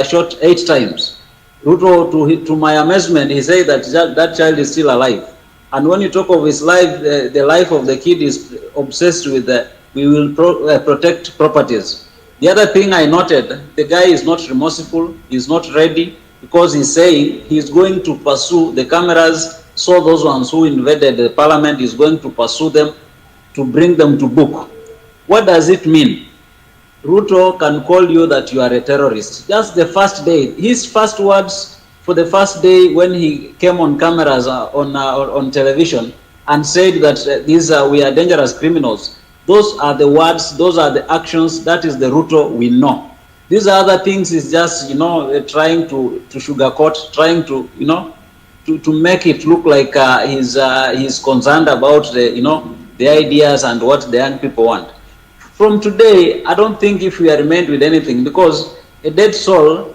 shot 8 times. Ruto, to my amazement, he said that child is still alive. And when you talk of his life, the life of the kid is obsessed with we will protect properties. The other thing I noted, the guy is not remorseful, he's not ready, because he's saying he's going to pursue the cameras, saw those ones who invaded the parliament, he's going to pursue them, to bring them to book. What does it mean? Ruto can call you that you are a terrorist. Just the first day, his first words for the first day when he came on cameras on television and said that we are dangerous criminals. Those are the words, those are the actions, that is the Ruto we know. These other things is just, trying to sugarcoat, trying to, to make it look like he's concerned about the ideas and what the young people want. From today, I don't think if we are remained with anything, because a dead soul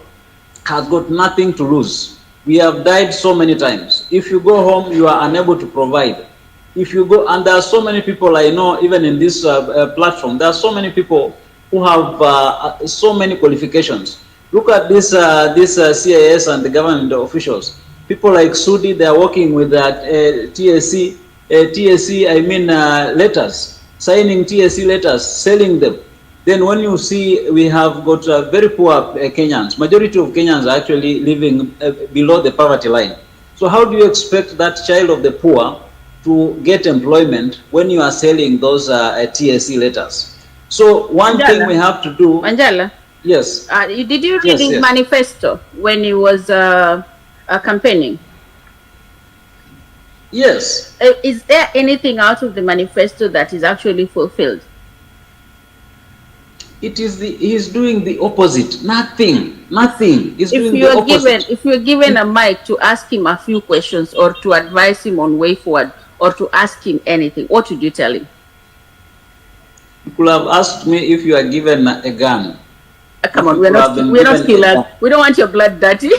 has got nothing to lose. We have died so many times. If you go home, you are unable to provide. If you go, and there are so many people I know, even in this platform, there are so many people who have so many qualifications. Look at this CIS and the government officials. People like Sudi, they are working with TSC, letters, signing TSC letters, selling them. Then when you see we have got very poor Kenyans, majority of Kenyans are actually living below the poverty line. So how do you expect that child of the poor to get employment when you are selling those TSC letters? So one thing we have to do... Manjala? Yes. Did you read his manifesto when he was campaigning? Yes. Is there anything out of the manifesto that is actually fulfilled? It is he's doing the opposite. Nothing. He's doing the opposite. If you're given a mic to ask him a few questions or to advise him on way forward or to ask him anything, what would you tell him? You could have asked me if you are given a gun. Come on, we're not killers. We don't want your blood dirty.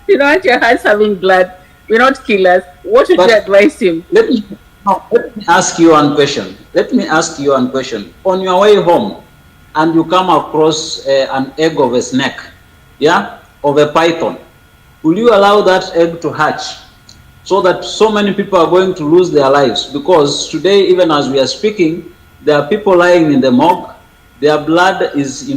We don't want your hands having blood. We're not killers. What would you advise him? Let me ask you one question. On your way home, and you come across an egg of a snake, of a python, will you allow that egg to hatch so that so many people are going to lose their lives? Because today, even as we are speaking, there are people lying in the morgue. Their blood is,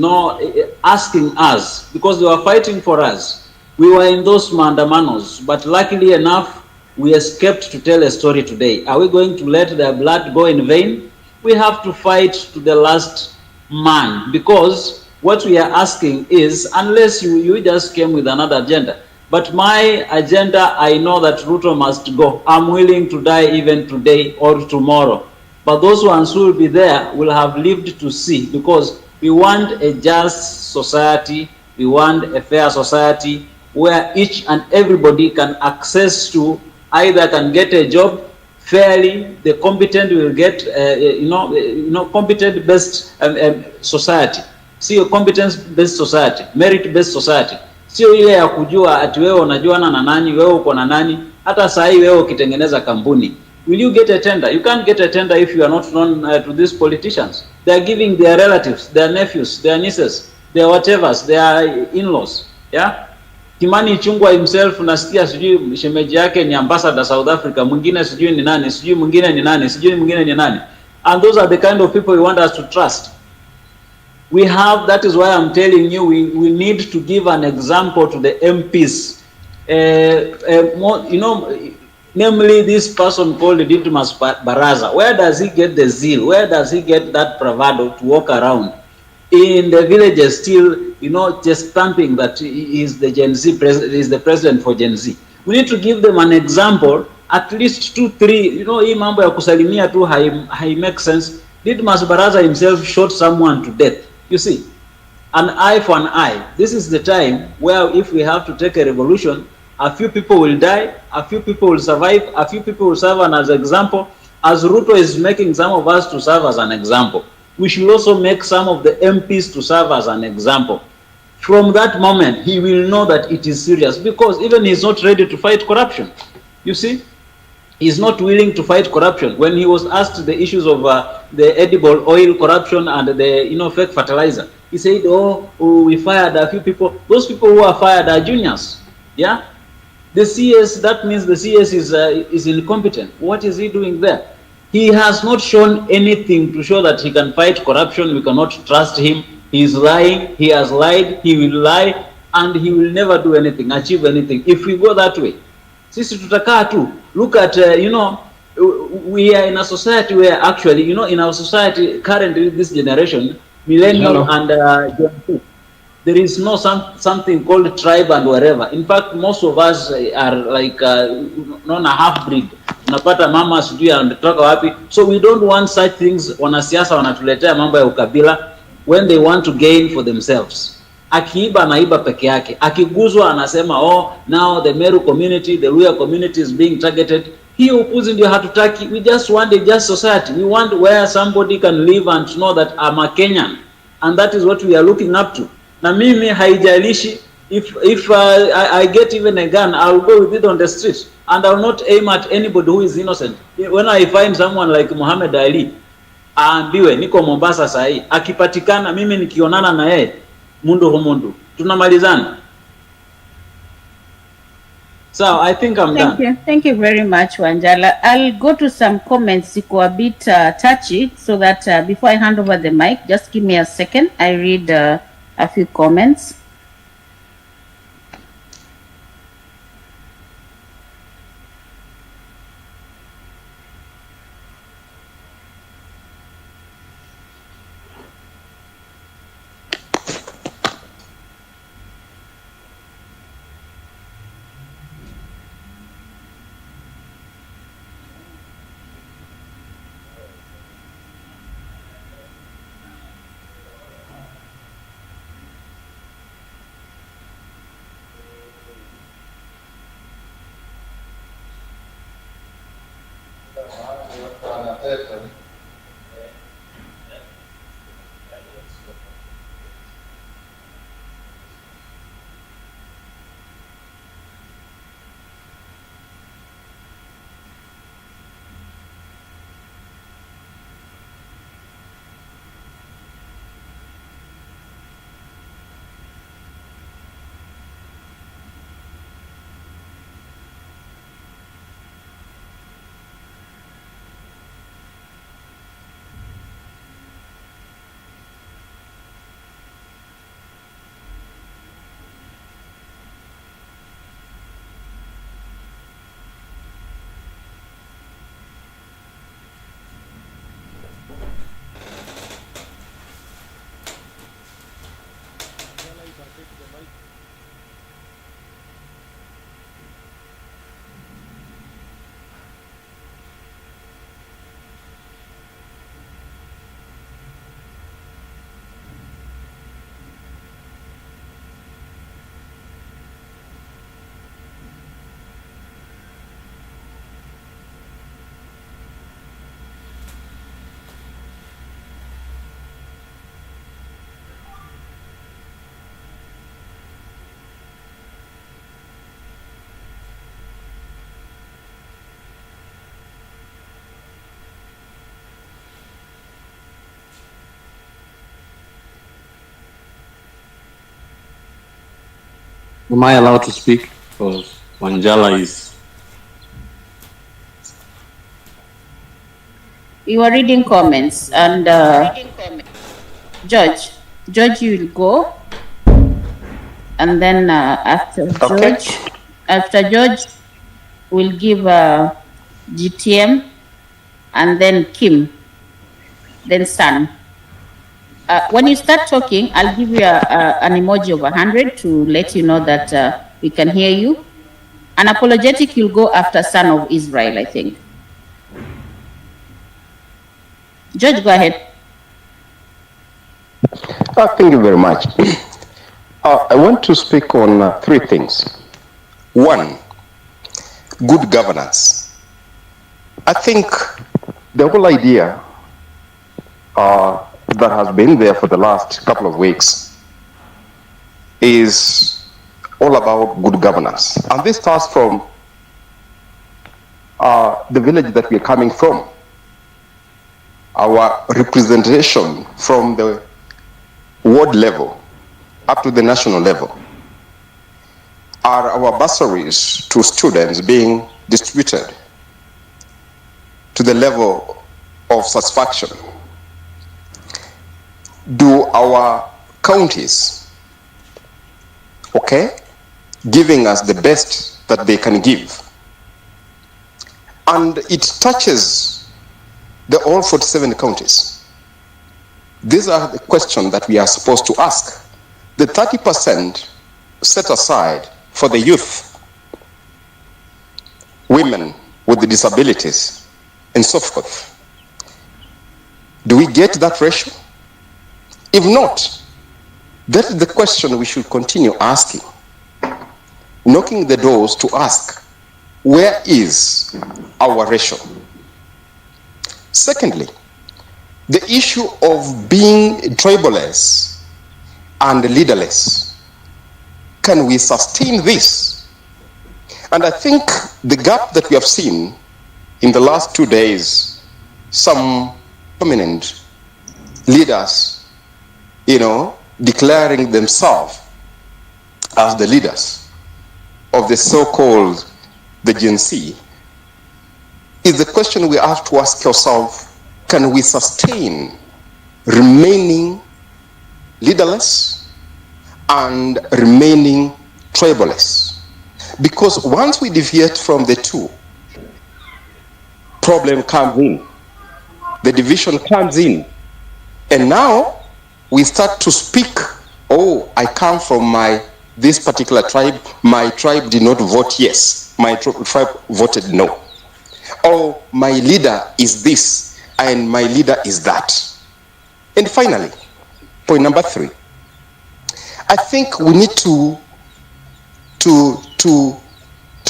asking us, because they were fighting for us. We were in those mandamanos, but luckily enough, we escaped to tell a story today. Are we going to let their blood go in vain? We have to fight to the last man, because what we are asking is, unless you just came with another agenda. But my agenda, I know that Ruto must go. I'm willing to die even today or tomorrow. But those ones who will be there will have lived to see, because we want a just society, we want a fair society where each and everybody can access to, either can get a job fairly, the competent will get, competent-based society. Sio competence-based society, merit-based society. Sio ile ya kujua ati wewe unajuana na nani, wewe uko na nani, hata saa hii wewe ukitengeneza kampuni. Will you get a tender? You can't get a tender if you are not known to these politicians. They are giving their relatives, their nephews, their nieces, their whatevers, their in-laws. Yeah? Kimani Ichung'wah himself, nasikia sijui shemeji yake ni ambassador South Africa, mwingine sijui ni nani, sijui mwingine ni nani, sijui mwingine ni nani. And those are the kind of people we want us to trust. We have, that is why I'm telling you, we need to give an example to the MPs. Namely, this person called Didmus Baraza. Where does he get the zeal? Where does he get that bravado to walk around in the villages still, just stamping that he is the Gen Z is the president for Gen Z? We need to give them an example, at least 2, 3. Hii mambo ya kusalimia tu hai make sense. Didmus Baraza himself shot someone to death. You see, an eye for an eye. This is the time where if we have to take a revolution, a few people will die, a few people will survive, a few people will serve as an example. As Ruto is making some of us to serve as an example, we should also make some of the MPs to serve as an example. From that moment, he will know that it is serious, because even he's not ready to fight corruption. You see, he's not willing to fight corruption. When he was asked the issues of the edible oil corruption and the fake fertilizer, He said, oh, we fired a few people. Those people who are fired are juniors. Yeah? The CS, that means the CS is incompetent. What is he doing there? He has not shown anything to show that he can fight corruption. We cannot trust him. He is lying. He has lied. He will lie. And he will never do anything, achieve anything. If we go that way, sisi tutakaa tu. Look at, we are in a society where actually, in our society, currently this generation, millennial and Gen Z, there is no something called tribe and whatever. In fact, most of us are like non a half breed. Unapata mama sijui anatoka wapi. So we don't want such things. Wanasiasa wanatuletea mambo ya ukabila when they want to gain for themselves. Akiiba anaiba peke yake. Akiguzwa anasema, oh, now the Meru community, the Luya community is being targeted. Hii upuzi ndio hatutaki. We just want a just society. We want where somebody can live and know that I'm a Kenyan. And that is what we are looking up to. Na mimi haijalishi, if I get even a gun, I'll go with it on the street. And I'll not aim at anybody who is innocent. When I find someone like Muhammad Ali, aambiwe niko Mombasa sahi, akipatikana mimi nikionana na yeye, mundu humundu, tunamalizana. So I think I'm done. Thank you very much, Wanjala. I'll go to some comments. It's a bit touchy, so that before I hand over the mic, just give me a second. I read a few comments. Am I allowed to speak? Because Wanjala is... You are reading comments, and George, you will go, and then after George, we'll give GTM, and then Kim, then San. When you start talking, I'll give you an emoji of 100 to let you know that we can hear you. Unapologetic, you'll go after Son of Israel, I think. George, go ahead. Thank you very much. I want to speak on three things. One, good governance. I think the whole idea that has been there for the last couple of weeks is all about good governance. And this starts from the village that we are coming from. Our representation from the ward level up to the national level? Are our bursaries to students being distributed to the level of satisfaction? Do our counties, giving us the best that they can give? And it touches the all 47 counties. These are the questions that we are supposed to ask. The 30% set aside for the youth, women with the disabilities, and so forth. Do we get that ratio? If not, that is the question we should continue asking, knocking the doors to ask, where is our ratio? Secondly, the issue of being tribalist and leaderless. Can we sustain this? And I think the gap that we have seen in the last 2 days, some prominent leaders, declaring themselves as the leaders of the so-called the Genszs, is the question we have to ask ourselves: can we sustain remaining leaderless and remaining tribalist? Because once we deviate from the two, problem comes in, the division comes in, and now we start to speak, oh, I come from this particular tribe, my tribe did not vote yes, my tribe voted no. Or my leader is this, and my leader is that. And finally, point number 3, I think we need to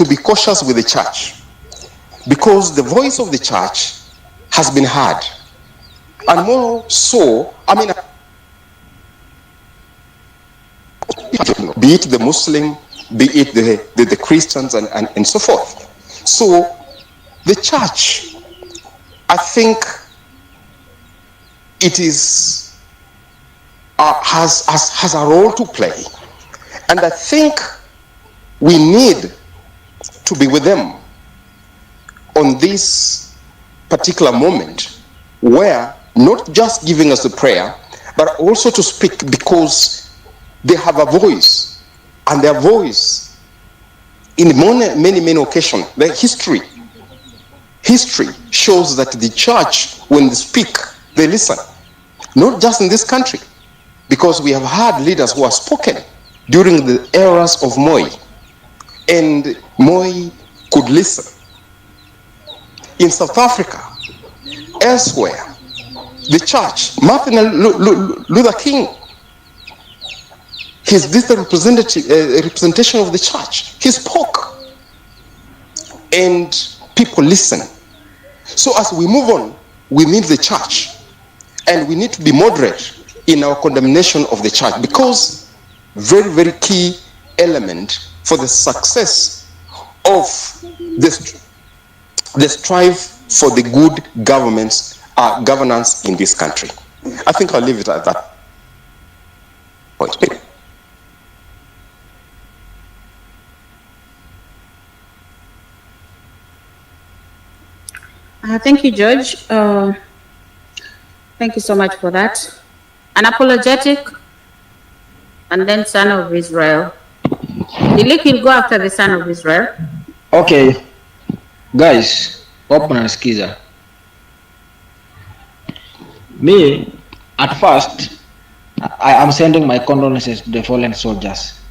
be cautious with the church, because the voice of the church has been heard. And more so, be it the Muslim, be it the Christians and so forth. So the church, I think it is has a role to play, and I think we need to be with them on this particular moment, where not just giving us the prayer, but also to speak, because they have a voice, and their voice in many occasions, the history shows that the church, when they speak, they listen. Not just in this country, because we have had leaders who have spoken during the eras of Moi, and Moi could listen. In South Africa, elsewhere, the church, Martin Luther King, is this the representation of the church? He spoke, and people listen. So as we move on, we need the church, and we need to be moderate in our condemnation of the church, because very key element for the success of the strive for the good governance in this country. I think I'll leave it at that point. Thank you, George. Thank you so much for that. Unapologetic, and then Son of Israel. Dilik will go after the Son of Israel. Okay, guys, hope mnanisikiza. Me, at first, I am sending my condolences to the fallen soldiers.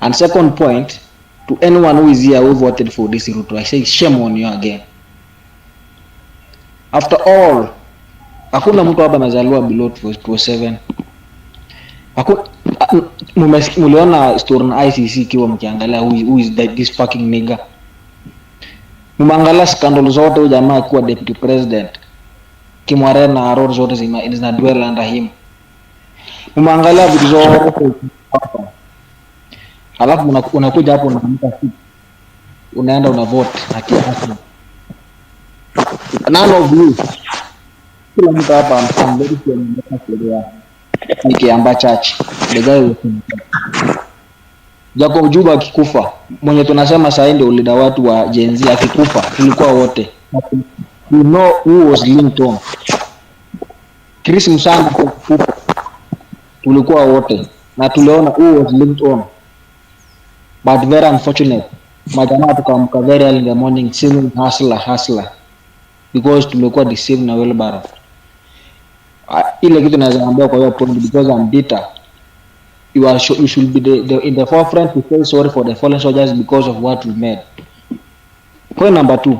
And second point, to anyone who is here who voted for this Ruto, I say shame on you again. After all, hakuna mtu hapa amezaliwa below 27. Muliona story na ICC kiwa mkiangalia who is this fucking nigga. Mumangalia scandal zote huyu jamaa kuwa deputy president. Kimware na Aror zote zina dwell under him. Mumangalia vitu zote halafu unakuja hapo unaenda una vote na kiasi. None of you, kila mtu hapa ambaye sheria nikiamba church the guy Jacob Juba akikufa, mwenye tunasema sasa ndio ulida watu wa Genszs akikufa, tulikuwa wote. You know who was linked on. Chris Msanga akikufa, tulikuwa wote na tuliona who was linked on. But very unfortunate. Majamaa tukaamka very early in the morning singing hustler because tumekuwa deceived na wheelbarrow. Ile kitu naweza ambia kwa hiyo point because I'm bitter. You should be in the forefront to say sorry for the fallen soldiers because of what we made. Point number 2.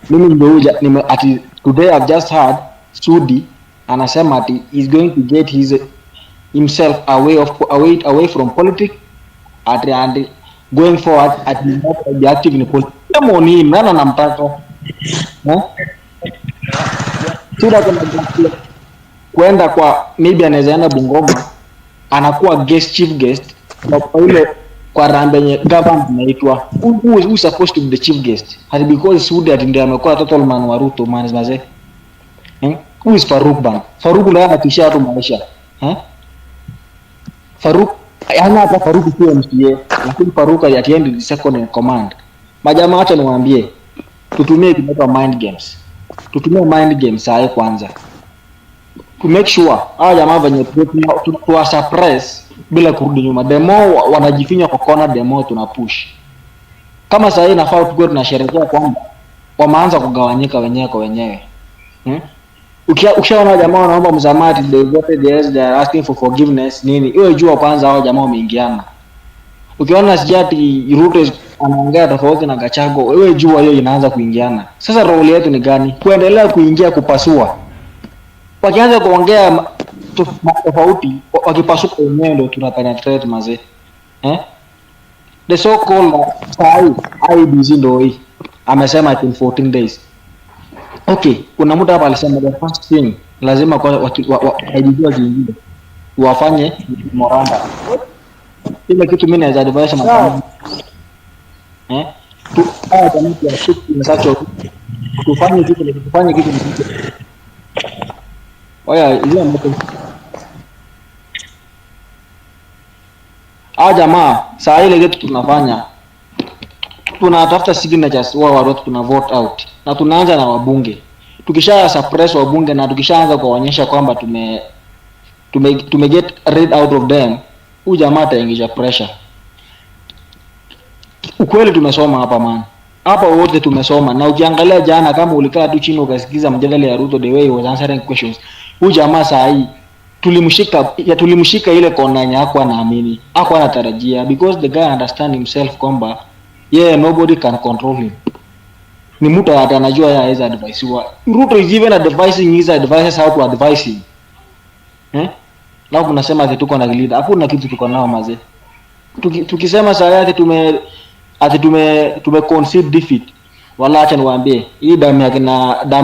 Mimi ndio ati today I've just heard Sudi anasema ati he's going to get himself away from politics and going forward at not be active in politics. Kama ni nani namtaka? Sudi kwenda kwa maybe anaweza enda Bungoma anakuwa chief guest kwa ile kwa rambe yenye government inaitwa who supposed to be the chief guest and because Sudi ndio amekuwa total man wa Ruto maze who is Faruk ndio anatisha watu maisha Faruk hata Faruk pia MCA lakini Faruk atiende the second in command. Majamaa acha niwaambie tutumie kitu mind games saa kwanza to make sure hao jamaa venye tu suppress bila kurudi nyuma. Demo wanajifinya kwa kona, demo tuna push. Kama sasa hii nafaa tukue tunasherehekea kwamba wameanza kugawanyika wenyewe kwa wenyewe. Ukishaona jamaa wanaomba msamaha, they are asking for forgiveness nini, hiyo jua kwanza hao jamaa wameingiana. Ukiona sijati Ruto anaongea tofauti na Gachago, wewe jua hiyo inaanza kuingiana. Sasa role yetu ni gani? Kuendelea kuingia kupasua. Wakianza kuongea tofauti, wakipasuka wenyewe ndio tunapenetrate mazee. The so called IBC ndio hii amesema in 14 days. Okay, kuna mtu hapa alisema the first thing lazima kwa IBC wajingie wafanye moranda. Ile kitu mimi naweza advise na tu hata mtu ashiki msacho tufanye kitu Oya, ile mtu. Jamaa, saa ile kitu tunafanya. Tunatafuta signatures wa watu tuna vote out. Na tunaanza na wabunge. Tukisha suppress wabunge na tukishaanza kuwaonyesha kwamba tume get rid out of them, huyu jamaa ataingisha pressure. Ukweli tumesoma hapa man. Hapa wote tumesoma na ukiangalia jana kama ulikaa tu chini ukasikiza mjadala ya Ruto the way he was answering questions. Huyu jamaa saa hii tulimshika ile kona yako anaamini. Hapo anatarajia because the guy understand himself kwamba nobody can control him. Ni mtu atanajua yeye is advice. Ruto is even advising his advisors how to advise him. Na kunasema ati tuko na leader. Hapo na kitu tuko nao mazee. Tukisema saa ati tume concede defeat. Wala acha niwaambie, hii damu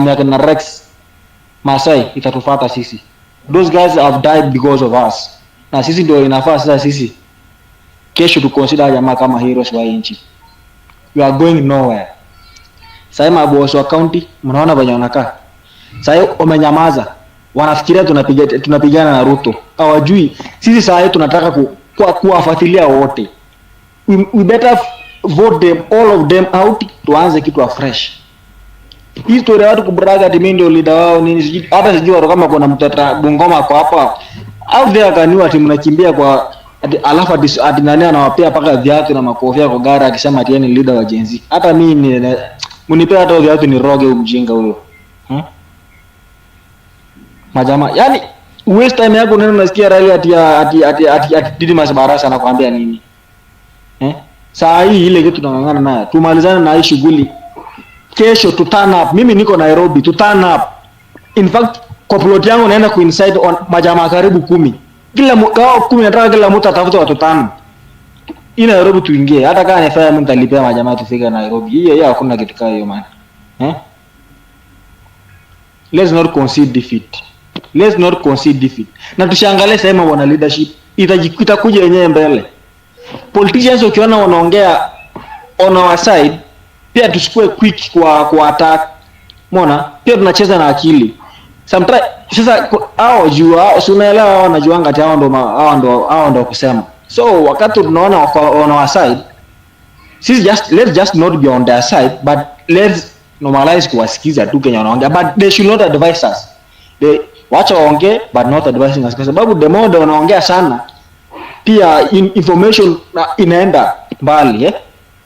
yake na Rex Masai itatufuata sisi. Those guys have died because of us. Na sisi ndio inafaa sasa sisi kesho tu consider jamaa kama heroes wa nchi. We are going nowhere. Sasa maboss wa county mnaona venye wanakaa. Sasa wamenyamaza. Wanafikiria tunapigana na Ruto. Hawajui sisi sasa tunataka kuwafuatilia wote. We better vote them all of them out, tuanze kitu afresh. Hii story watu kubraga ati mimi ndio leader wao nini sijui hata sijui watu kama kuna mtata Bungoma kwa hapa au there kaniwa ati mnakimbia kwa alafu ati nani anawapea paka viatu na makofia kwa gara akisema ati yeye ni leader wa Genszs. Hata mimi mnipea hata viatu ni roge umjinga huyo. Majamaa yani waste time yako neno nasikia rally ati Didmas Barasa anakuambia nini? Saa hii ile kitu tunangangana nayo. Tumalizane na hii shughuli. Kesho to turn up. Mimi niko Nairobi to turn up. In fact, kwa plot yangu naenda coincide on majamaa karibu 10. Kila mkao 10 nataka kila mtu atafute watu 5. Hii Nairobi tuingie. Hata kama nifanya mimi nitalipia majamaa tufike Nairobi. Hiyo hakuna kitu kama hiyo man. Let's not concede defeat. Na tushangalie sema wana leadership itakuja yenyewe mbele. Politicians ukiona wanaongea on our side pia tusikue quick kwa attack. Umeona? Pia tunacheza na akili. sometimes sasa hao jua unaelewa, hao wanajuanga ati hao ndo kusema. So wakati tunaona on our side, let's just not be on their side, but let's normalize kuwasikiza tu Kenya wanaongea, but they should not advise us. They wacha waongee but not advising us, kwa sababu the more wanaongea sana pia information inaenda mbali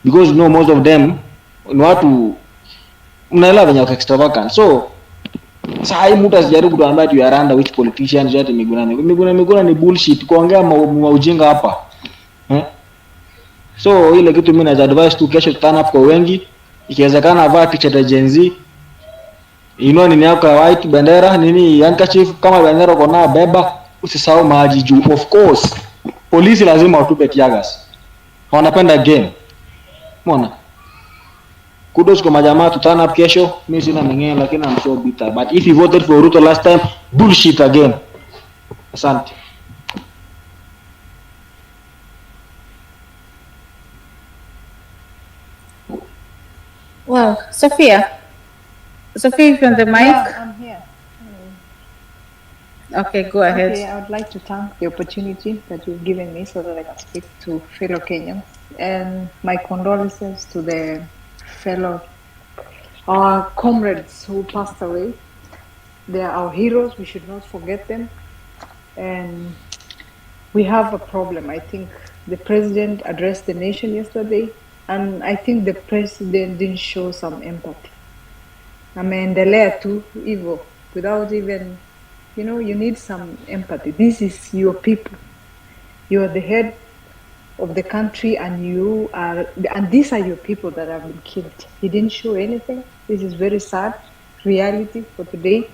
because most of them ni watu unaelewa venye extravagant. So sasa hii mtu asijaribu kutuambia tu yaranda which politicians yote Miguna ni bullshit kuongea maujinga hapa. So ile kitu mimi na advise tu, kesho turn up kwa wengi, ikiwezekana vaa t-shirt ya Genszs, inua nini yako ya white, bendera nini handkerchief, kama bendera uko na beba, usisahau maji juu. Of course polisi lazima watupe tiagas, wanapenda game. Umeona? Kudos kwa majamaa, to turn up kesho. Mimi sina mengine, lakini I'm so bitter, but if you voted for Ruto last time, bullshit again. Asante. Well, Sophia, if you're on the mic. Yeah, I'm here. Okay, go ahead. Okay, I would like to thank the opportunity that you've given me so that I can speak to fellow Kenyans, and my condolences to the fellow comrades who passed away. They are our heroes. We should not forget them. And we have a problem. I think the president addressed the nation yesterday, and I think the president didn't show some empathy. Ameendelea tu hivyo without even, you need some empathy. This is your people. You are the head of the country, and these are your people that have been killed. He didn't show anything. This is very sad reality for today.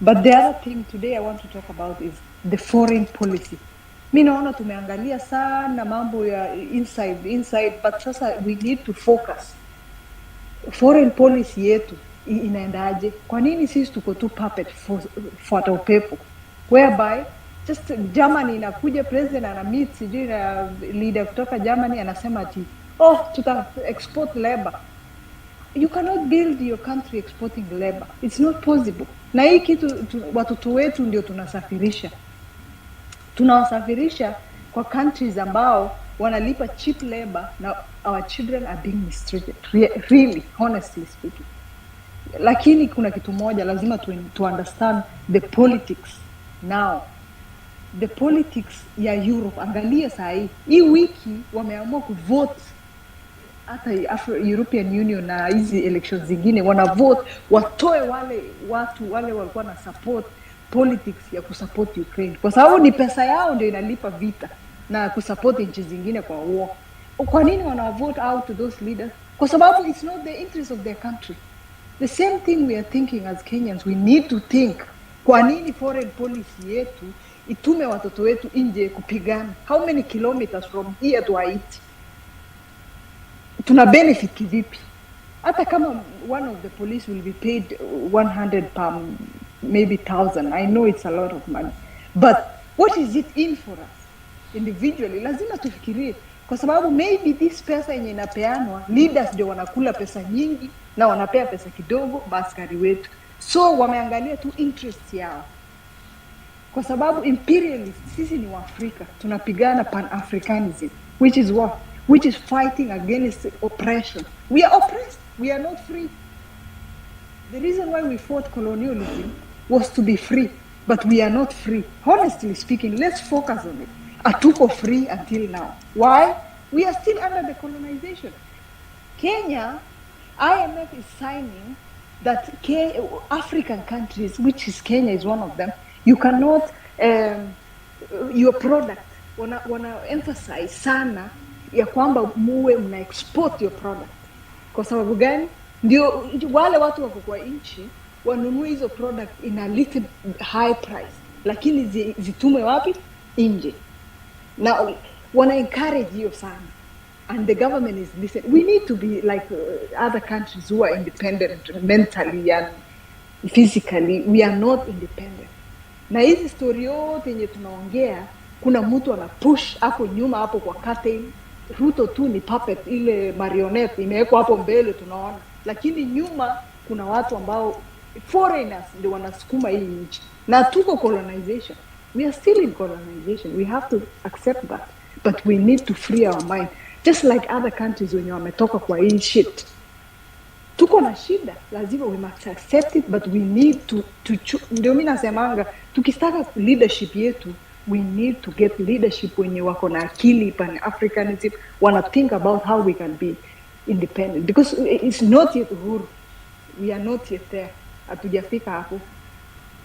But the other thing today I want to talk about is the foreign policy. Mi naona tumeangalia sana mambo ya inside, but sasa we need to focus. Foreign policy yetu inaendaje? Kwa nini sisi tuko tu puppet fuata upepo? Whereby just Germany inakuja, president ana meet sijui na leader kutoka Germany anasema ati tuta export labor. You cannot build your country exporting labor. It's not possible. Na hii kitu watoto wetu ndio tunawasafirisha kwa countries ambao wanalipa cheap labor, na our children are being mistreated, really, honestly speaking. Lakini kuna kitu moja lazima to understand the politics now. The politics ya Europe, angalia saa hii wiki wameamua kuvote, hata European Union na hizi elections zingine wana vote watoe wale watu wale walikuwa na support politics ya kusupport Ukraine, kwa sababu ni pesa yao ndio inalipa vita na kusupport nchi zingine kwa war. Kwa nini wana vote out to those leaders? Kwa sababu it's not the interest of their country. The same thing we are thinking as Kenyans. We need to think, kwa nini foreign policy yetu itume watoto wetu nje kupigana? How many kilometers from here to Haiti? Tuna benefit kivipi? Hata kama one of the police will be paid 100 pound, maybe 1,000. I know it's a lot of money. But what is it in for us? Individually, lazima tufikirie. Kwa sababu maybe this pesa yenye inapeanwa, leaders ndio wanakula pesa nyingi na wanapea pesa kidogo maaskari wetu. So wameangalia tu interest yao. Kwa sababu imperialist, sisi ni Waafrika, tunapigana pan-Africanism, which is what? Which is fighting against oppression. We are oppressed. We are not free. The reason why we fought colonialism was to be free, but we are not free. Honestly speaking, let's focus on it. Atuko free until now. Why? We are still under the colonization. Kenya, IMF is signing that African countries, which is Kenya is one of them, you cannot, your product, wanna emphasize sana ya kwamba muwe mna export your product. Kwa sababu gani? Ndio wale watu wako kwa nchi wanunue hizo product in a little high price, lakini zitume wapi? Nje. Now wanna encourage hiyo sana, and the government is listening. We need to be like other countries who are independent mentally and physically. We are not independent. Na hizi story yote yenye tunaongea, kuna mtu ana push hapo nyuma hapo kwa curtain. Ruto tu ni puppet, ile marionette imewekwa hapo mbele tunaona, lakini nyuma kuna watu ambao foreigners ndio wanasukuma hii nchi, na tuko colonization. We are still in colonization. We have to accept that, but we need to free our mind, just like other countries wenye wametoka kwa hii shit. Tuko na shida, lazima we must accept it, but we need to ndio mimi nasemanga tukitaka leadership yetu, we need to get leadership wenye wako na akili pan Africanism, wanna think about how we can be independent, because it's not yet uhuru. We are not yet there. Hatujafika hapo.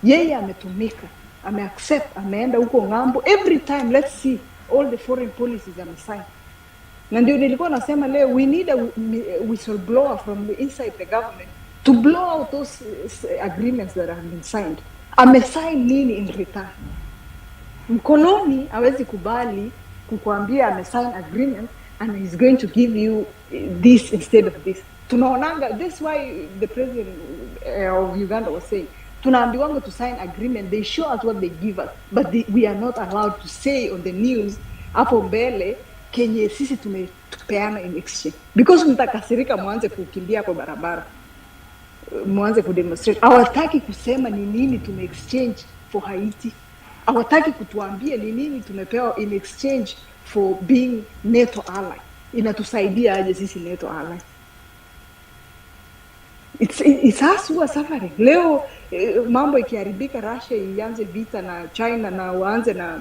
Yeye ametumika, ameaccept, ameenda huko ngambo. Every time, let's see all the foreign policies amesign. Na ndio nilikuwa nasema leo, we need a whistleblower from inside the government to blow out those agreements that have been signed. Amesign nini in return? Mkoloni hawezi kubali kukuambia amesign agreement and he's going to give you this instead of this. Tunaonanga, that's why the president of Uganda was saying, tunaambiwanga to sign agreement, they show us what they give us, but we are not allowed to say on the news hapo mbele kenye sisi tumepeana in exchange, because mtakasirika mwanze kukimbia kwa barabara, mwanze kudemonstrate. Hawataki kusema ni nini tume exchange for Haiti, hawataki kutuambia ni nini tumepewa in exchange for being NATO ally. Inatusaidia aje sisi NATO ally? It's us who are suffering. Leo mambo ikiharibika, Russia ianze vita na China na waanze na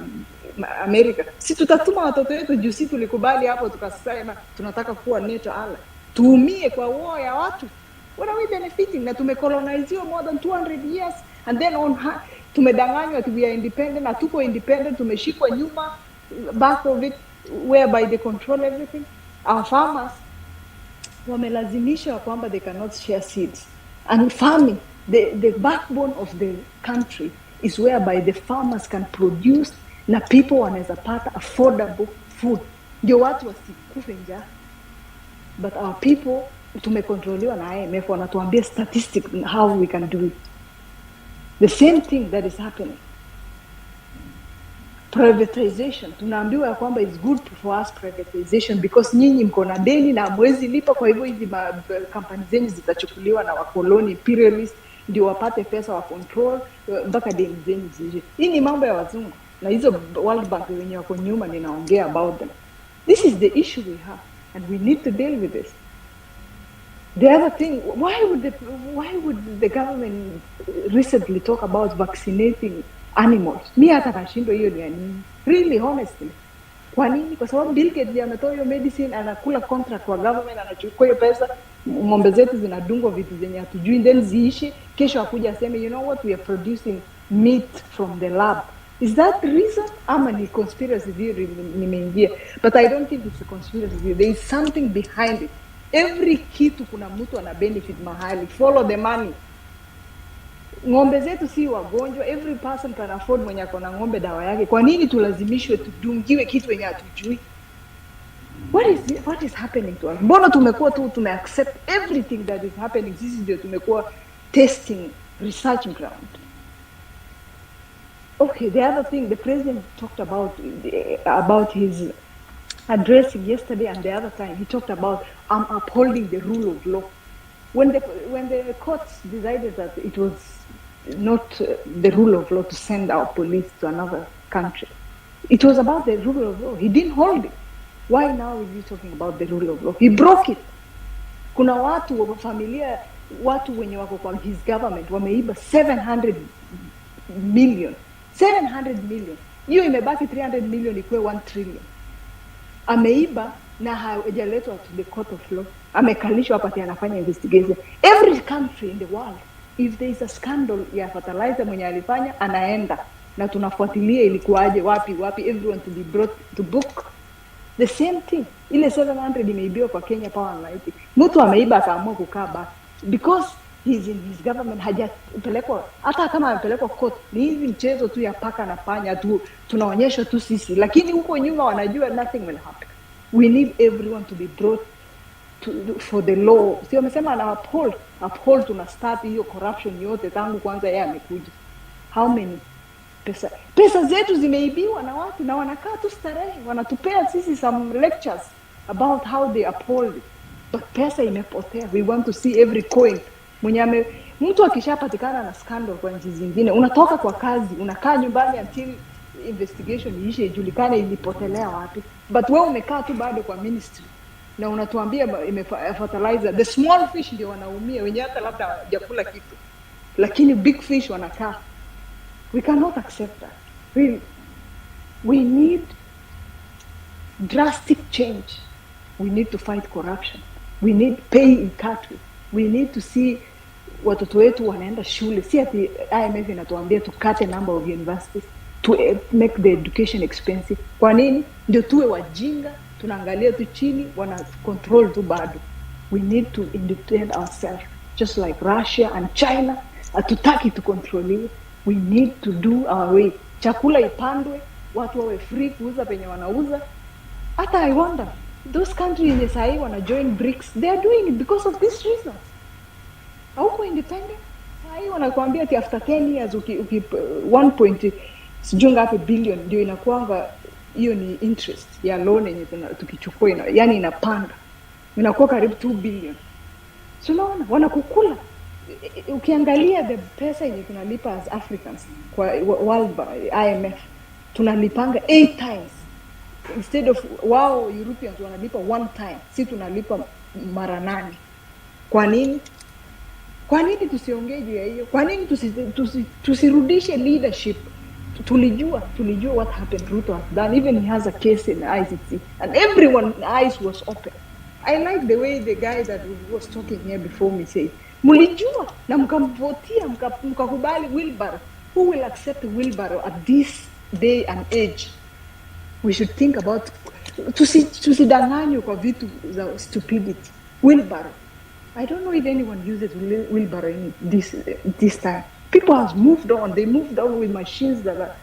America, si tutatuma watoto wetu juu si tulikubali hapo tukasema tunataka kuwa NATO ally, tuumie kwa war ya watu? What are we benefiting? Na tumecoloniziwa more than 200 years and then tumedanganywa ati we are independent. Hatuko independent, tumeshikwa nyuma, back of it, whereby they control everything. Our farmers wamelazimisha kwamba they cannot share seeds, and farming, the backbone of the country is whereby the farmers can produce na people wanaweza pata affordable food, ndio watu wasikufe njaa. But our people tumekontroliwa na IMF, wanatuambia statistics how we can do it. The same thing that is happening. Privatization, tunaambiwa ya kwamba it's good for us privatization because nyinyi mko na deni na mwezi lipa, kwa hivyo hizi kampani zenyu zitachukuliwa na wakoloni imperialist ndio wapate pesa wa control mpaka deni zenyu zije. Hii ni mambo ya wazungu, na hizo World Bank wenye wako nyuma ninaongea about them. This is the issue we have and we need to deal with this. The other thing, why would the government recently talk about vaccinating animals? Mi hata nashindwa hiyo ni ya nini? Really, honestly. Kwa nini? Kwa sababu Bill Gates ametoa hiyo medicine, anakula contract kwa government, anachukua hiyo pesa, ng'ombe zetu zinadungwa vitu zenye hatujui, then ziishi, kesho akuja aseme, you know what, we are producing meat from the lab. Is that the reason? Ama ni conspiracy theory nimeingia? But I don't think it's a conspiracy theory. There is something behind it. Every kitu kuna mtu ana benefit mahali. Follow the money. Ng'ombe zetu si wagonjwa, every person can afford mwenye ako na ng'ombe dawa yake. Kwa nini tulazimishwe tudungiwe kitu yenye hatujui? What is happening to us? Mbona tumekuwa tu tumeaccept everything that is happening? Sisi ndio tumekuwa testing research ground. Okay, the other thing the president talked about his address yesterday and the other time, he talked about upholding the rule of law. When the courts decided that it was not the rule of law to send our police to another country, it was about the rule of law. He didn't hold it. Why now is he talking about the rule of law? He broke it. Kuna watu wa familia, watu wenye wako kwa his government wameiba 700 million. 700 million. Hiyo imebaki 300 million ikuwe 1 trillion. Ameiba na hajaletwa to the court of law. Amekalishwa hapa anafanya investigation. Every country in the world, if there is a scandal ya fertilizer mwenye alifanya, anaenda na tunafuatilia ilikuwaje, wapi, everyone to be brought to book. The same thing. Ile 700 imeibiwa kwa Kenya Power and Lighting. Mtu ameiba akaamua kukaa back because he's in his government, hajapelekwa. Hata kama amepelekwa court, ni hivi mchezo tu ya paka na panya tu, tunaonyesha tu sisi, lakini huko nyuma wanajua nothing will happen. We need everyone to be brought for the law. Sio amesema ana uphold tuna start hiyo corruption yote tangu kwanza yeye amekuja. How many pesa zetu zimeibiwa na watu na wanakaa tu starehe, wanatupea sisi some lectures about how they uphold it. But pesa imepotea. We want to see every coin Mtu akishapatikana na scandal kwa nchi zingine, unatoka kwa kazi, unakaa nyumbani until investigation iishe, ijulikane ilipotelea wapi. But wewe umekaa tu bado kwa ministry na unatuambia fertilizer. The small fish ndio wanaumia, wenye hata labda hawajakula kitu, lakini big fish wanakaa. We cannot accept that. Really, we need drastic change. We need to fight corruption. We need pay equity. We need to see watoto wetu wanaenda shule. Si ati IMF inatuambia to cut a number of universities to make the education expensive. Kwa nini? Ndio tuwe wajinga, tunaangalia tu chini, wana control tu bado. We need to independent ourselves, just like Russia and China. Hatutaki to control it. We need to do our way. Chakula ipandwe, watu wawe free kuuza penye wanauza. Hata I wonder, those countries yenye sahi wana join BRICS, they are doing it because of this reason. Hauko independent. Sahi wanakuambia ati after 10 years 1.6 billion ndio inakuanga, hiyo ni interest ya loan yenye tukichukua, yani inapanda. Inakuwa karibu 2 billion. So unaona wanakukula. Ukiangalia the pesa yenye tunalipa as Africans kwa World IMF, tunalipanga 8 times instead of wao Europeans wanalipa 1 time, si tunalipa mara 8. Kwa nini? Kwa nini tusiongee juu ya hiyo? Kwa nini tusirudishe leadership? Tulijua what happened. Ruto has done. Even he has a case in ICC and everyone's eyes was open. I like the way the guy that was talking here before me said, mulijua na mkamvotia, mkakubali wheelbarrow. Who will accept a wheelbarrow at this day and age? We should think about, tusidanganywe kwa vitu za stupidity. Wheelbarrow. I don't know if anyone uses wheelbarrow in this time. People have moved on. They moved on with machines that are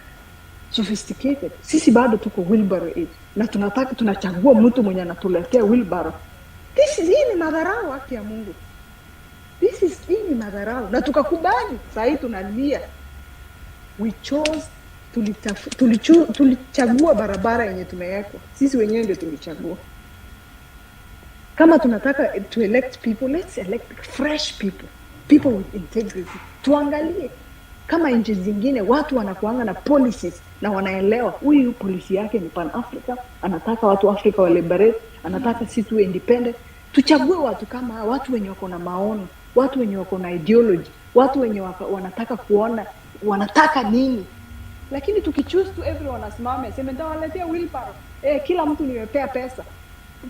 sophisticated. Sisi bado tuko wheelbarrow age. Na tunachagua mtu mwenye anatuletea wheelbarrow. Hii ni madharau, haki ya Mungu. Hii ni madharau. Na tukakubali. Sasa tunalia. We chose, tulichagua barabara yenye tumewekwa. Sisi wenyewe ndio tulichagua. Kama tunataka to elect people, let's elect fresh people with integrity. Tuangalie kama nchi zingine watu wanakuanga na policies na wanaelewa huyu policy yake ni pan Africa, anataka watu Afrika wa liberate, anataka sisi tuwe independent. Tuchague watu kama watu wenye wako na maono, watu wenye wako na ideology, watu wenye wanataka kuona wanataka nini. Lakini tukichoose to everyone asimame aseme ndawaletea wheelbarrow, kila mtu nimepea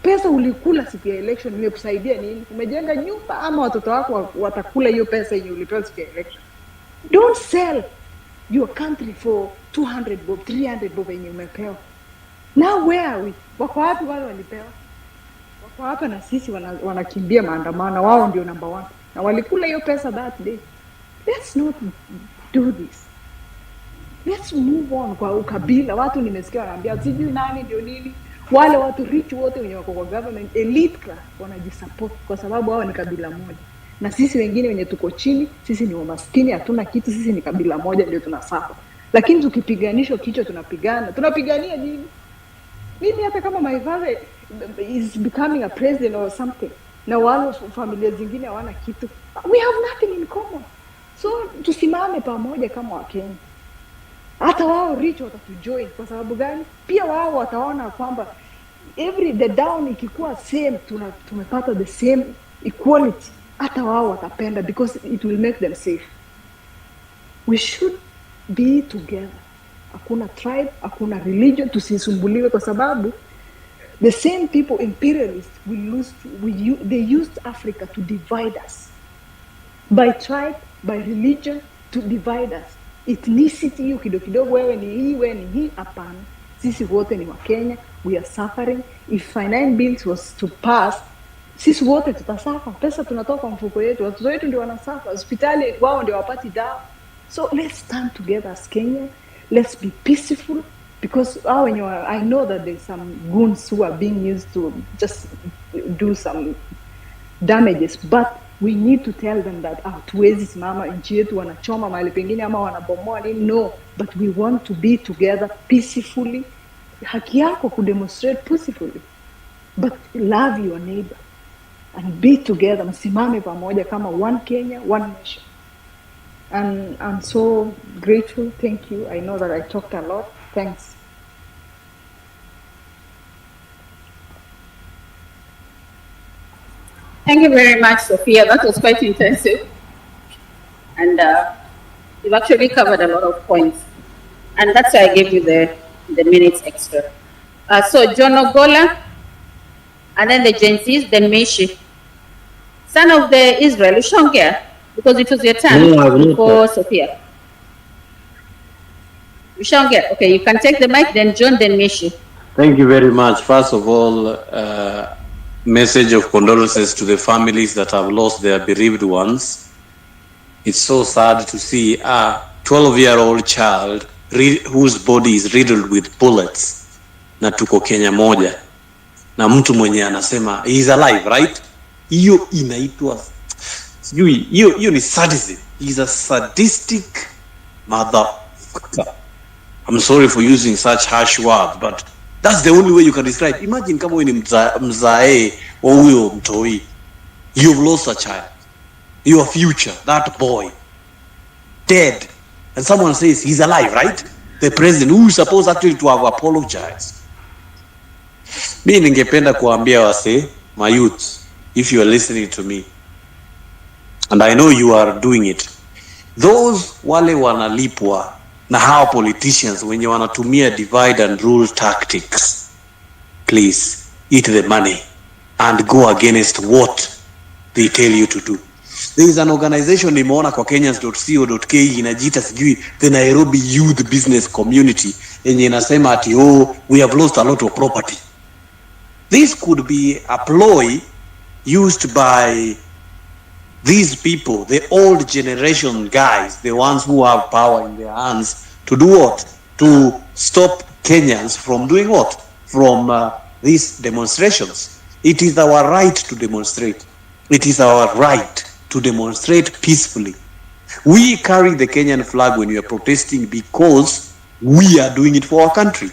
pesa ulikula siku ya election, imekusaidia nini? Umejenga nyumba ama watoto wako watakula hiyo pesa yenye ulipewa siku ya election? Don't sell your country for 200 bob, 300 bob yenye umepewa. Now where are we? Wako wapi wale walipewa? Wako hapa na sisi wanakimbia maandamano, wao ndio number 1. Na walikula hiyo pesa that day. Let's not do this. Let's move on kwa ukabila. Watu nimesikia wanaambia sijui nani ndio nini. Wale watu rich wote wenye wako kwa government, elite class, wanajisupport kwa sababu hao ni kabila moja. Na sisi wengine wenye tuko chini, sisi ni wamaskini, hatuna kitu, sisi ni kabila moja ndio tunasafa. Lakini tukipiganisho kichwa tunapigania nini? Mimi hata kama my father is becoming a president or something, na wale familia zingine hawana kitu, we have nothing in common. So tusimame pamoja kama Wakenya. Hata wao rich watatujoin kwa sababu gani? Pia wao wataona kwamba the down ikikuwa same, tumepata the same equality. Hata wao watapenda because it will make them safe. We should be together. Hakuna tribe, hakuna religion, tusisumbuliwe kwa sababu the same people imperialists they used Africa to divide us. By tribe, by religion, to divide us. Ethnicity hiyo kidogo, wewe ni hii, hapana. Sisi wote ni Wakenya, we are suffering. If finance bills was to pass, sisi wote tutasafa. Pesa tunatoka mfuko yetu, watoto wetu ndio wanasafa, hospitali wao ndio wapati dawa. So let's stand together as Kenya. Let's be peaceful because I know that there's some goons who are being used to just do some damages, but we need to tell them that hatuwezi simama nchi yetu wanachoma mahali pengine ama wanabomoa nini. No, but we want to be together peacefully. Haki yako kudemonstrate peacefully, but love your neighbor. and be together, msimame pamoja kama one Kenya, one nation. And I'm so grateful. Thank you. I know that I talked a lot. Thanks. Thank you very much, Sophia. That was quite intensive. And you've actually covered a lot of points. And that's why I gave you the minutes extra. So John Ogola, and then the Genszs, then Meshi. Son of the Israel, Ushongea, because it was your turn before Sophia. Ushongea, okay, you can take the mic, then John, then Meshi. Thank you very much. First of all, message of condolences to the families that have lost their bereaved ones. It's so sad to see a 12-year-old child whose body is riddled with bullets na tuko Kenya moja na mtu mwenye anasema he is alive, right? Hiyo inaitwa sijui, hiyo ni sadism. He is a sadistic motherfucker. I'm sorry for using such harsh words, but that's the only way you can describe. Imagine kama wewe ni mzae wa huyo mtoi. You've lost a child. Your future, that boy, dead. And someone says he's alive, right? The president, who is supposed actually to have apologized. Mi ningependa kuambia wase, my youth, if you are listening to me, and I know you are doing it, those wale wanalipwa na hao politicians wenye wanatumia divide and rule tactics, please eat the money and go against what they tell you to do. There is an organization nimeona kwa Kenyans.co.ke inajiita sijui the Nairobi Youth Business Community yenye inasema ati we have lost a lot of property. This could be a ploy used by these people, the old generation guys, the ones who have power in their hands, to do what? To stop Kenyans from doing what? From these demonstrations. It is our right to demonstrate. It is our right to demonstrate peacefully. We carry the Kenyan flag when we are protesting because we are doing it for our country.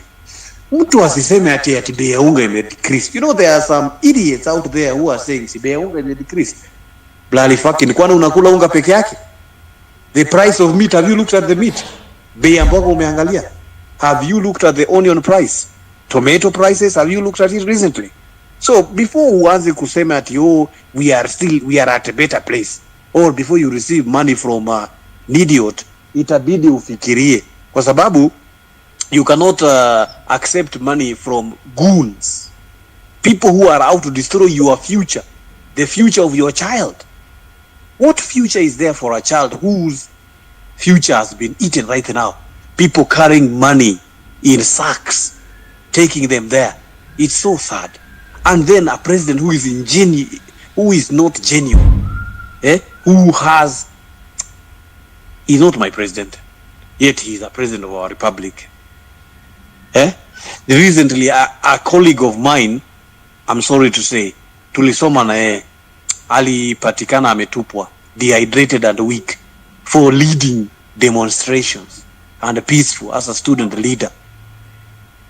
Mtu asiseme ati bei ya unga ime decrease. You know, there are some idiots out there who are saying si bei ya unga ime decrease. Bloody fucking, kwani unakula unga peke yake? The price of meat, have you looked at the meat? Bei ya mboga umeangalia? Have you looked at the onion price? Tomato prices, have you looked at it recently? So before uanze kusema ati we are at a better place, or before you receive money from an idiot, itabidi ufikirie, kwa sababu you cannot accept money from goons, people who are out to destroy your future, the future of your child. What future is there for a child whose future has been eaten right now? People carrying money in sacks, taking them there. It's so sad. And then a president who is not genuine, he's not my president, yet he is a president of our republic. Recently, a colleague of mine, I'm sorry to say, tulisoma na yeye, alipatikana ametupwa, dehydrated and weak, for leading demonstrations and peaceful as a student leader.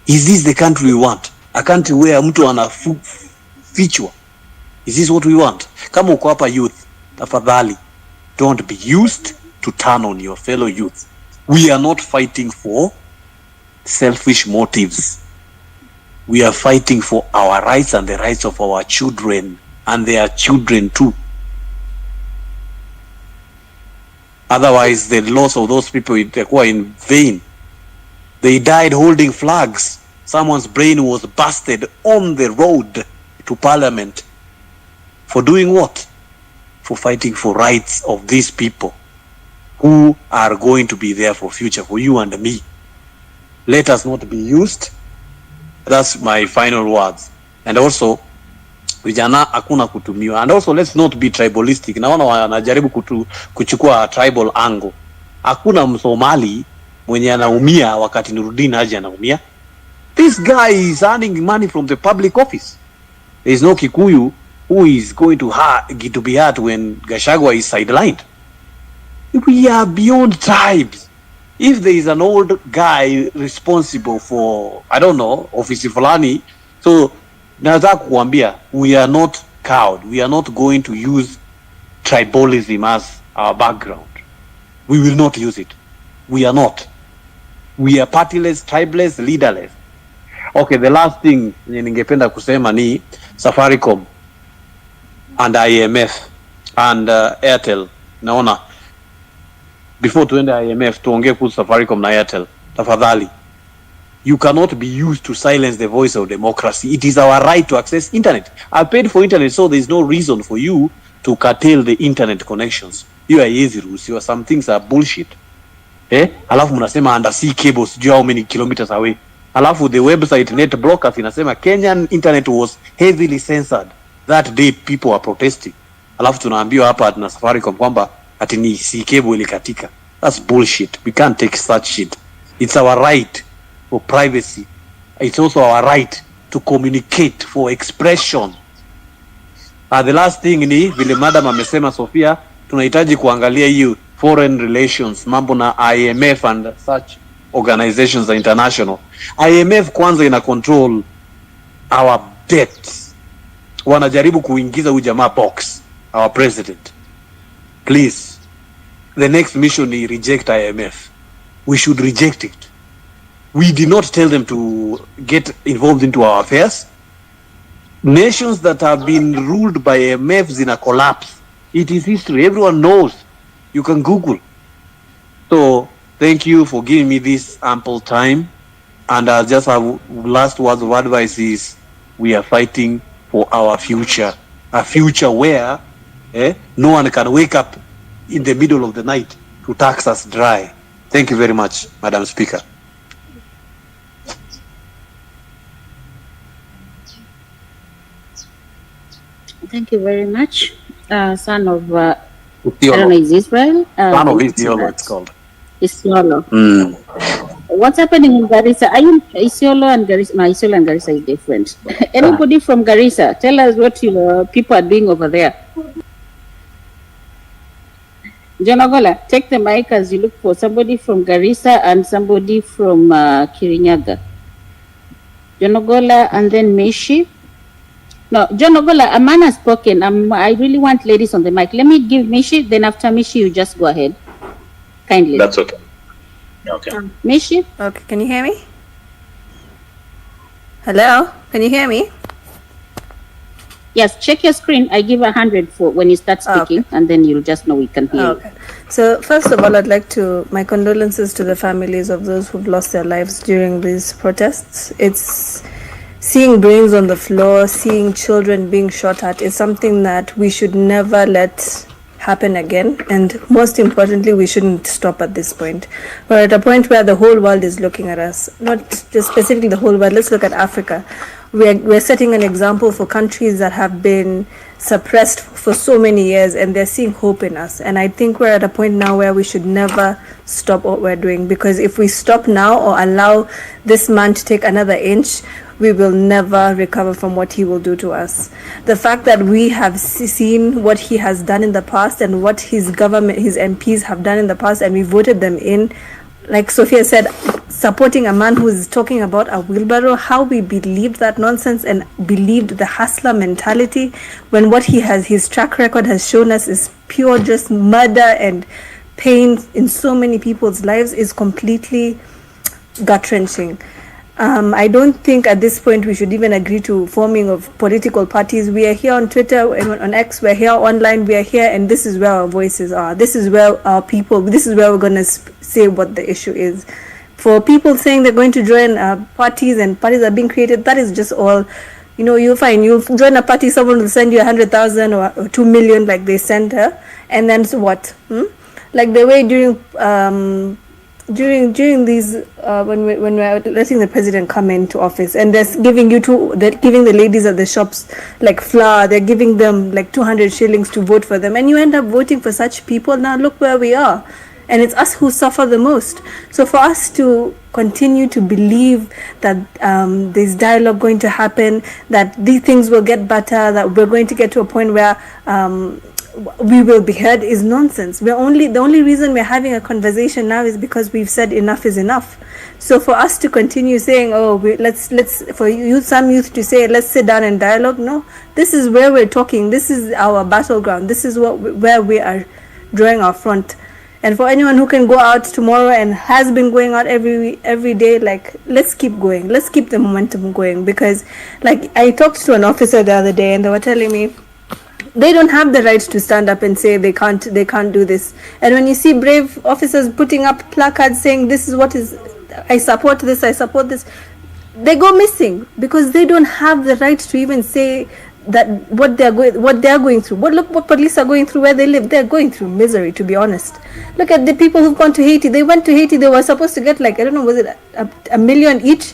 Is this the country we want? A country where mtu anafichwa? Is this what we want? Kama uko hapa youth, tafadhali, don't be used to turn on your fellow youth. We are not fighting for selfish motives. We are fighting for our rights and the rights of our children and their children too. Otherwise, the loss of those people were in vain. They died holding flags. Someone's brain was busted on the road to parliament. For doing what? For fighting for rights of these people who are going to be there for future, for you and me. Let us not be used. That's my final words. And also, vijana hakuna kutumiwa. And also, let's not be tribalistic. Naona wanajaribu kuchukua tribal angle. Hakuna Msomali mwenye anaumia wakati Nurudin Haji anaumia. This guy is earning money from the public office. There is no Kikuyu who is going to be hurt when Gachagua is sidelined. We are beyond tribes. If there is an old guy responsible for, I don't know, ofisi fulani, so nataka kuambia, we are not cowed. We are not going to use tribalism as our background. We will not use it. We are not. We are partyless, tribeless, leaderless. Okay, the last thing ningependa kusema ni Safaricom and IMF and Airtel. Naona before tuende IMF tuongee kuhusu Safaricom na Airtel. Tafadhali. You cannot be used to silence the voice of democracy. It is our right to access internet. I paid for internet, so there is no reason for you to curtail the internet connections. You are easy rules. Some things are bullshit. Alafu mnasema undersea cables, do how many kilometers away. Alafu the website net blockers inasema Kenyan internet was heavily censored. That day people are protesting. Alafu tunaambiwa hapa na Safaricom kwamba ati ni sea cable ilikatika. That's bullshit. We can't take such shit. It's our right for privacy. It's also our right to communicate, for expression. The last thing ni vile madam amesema Sofia, tunahitaji kuangalia hiyo foreign relations, mambo na IMF and such organizations are international. IMF kwanza ina control our debts. Wanajaribu kuingiza huyu jamaa box, our president. Please, the next mission is reject IMF. We should reject it. We did not tell them to get involved into our affairs. Nations that have been ruled by IMFs in a collapse. It is history. Everyone knows. You can Google. So, thank you for giving me this ample time. And just our last words of advice is, we are fighting for our future. A future where no one can wake up in the middle of the night to tax us dry. Thank you very much, Madam Speaker. Thank you very much. Son of, I don't know, is Israel? Son of Isiolo, it's called. Isiolo. What's happening in Garissa? Are you Isiolo and Garissa? No, Isiolo and Garissa is different. Anybody from Garissa, tell us what your people are doing over there. John Ogola, take the mic as you look for somebody from Garissa and somebody from Kirinyaga. John Ogola and then Meshi. No, John Ogola, a man has spoken. I really want ladies on the mic. Let me give Mishi, then after Mishi, you just go ahead. Kindly. That's okay. Okay. Mishi? Okay, can you hear me? Hello? Can you hear me? Yes, check your screen. I give 100 for when you start speaking, and then you'll just know we can hear Okay. So, first of all, I'd like to, my condolences to the families of those who've lost their lives during these protests. It's seeing brains on the floor, seeing children being shot at is something that we should never let happen again. And most importantly, we shouldn't stop at this point. We're at a point where the whole world is looking at us, not just specifically the whole world. Let's look at Africa. We're setting an example for countries that have been suppressed for so many years, and they're seeing hope in us. And I think we're at a point now where we should never stop what we're doing, because if we stop now or allow this man to take another inch, we will never recover from what he will do to us. The fact that we have seen what he has done in the past and what his government, his MPs have done in the past, and we voted them in, like Sophia said, supporting a man who is talking about a wheelbarrow, how we believed that nonsense and believed the hustler mentality, when what he has, his track record has shown us is pure just murder and pain in so many people's lives, is completely gut-wrenching. I don't think at this point we should even agree to forming of political parties. We are here on Twitter, on X, we're here online, we are here, and this is where our voices are. This is where our people, this is where we're going to say what the issue is. For people saying they're going to join parties and parties are being created, that is just all, you know, you'll find, you'll join a party, someone will send you 100,000 or 2 million like they sent her, and then so what? Like the way during these when we're letting the president come into office, and they're giving the ladies at the shops like flour, they're giving them like 200 shillings to vote for them, and you end up voting for such people. Now look where we are, and it's us who suffer the most. So for us to continue to believe that there's dialogue going to happen, that these things will get better, that we're going to get to a point where we will be heard is nonsense. The only reason we're having a conversation now is because we've said enough is enough. So for us to continue saying, some youth to say, let's sit down and dialogue. No, this is where we're talking. This is our battleground. This is where we are drawing our front. And for anyone who can go out tomorrow and has been going out every day, like, let's keep going. Let's keep the momentum going. Because, like, I talked to an officer the other day and they were telling me they don't have the right to stand up and say they can't do this. And when you see brave officers putting up placards saying this is what is, I support this, they go missing because they don't have the right to even say that what they're going through. Look what police are going through where they live. They're going through misery, to be honest. Look at the people who've gone to Haiti. They went to Haiti. They were supposed to get, like, I don't know, was it a million each?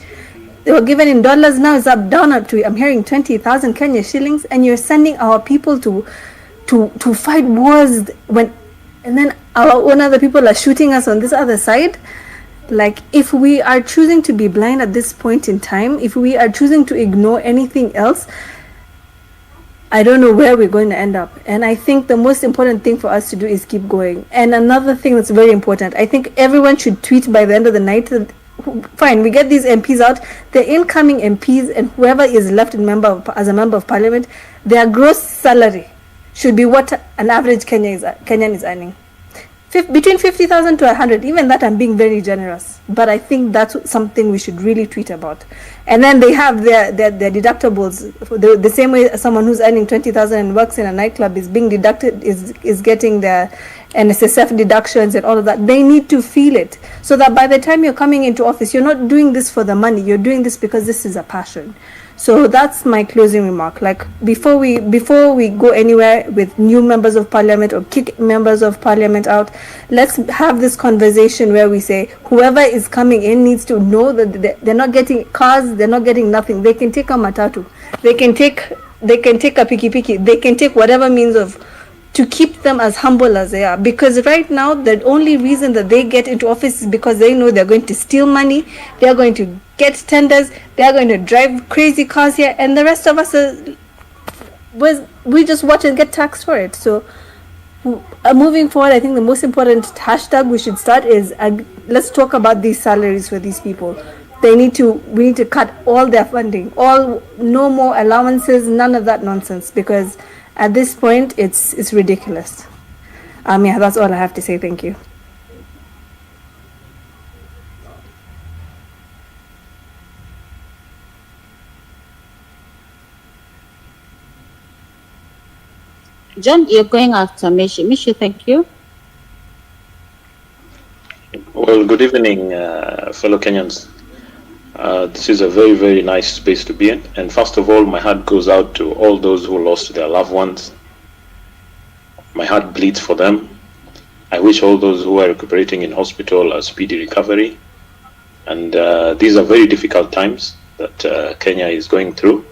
They were given in dollars. Now it's down up to, I'm hearing 20,000 Kenya shillings. And you're sending our people to fight wars and then our own other people are shooting us on this other side. Like, if we are choosing to be blind at this point in time, if we are choosing to ignore anything else, I don't know where we're going to end up. And I think the most important thing for us to do is keep going. And another thing that's very important, I think everyone should tweet by the end of the night. Fine, we get these MPs out, the incoming MPs and whoever is left as a member of parliament, their gross salary should be what an average Kenyan is earning. Between 50,000 to 100, even that I'm being very generous. But I think that's something we should really tweet about. And then they have their deductibles. The same way someone who's earning 20,000 and works in a nightclub is being deducted, is getting their NSSF deductions and all of that. They need to feel it. So that by the time you're coming into office, you're not doing this for the money. You're doing this because this is a passion. So that's my closing remark. Like, before we go anywhere with new members of parliament or kick members of parliament out, let's have this conversation where we say whoever is coming in needs to know that they're not getting cars, they're not getting nothing. They can take a matatu, they can take a piki, they can take whatever means of to keep them as humble as they are. Because right now, the only reason that they get into office is because they know they're going to steal money, they're going to get tenders, they're going to drive crazy cars here, and the rest of us we just watch and get taxed for it. So moving forward, I think the most important hashtag we should start is let's talk about these salaries for these people. We need to cut all their funding, no more allowances, none of that nonsense, because at this point it's ridiculous. Yeah, that's all I have to say. Thank you. John, you're going after Mishi. Mishi, thank you. Well, good evening, fellow Kenyans. This is a very, very nice space to be in. And first of all, my heart goes out to all those who lost their loved ones. My heart bleeds for them. I wish all those who are recuperating in hospital a speedy recovery. And these are very difficult times that Kenya is going through.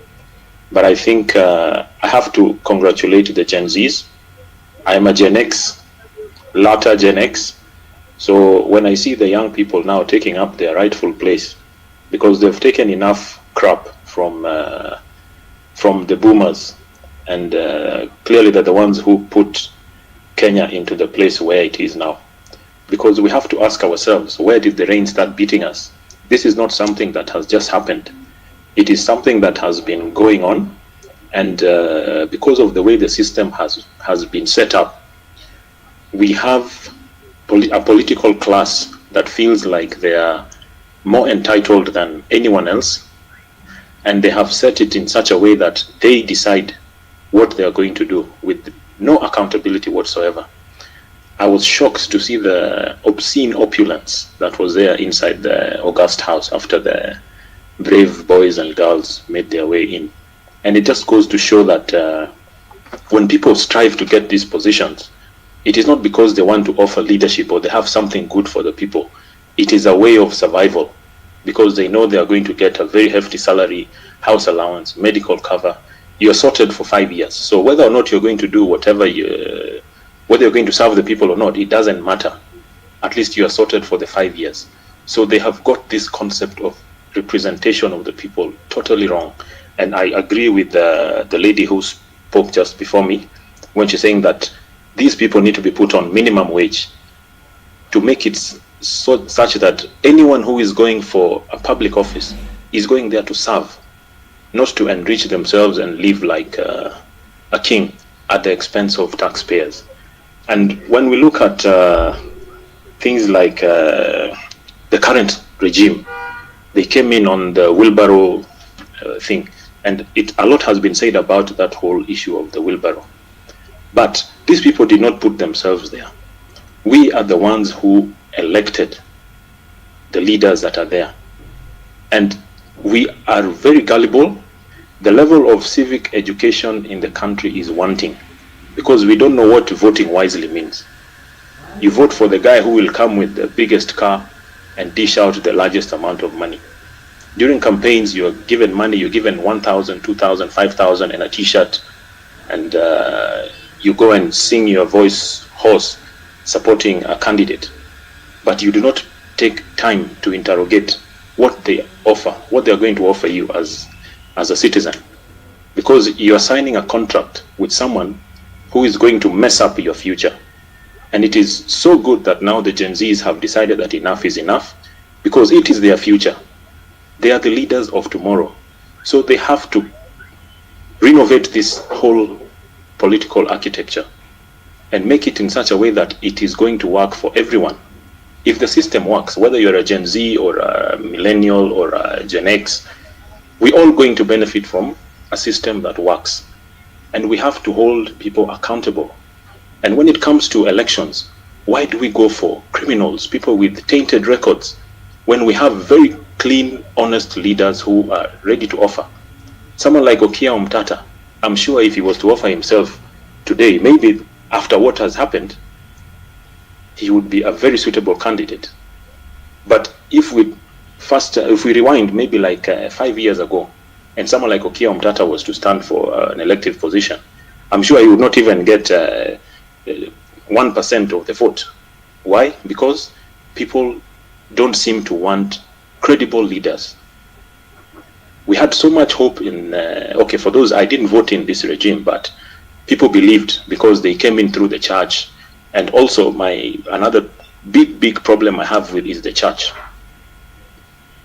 But I think I have to congratulate the Gen Zs. I'm a Gen X, latter Gen X. So when I see the young people now taking up their rightful place, because they've taken enough crap from the boomers, and clearly they're the ones who put Kenya into the place where it is now. Because we have to ask ourselves, where did the rain start beating us? This is not something that has just happened. It is something that has been going on, and because of the way the system has been set up, we have a political class that feels like they are more entitled than anyone else, and they have set it in such a way that they decide what they are going to do with no accountability whatsoever. I was shocked to see the obscene opulence that was there inside the August House after the brave boys and girls made their way in. And it just goes to show that when people strive to get these positions, it is not because they want to offer leadership or they have something good for the people. It is a way of survival, because they know they are going to get a very hefty salary, house allowance, medical cover. You're sorted for 5 years. So whether or not you're going to do whether you're going to serve the people or not, it doesn't matter. At least you are sorted for the 5 years. So they have got this concept of representation of the people totally wrong. And I agree with the lady who spoke just before me when she's saying that these people need to be put on minimum wage to make it such that anyone who is going for a public office is going there to serve, not to enrich themselves and live like a king at the expense of taxpayers. And when we look at things like the current regime, they came in on the wheelbarrow thing, and a lot has been said about that whole issue of the wheelbarrow. But these people did not put themselves there. We are the ones who elected the leaders that are there. And we are very gullible. The level of civic education in the country is wanting because we don't know what voting wisely means. You vote for the guy who will come with the biggest car and dish out the largest amount of money. During campaigns, you're given money, you're given 1,000, 2,000, 5,000 and a t-shirt, and you go and sing your voice hoarse supporting a candidate, but you do not take time to interrogate what they offer, what they're going to offer you as a citizen, because you are signing a contract with someone who is going to mess up your future. And it is so good that now the Gen Zs have decided that enough is enough, because it is their future. They are the leaders of tomorrow. So they have to renovate this whole political architecture and make it in such a way that it is going to work for everyone. If the system works, whether you're a Gen Z or a millennial or a Gen X, we're all going to benefit from a system that works. And we have to hold people accountable. And when it comes to elections, why do we go for criminals, people with tainted records, when we have very clean, honest leaders who are ready to offer? Someone like Okia Omtata, I'm sure if he was to offer himself today, maybe after what has happened, he would be a very suitable candidate. But if we rewind maybe like 5 years ago, and someone like Okia Omtata was to stand for an elective position, I'm sure he would not even get 1% of the vote. Why? Because people don't seem to want credible leaders. We had so much hope in, okay, for those, I didn't vote in this regime, but people believed because they came in through the church. And also another big problem I have with is the church.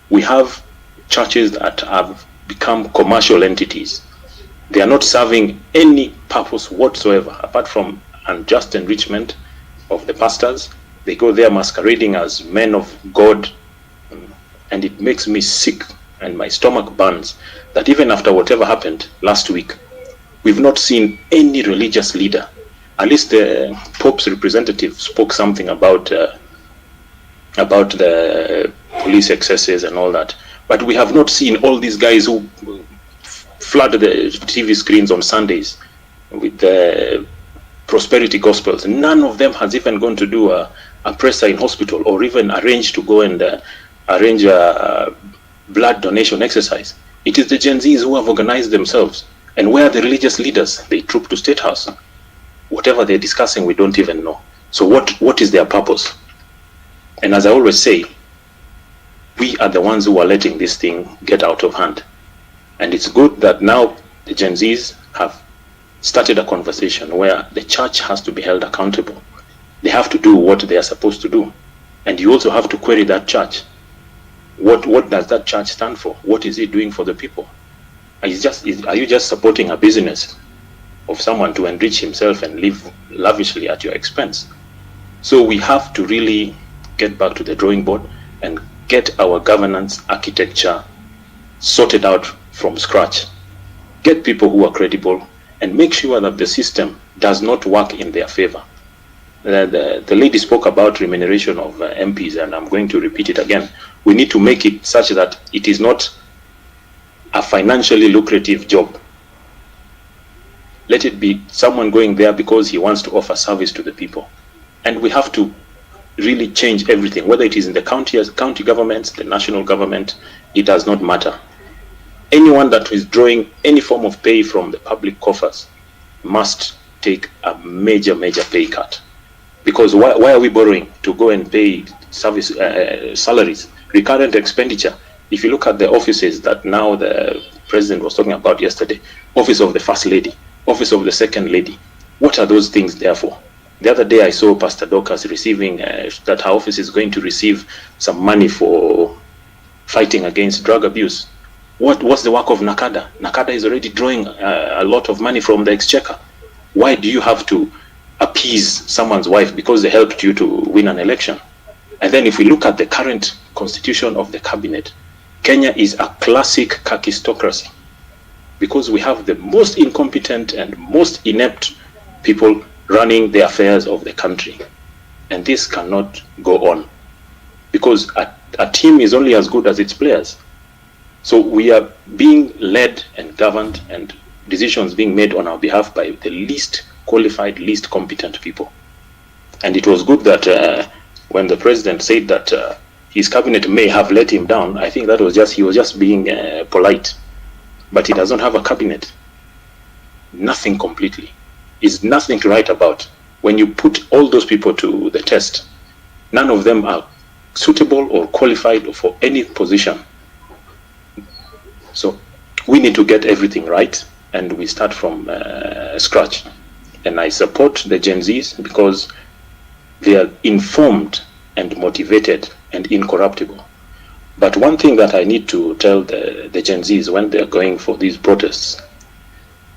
We have churches that have become commercial entities. They are not serving any purpose whatsoever, apart from unjust enrichment of the pastors. They go there masquerading as men of God, and it makes me sick and my stomach burns that even after whatever happened last week, we've not seen any religious leader. At least the Pope's representative spoke something about the police excesses and all that. But we have not seen all these guys who flood the TV screens on Sundays with the prosperity gospels. None of them has even gone to do a presser in hospital or even arranged to go and arrange a blood donation exercise. It is the Gen Zs who have organized themselves. And where are the religious leaders? They troop to State House. Whatever they're discussing, we don't even know. So what is their purpose? And as I always say, we are the ones who are letting this thing get out of hand. And it's good that now the Gen Zs have started a conversation where the church has to be held accountable. They have to do what they are supposed to do. And you also have to query that church. What does that church stand for? What is it doing for the people? Are you just supporting a business of someone to enrich himself and live lavishly at your expense? So we have to really get back to the drawing board and get our governance architecture sorted out from scratch. Get people who are credible and make sure that the system does not work in their favor. The lady spoke about remuneration of MPs, and I'm going to repeat it again. We need to make it such that it is not a financially lucrative job. Let it be someone going there because he wants to offer service to the people. And we have to really change everything, whether it is in the county governments, the national government, it does not matter. Anyone that is drawing any form of pay from the public coffers must take a major pay cut. Because why are we borrowing to go and pay service salaries, recurrent expenditure? If you look at the offices that now the president was talking about yesterday, office of the first lady, office of the second lady, what are those things there for? The other day I saw Pastor Dorcas receiving, that her office is going to receive some money for fighting against drug abuse. What's the work of NACADA? NACADA is already drawing a lot of money from the exchequer. Why do you have to appease someone's wife because they helped you to win an election? And then if we look at the current constitution of the cabinet, Kenya is a classic kakistocracy because we have the most incompetent and most inept people running the affairs of the country. And this cannot go on because a team is only as good as its players. So we are being led and governed and decisions being made on our behalf by the least qualified, least competent people. And it was good that when the president said that his cabinet may have let him down, I think that was he was just being polite. But he doesn't have a cabinet. Nothing completely. Is nothing to write about. When you put all those people to the test, none of them are suitable or qualified for any position. So we need to get everything right, and we start from scratch. And I support the Gen Zs because they are informed and motivated and incorruptible. But one thing that I need to tell the Gen Zs when they're going for these protests,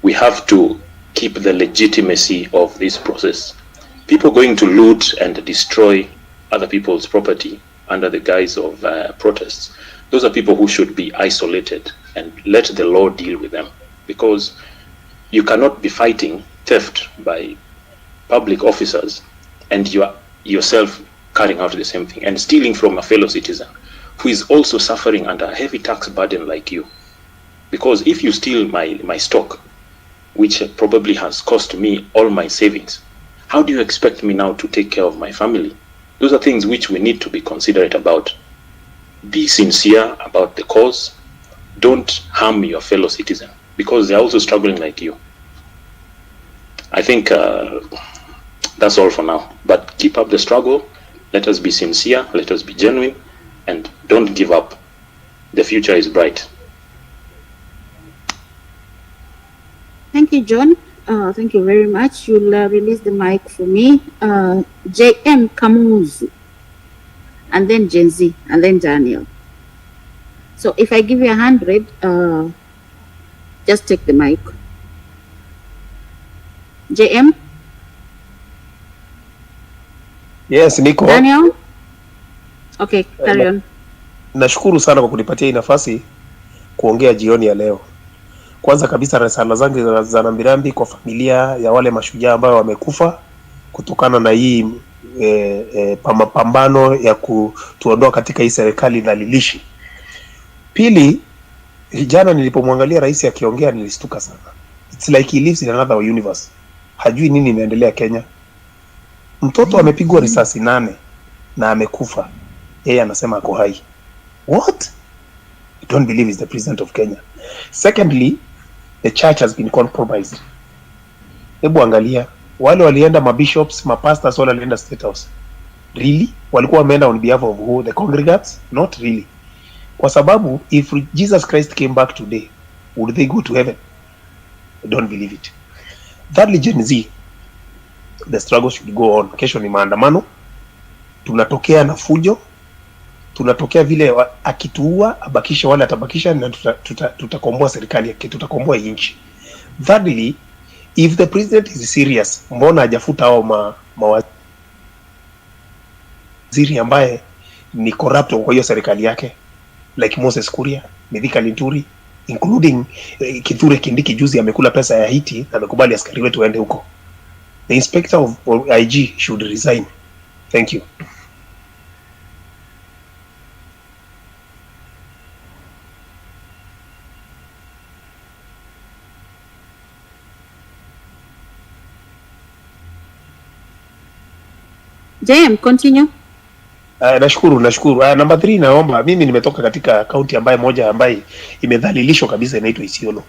we have to keep the legitimacy of this process. People going to loot and destroy other people's property under the guise of protests, those are people who should be isolated and let the law deal with them, because you cannot be fighting theft by public officers and you are yourself carrying out the same thing and stealing from a fellow citizen who is also suffering under a heavy tax burden like you. Because if you steal my stock, which probably has cost me all my savings, how do you expect me now to take care of my family? Those are things which we need to be considerate about. Be sincere about the cause. Don't harm your fellow citizen because they're also struggling like you. I think that's all for now. But keep up the struggle. Let us be sincere. Let us be genuine. And don't give up. The future is bright. Thank you, John. Thank you very much. You'll release the mic for me. JM Kamuzu, and then Gen Z, and then Daniel. So if I give you 100, just take the mic. JM? Yes, niko. Daniel? Okay, carry on. Nashukuru sana kwa kunipatia hii nafasi kuongea jioni ya leo. Kwanza kabisa risala zangu za rambirambi kwa familia ya wale mashujaa ambao wamekufa kutokana na hii mapambano ya kutuondoa katika hii serikali dhalilishi. Pili, jana nilipomwangalia rais akiongea nilistuka sana. It's like he lives in another universe. Hajui nini inaendelea Kenya. Mtoto amepigwa risasi 8 na amekufa. Yeye anasema ako hai. What? I don't believe he's the president of Kenya. Secondly, the church has been compromised. Hebu angalia, wale walienda mabishops, mapastors wale walienda state house. Really? Walikuwa wameenda on behalf of who? The congregants? Not really. Kwa sababu, if Jesus Christ came back today, would they go to heaven? I don't believe it. Thirdly, Gen Z, the struggle should go on. Kesho ni maandamano. Tunatokea na fujo. Tunatokea vile akituua, abakisha wale atabakisha na tutakomboa serikali yake, tutakomboa nchi. Thirdly, if the president is serious, mbona hajafuta hao mawaziri ambaye ni corrupt kwa hiyo serikali yake, like Moses Kuria, Mithika Linturi, including Kithure Kindiki juzi amekula pesa ya Haiti na amekubali askari wetu waende huko. The inspector of IG should resign. Thank you. JM, continue. Nashukuru. Number 3, naomba, mimi nimetoka katika county ambaye imedhalilishwa kabisa, inaitwa Isiolo.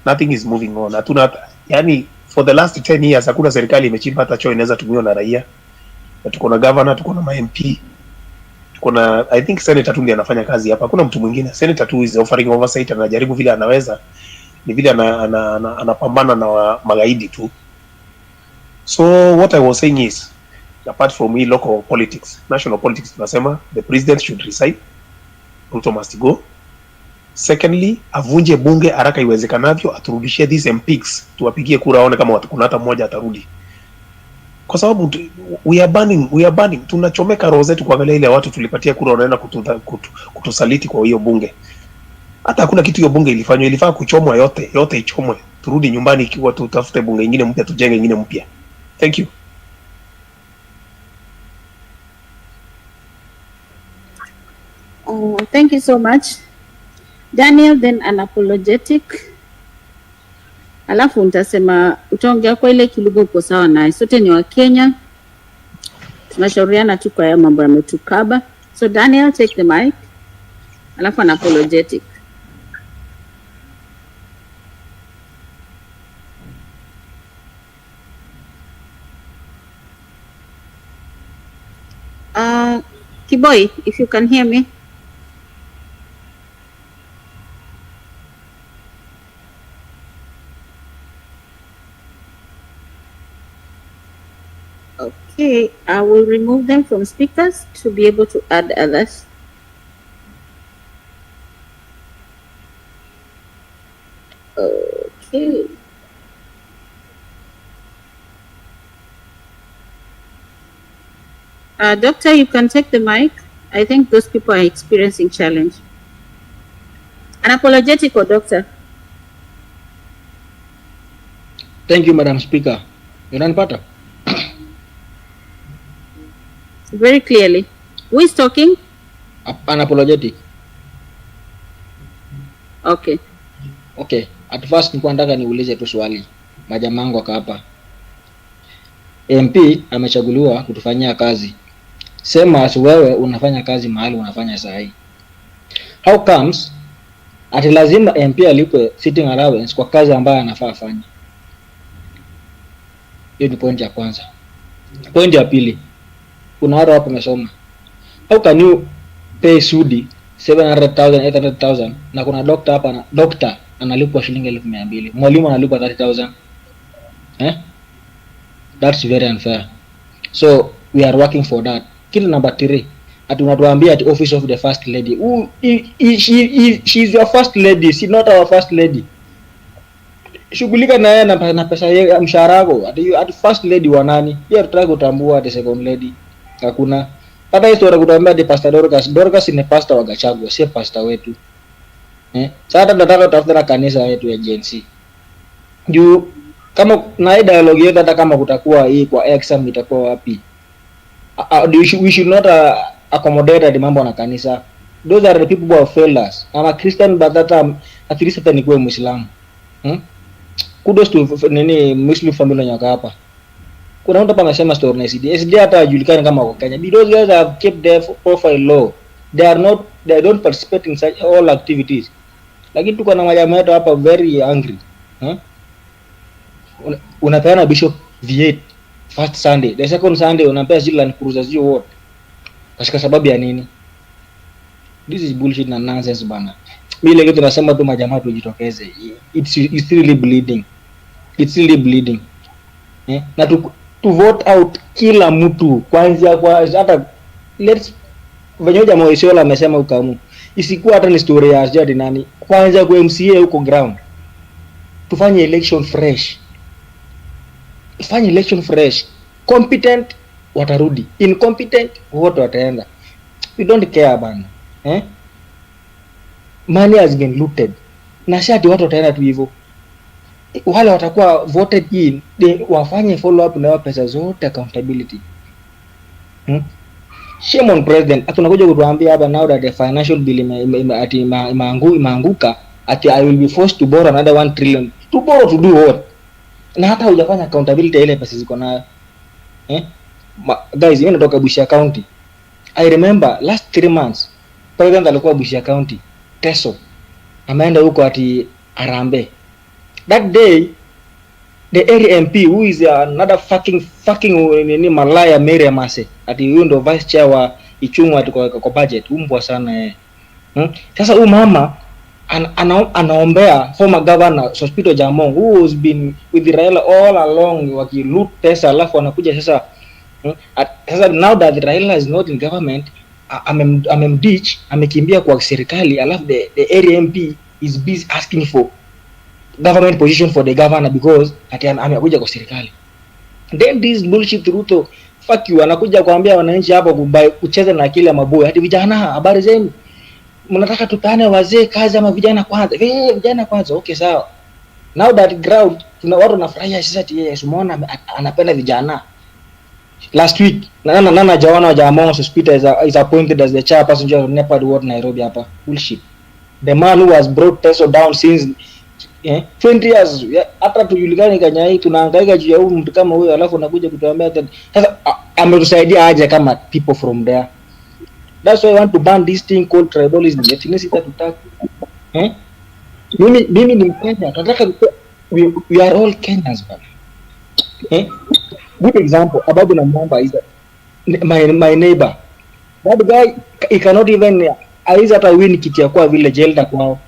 Nothing is moving on. Hatuna, yani for the last 10 years hakuna serikali imechimba hata choo inaweza tumiwa na raia. Tuko na governor, tuko na MP, tuko na I think senator tu ndiye anafanya kazi hapa. Hakuna mtu mwingine. Senator tu is offering oversight, anajaribu vile anaweza. Ni vile anapambana na magaidi tu. So what I was saying is, apart from local politics, national politics tunasema the president should resign, Ruto must go. Secondly, avunje bunge haraka iwezekanavyo, aturudishie these MPs, tuwapigie kura aone kama kuna hata mmoja atarudi. Kwa sababu we are burning, tunachomeka roho zetu kuangalia ile watu tulipatia kura wanaenda kutusaliti kwa hiyo bunge. Hata hakuna kitu hiyo bunge ilifanywa, ilifaa kuchomwa yote ichomwe. Turudi nyumbani ikiwa tutafute bunge nyingine mpya, tujenge nyingine mpya. Thank you. Thank you so much. Daniel, then Unapologetic. Alafu nitasema utaongea kwa ile kilugha uko sawa naye. Sote ni wa Kenya. Tunashauriana tu kwa mambo yametukaba. So Daniel, take the mic. Alafu Unapologetic. Kiboy, if you can hear me. Okay, I will remove them from speakers to be able to add others. Okay. Doctor, you can take the mic. I think those people are experiencing challenge. Unapologetic or doctor? Thank you, Madam Speaker. Unanipata? Very clearly. Who is talking? Unapologetic. Okay. Okay. At first nilikuwa nataka niulize tu swali. Majamangu waka hapa. MP amechaguliwa kutufanyia kazi. Sema wewe unafanya kazi mahali unafanya sahi. How comes ati lazima MP alipwe sitting allowance kwa kazi ambayo anafaa afanye? Hiyo ni point ya kwanza. Point ya pili. Kuna watu hapo wamesoma. How can you pay Sudi 700,000, 800,000 na kuna doctor hapa na doctor analipwa shilingi 200,000. Mwalimu analipwa 30,000. That's very unfair. So we are working for that. Kitu number 3. Ati unatuambia at office of the first lady. She's your first lady, she's not our first lady. Shughulika na yeye na pesa ya mshahara wako. Ati first lady wa nani? Pia tutaki kutambua ati second lady. Hakuna. Hata historia kutuambia ati Pastor Dorcas ni pastor wa Gachagua, si pastor wetu. Sasa tunataka tutafuta na kanisa yetu ya Genszs. Juu kama na dialogue yetu hata kama kutakuwa hii kwa exam itakuwa wapi? We should not accommodate the mambo na kanisa. Those are the people who have failed us. I'm a Christian but that at least hata nikuwe Muislamu. Kudos to Muslim family nyaka hapa. Kuna mtu hapa anasema story na SD hata hajulikani kama wako Kenya. Those guys have kept their profile low. They don't participate in such all activities. Lakini tuko na majamaa wetu hapa very angry. Unapeana Bishop V8 first Sunday, the second Sunday unampea Zealand Cruiser zio wote. Kwa sababu ya nini? This is bullshit na nonsense bana. Mimi leo tunasema tu majamaa tujitokeze. It's really bleeding. It's really bleeding. Na to vote out kila mtu kwanza kwa hata let's venye jamaa Isiola amesema ukamu. Isikuwa hata ni story ya jadi nani. Kwanza kwa MCA huko ground. Tufanye election fresh. Fanya election fresh. Competent watarudi, incompetent wote wataenda. We don't care bana. Money has been looted. Na shati watu wataenda tu hivyo. Wale watakuwa voted in, wafanye follow up na pesa zote, accountability. Shame on president. Atunakuja kutuambia hapa now that the financial bill imeanguka ati I will be forced to borrow another 1 trillion. To borrow to do what? Na hata hujafanya accountability ile pesa ziko nayo. Guys, mimi natoka Busia County. I remember last 3 months president alikuwa Busia County, Teso. Ameenda huko ati Arambe. That day the area MP who is another fucking nini malaya Mary Amase ati huyo ndo vice chair wa Ichungwa ati kwa budget umbwa sana Sasa huyu mama anaombea former governor Sospito Jamong who has been with Raila all along wakiloot pesa, alafu anakuja sasa sasa now that Raila is not in government amemditch, amekimbia kwa serikali, alafu the area MP is busy asking for government position for the governor because ati amekuja kwa serikali. Then this bullshit Ruto, fuck you, anakuja kuambia wananchi hapo kucheza na akili ya maboya. Hadi vijana, habari zenu, mnataka tupane wazee kazi ama vijana kwanza? Vijana kwanza, okay sawa. Now that ground tuna watu wanafurahia sasa ati yes, umeona anapenda vijana. Last week nana Jawana Jamong Sospita is appointed as the chairperson of Nepal Ward Nairobi hapa. Bullshit. The man who has brought Teso down since 20 years, hata tujulikane Kenya hii tunahangaika juu ya huyu mtu kama huyo, alafu anakuja kutuambia sasa ametusaidia aje kama people from there. That's why I want to ban this thing called tribalism. Ethnicity tutaki. Mimi ni Mkenya, tunataka we are all Kenyans bana. Good example, Ababu na Mwamba is my neighbor. That guy, he cannot even aiza hata win kiti ya kwa vile jelda kwao.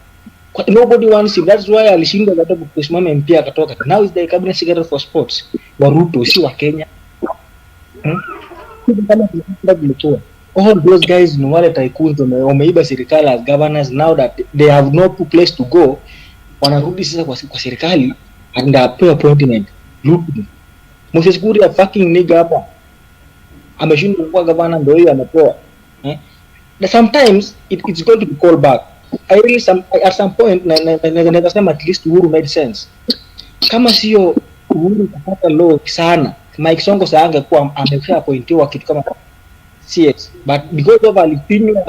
Nobody wants him. That's why alishindwa hata kusimama MP akatoka. Now is the cabinet secretary for sports. Wa Ruto si wa Kenya. All those guys ni wale tycoons wameiba serikali as governors. Now that they have no place to go, wanarudi sasa kwa serikali and pay appointment. Look, Moses Kuria fucking nigga hapa ameshindwa kuwa governor, ndio hiyo amepoa. Sometimes it's going to be called back. I really at some point naweza sema at least Uhuru made sense. Kama sio Uhuru kupata law sana, Mike Sonko sasa angekuwa amesha appointiwa kitu kama CS, but because of alipinywa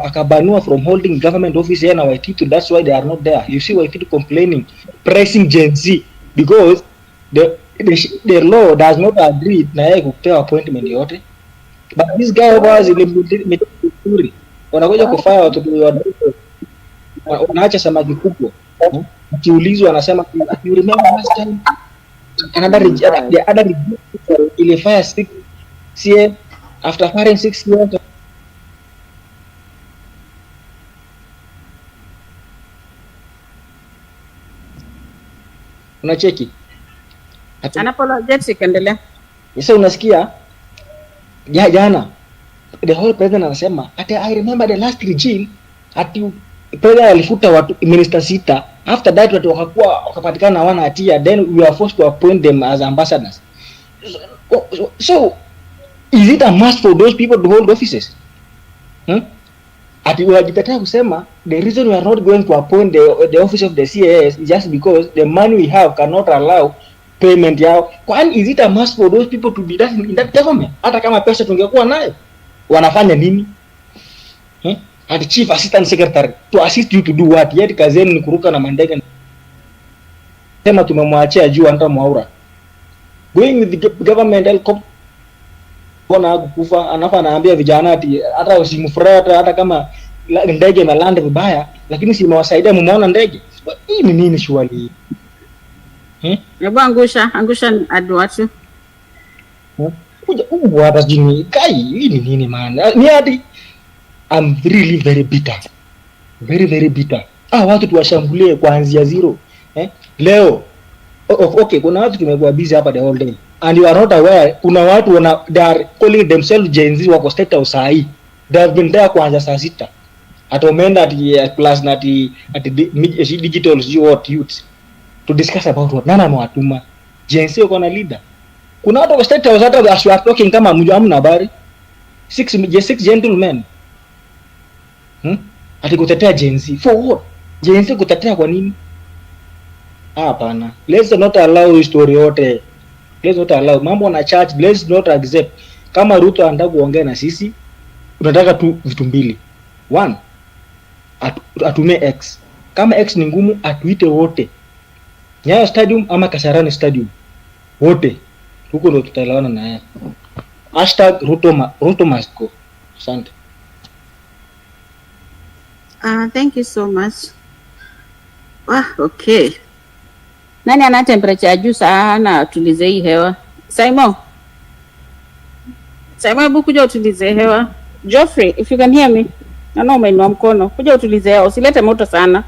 akabanua from holding government office na Waititu, that's why they are not there. You see Waititu complaining, pressing Genszs because the law does not agree na yeye kupewa appointment yote. But this guy was ile wanakuja kufanya watu wanaacha samaki kubwa. Kiulizwa anasema you remember last time the other ile fire 6 years after firing 6 years. Unacheki Unapologetic, endelea. Sasa unasikia jana the whole president anasema ati I remember the last regime ati president alifuta watu minister 6, after that watu wakapatikana hawana hatia, then we are forced to appoint them as ambassadors. So is it a must for those people to hold offices? Ati wajitetea kusema the reason we are not going to appoint the office of the CAS is just because the money we have cannot allow payment yao. Kwani is it a must for those people to be that in that government? Hata kama pesa tungekuwa nayo, wanafanya nini? Ati chief assistant secretary to assist you to do what? Yet kazi yenu ni kuruka na mandege. Sema tumemwachia juu anta Mwaura. Going with the government helicopter bona kufa, anafa anaambia vijana ati hata usimfurata hata kama ndege na land vibaya, lakini si mwasaidia mumeona ndege. Hii ni nini shwali? Hebu angusha adwatu. Kuja hata jini kai hii ni nini man? Ni hadi I'm really very bitter. Very very bitter. Watu tuwashambulie kuanzia zero. Leo okay, kuna watu tumekuwa busy hapa the whole day and you are not aware kuna watu they are calling themselves Genszs wako state house sahi. They have been there kuanzia saa 6. Atomeenda ati plus na ati digital youth to discuss about what nana mwatuma Genszs uko na leader. Kuna watu wa state house hata as we are talking kama hamna habari. 6 gentlemen ati kutetea Genszs for what? Genszs kutetea kwa nini? Hapana, let's not allow story yote. Let's not allow mambo na church. Let's not accept kama Ruto anataka kuongea na sisi, tunataka tu vitu mbili. One, atume X. Kama X ni ngumu, atuite wote Nyayo Stadium ama Kasarani Stadium, wote huko ndo tutaelewana na yeye. #Ruto must go. Asante. Thank you so much. Okay. Nani ana temperature juu sana tulize hii hewa? Simon, hebu kuja utulize hewa. Geoffrey, if you can hear me. Naona umeinua mkono. Kuja utulize yao, usilete moto sana.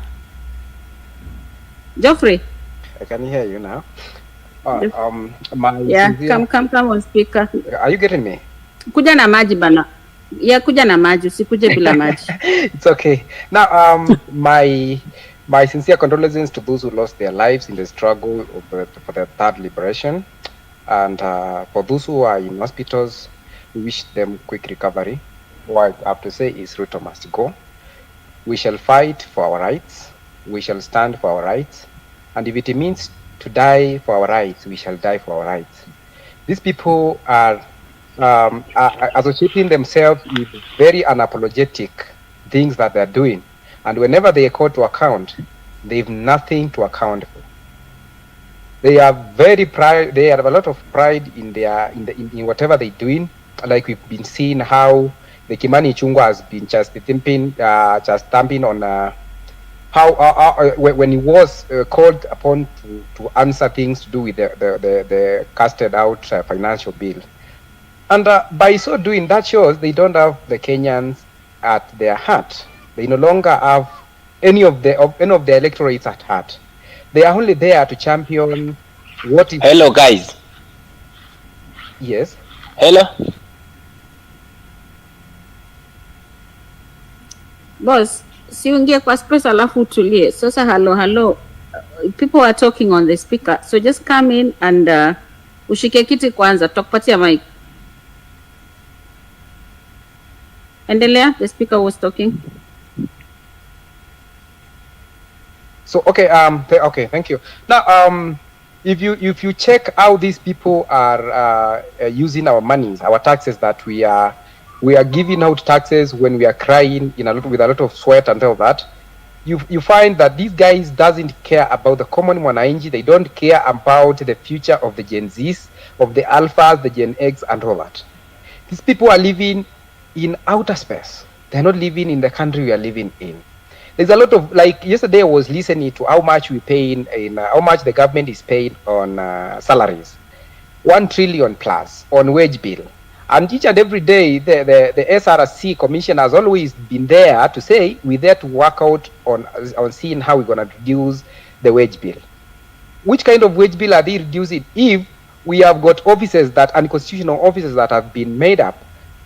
Geoffrey. I can hear you now. Yeah, come on speaker. Are you getting me? Kuja na maji bana. Yeah, kuja na maji, usikuje bila maji. It's okay. Now, my sincere condolences to those who lost their lives in the struggle for the third liberation, and for those who are in hospitals, we wish them quick recovery. What I have to say is Ruto must go. We shall fight for our rights. We shall stand for our rights. And if it means to die for our rights, we shall die for our rights. These people are associating themselves with very unapologetic things that they're doing. And whenever they are called to account, they have nothing to account for. They are very proud. They have a lot of pride in in whatever they're doing. Like we've been seeing how the Kimani Ichung'wah has been just stamping on when he was called upon to answer things to do with the casted out financial bill. And by so doing, that shows they don't have the Kenyans at their heart. They no longer have any of the electorates at heart. They are only there to champion what is. Hello, guys. Yes. Hello. Boss, si ungie kwa space alafu utulie. Sasa hello. People are talking on the speaker. So just come in and ushike kiti kwanza, tutakupatia mic. Endelea, the speaker was talking. So okay, okay, thank you. Now, if you check how these people are using our monies, our taxes that we are giving out taxes when we are crying with a lot of sweat and all that, you find that these guys doesn't care about the common mwananchi. They don't care about the future of the Gen Zs, of the Alphas, the Gen X, and all that. These people are living in outer space. They're not living in the country we are living in. There's a lot of, like yesterday I was listening to how much we pay how much the government is paying on salaries, 1 trillion plus on wage bill. And each and every day, the SRC commission has always been there to say we're there to work out on seeing how we're going to reduce the wage bill. Which kind of wage bill are they reducing if we have got offices unconstitutional offices that have been made up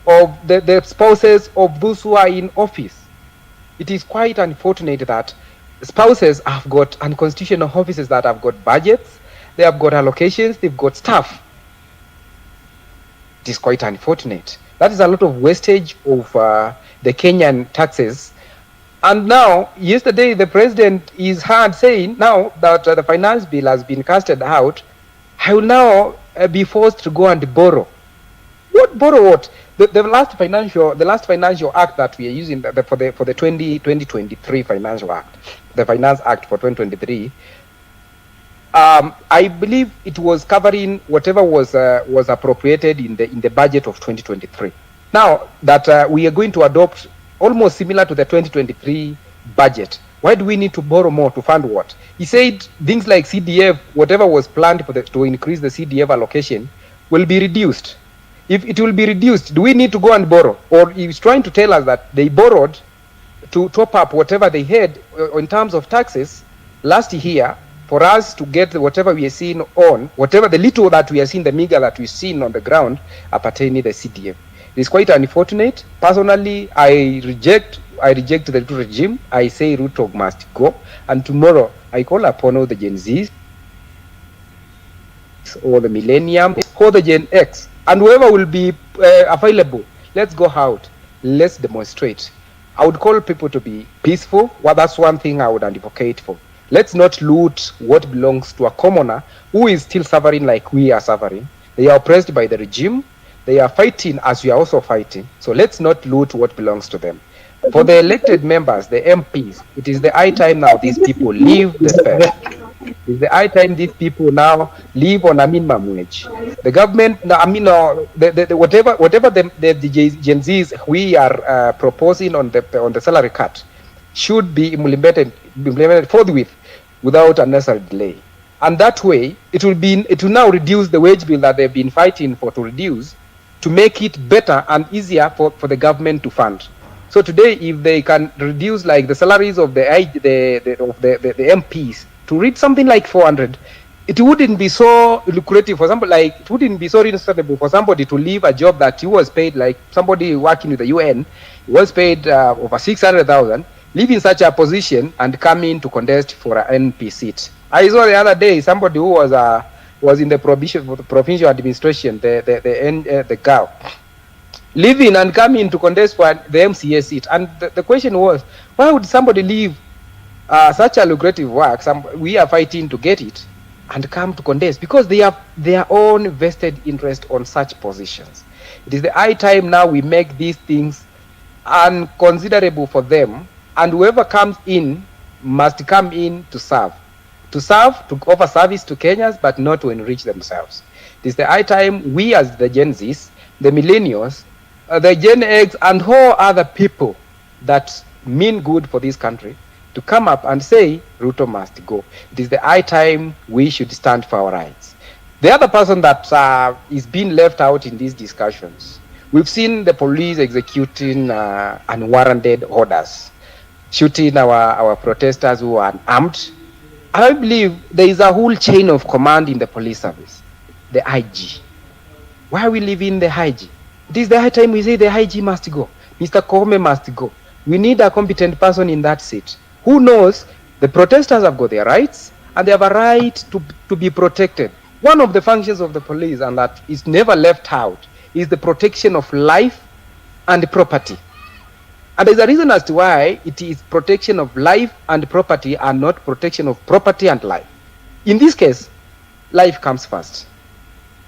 of the spouses of those who are in office? It is quite unfortunate that spouses have got unconstitutional offices that have got budgets, they have got allocations, they've got staff. It is quite unfortunate. That is a lot of wastage of the Kenyan taxes. And now, yesterday, the president is heard saying now that the finance bill has been casted out, I will now be forced to go and borrow. What borrow what? The last financial act that we are using for the 2023 financial act, the Finance Act for 2023, I believe it was covering whatever was appropriated in the budget of 2023. Now that we are going to adopt almost similar to the 2023 budget, why do we need to borrow more to fund what? He said things like CDF, whatever was planned to increase the CDF allocation, will be reduced. If it will be reduced, do we need to go and borrow? Or he's trying to tell us that they borrowed to top up whatever they had in terms of taxes last year for us to get whatever we are seeing whatever the little that we are seeing, the meager that we're seeing on the ground appertaining the CDF. It's quite unfortunate. Personally, I reject the Ruto regime. I say Ruto must go. And tomorrow, I call upon all the Gen Zs, or the Millennium, or the Gen X, and whoever will be available. Let's go out. Let's demonstrate. I would call people to be peaceful. Well, that's one thing I would advocate for. Let's not loot what belongs to a commoner who is still suffering like we are suffering. They are oppressed by the regime. They are fighting as we are also fighting. So let's not loot what belongs to them. For the elected members, the MPs, it is the high time now these people leave the space. It's the high time these people now live on a minimum wage. The government, whatever the Gen Zs we are proposing on the salary cut should be implemented forthwith without unnecessary delay. And that way, it will now reduce the wage bill that they've been fighting for to reduce, to make it better and easier for the government to fund. So today, if they can reduce like the salaries of the MPs to reach something like 400, it wouldn't be so lucrative for somebody, like it wouldn't be so reasonable for somebody to leave a job that he was paid, like somebody working with the UN, he was paid over 600,000, leaving such a position and coming to contest for an NP seat. I saw the other day somebody who was in the provincial administration, the GAO, leaving and coming to contest for the MCA seat. And the question was, why would somebody leave such a lucrative work? We are fighting to get it, and come to contest because they have their own vested interest on such positions. It is the high time now we make these things unconsiderable for them, and whoever comes in must come in to serve, to offer service to Kenyans, but not to enrich themselves. It is the high time we as the Gen Zs, the millennials, the Gen X, and all other people that mean good for this country to come up and say Ruto must go. It is the high time we should stand for our rights. The other person that is being left out in these discussions, we've seen the police executing unwarranted orders, shooting our protesters who are armed. I believe there is a whole chain of command in the police service, the IG. Why are we leaving the IG? It is the high time we say the IG must go. Mr. Koome must go. We need a competent person in that seat who knows the protesters have got their rights and they have a right to be protected. One of the functions of the police, and that is never left out, is the protection of life and property. And there's a reason as to why it is protection of life and property and not protection of property and life. In this case, life comes first.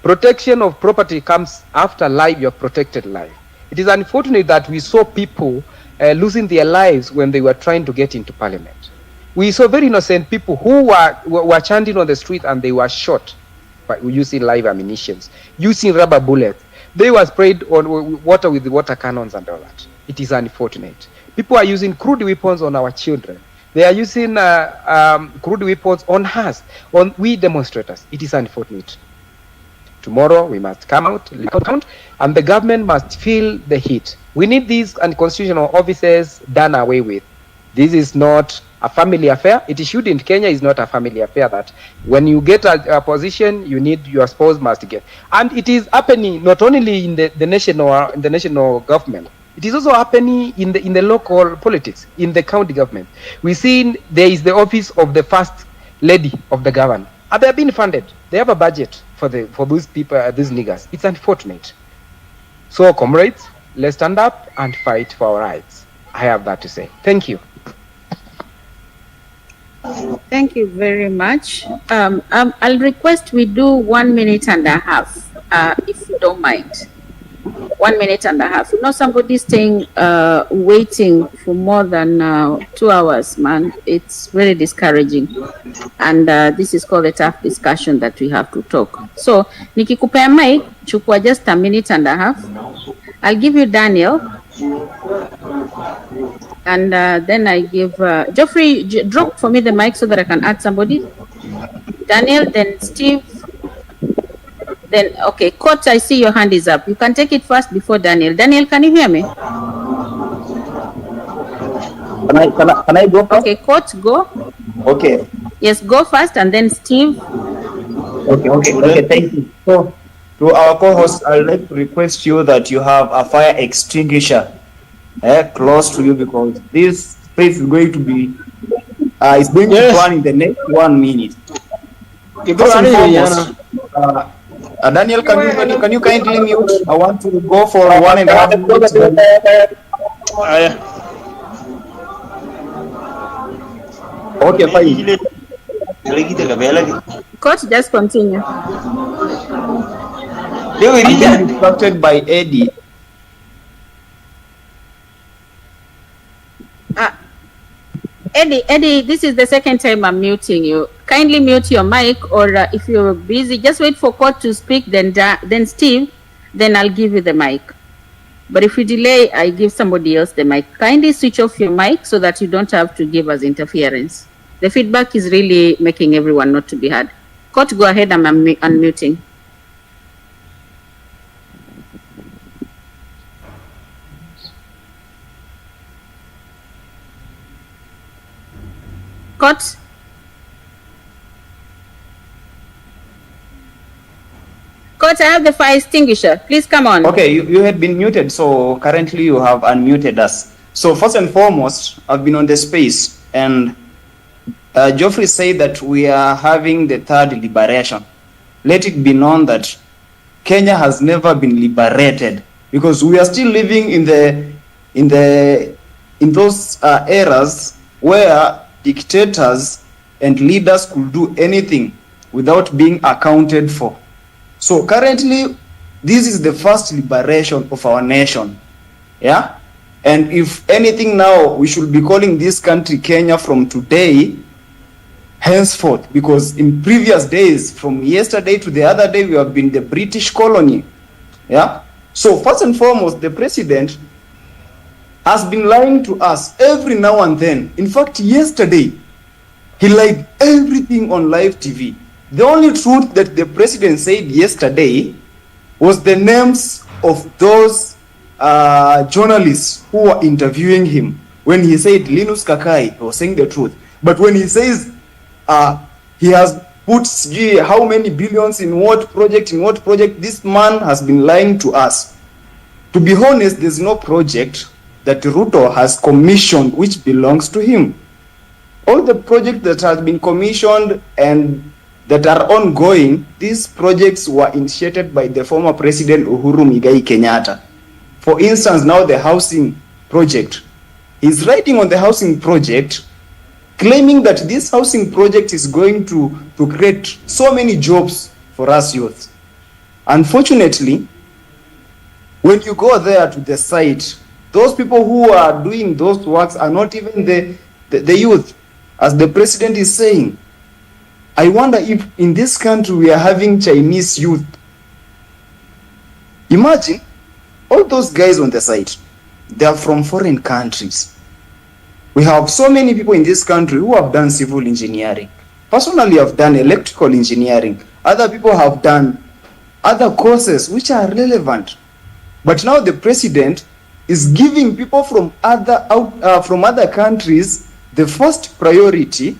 Protection of property comes after life, your protected life. It is unfortunate that we saw people losing their lives when they were trying to get into parliament. We saw very innocent people who were chanting on the street and they were shot by using live ammunition, using rubber bullets. They were sprayed on water with the water cannons and all that. It is unfortunate. People are using crude weapons on our children. They are using crude weapons on us, on we demonstrators. It is unfortunate. Tomorrow we must come out, and the government must feel the heat. We need these unconstitutional offices done away with. This is not a family affair. It shouldn't. Kenya is not a family affair that when you get a position, you need your spouse must get. And it is happening not only in the national government. It is also happening in the local politics, in the county government. We see there is the office of the first lady of the government. And they are being funded. They have a budget for those people, these niggas. It's unfortunate. So, comrades, let's stand up and fight for our rights. I have that to say. Thank you. Thank you very much. I'll request we do 1 minute and a half, if you don't mind. 1 minute and a half. You know, somebody staying waiting for more than 2 hours, man. It's very discouraging. And this is called a tough discussion that we have to talk. So, nikikupea mic, chukua just a minute and a half. I'll give you Daniel. And then I give Geoffrey, drop for me the mic so that I can add somebody. Daniel, then Steve. Then, okay, Coach, I see your hand is up. You can take it first before Daniel. Daniel, can you hear me? Can I go first? Okay, Coach, go. Okay. Yes, go first, and then Steve. Okay, thank you. So, to our co-host, I'd like to request you that you have a fire extinguisher close to you, because this space is going to be, it's going to burn in the next 1 minute. First and foremost, Daniel, can you kindly mute? I want to go for 1.5 minutes. Okay, fine. Coach, just continue. They were really distracted by Eddie. Eddie, this is the second time I'm muting you. Kindly mute your mic, or if you're busy, just wait for Coach to speak, then Steve, then I'll give you the mic. But if you delay, I give somebody else the mic. Kindly switch off your mic so that you don't have to give us interference. The feedback is really making everyone not to be heard. Coach, go ahead, I'm unmuting. Court? Court, I have the fire extinguisher. Please come on. Okay, you had been muted, so currently you have unmuted us. So first and foremost, I've been on the space, and Geoffrey said that we are having the third liberation. Let it be known that Kenya has never been liberated, because we are still living in those eras where dictators and leaders could do anything without being accounted for. So currently, this is the first liberation of our nation. Yeah? And if anything now, we should be calling this country Kenya from today, henceforth, because in previous days, from yesterday to the other day, we have been the British colony. Yeah? So first and foremost, the president has been lying to us every now and then. In fact, yesterday, he lied everything on live TV. The only truth that the president said yesterday was the names of those journalists who were interviewing him. When he said Linus Kakai, he was saying the truth. But when he says he has put how many billions in what project, this man has been lying to us. To be honest, there's no project that Ruto has commissioned which belongs to him. All the projects that have been commissioned and that are ongoing, these projects were initiated by the former president Uhuru Muigai Kenyatta. For instance, now the housing project. He's writing on the housing project, claiming that this housing project is going to create so many jobs for us youth. Unfortunately, when you go there to the site, those people who are doing those works are not even the youth, as the president is saying. I wonder if in this country we are having Chinese youth. Imagine all those guys on the site, they are from foreign countries. We have so many people in this country who have done civil engineering. Personally, I've done electrical engineering. Other people have done other courses which are relevant. But now the president is giving people from other countries the first priority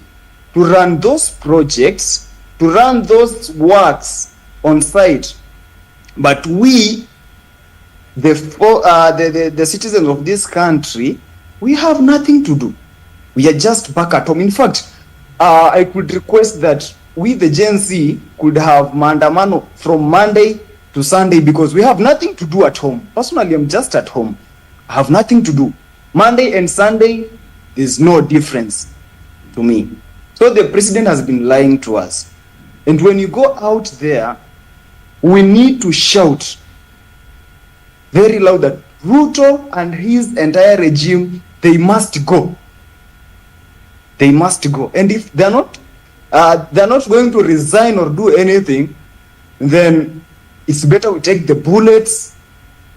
to run those projects, to run those works on site. But we, the citizens of this country, we have nothing to do. We are just back at home. In fact, I could request that we, the Genszs, could have maandamano from Monday to Sunday, because we have nothing to do at home. Personally, I'm just at home. I have nothing to do. Monday and Sunday, there's no difference to me. So the president has been lying to us. And when you go out there, we need to shout very loud that Ruto and his entire regime, they must go. They must go. And if they're not going to resign or do anything, then it's better we take the bullets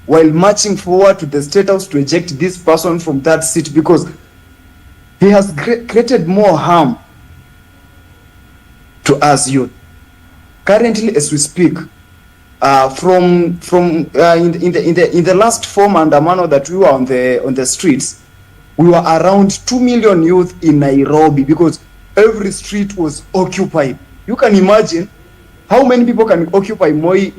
while marching forward to the State House to eject this person from that seat, because he has created more harm to us youth. Currently, as we speak, in the last 4 maandamano that we were on the streets, we were around 2 million youth in Nairobi, because every street was occupied. You can imagine how many people can occupy Moi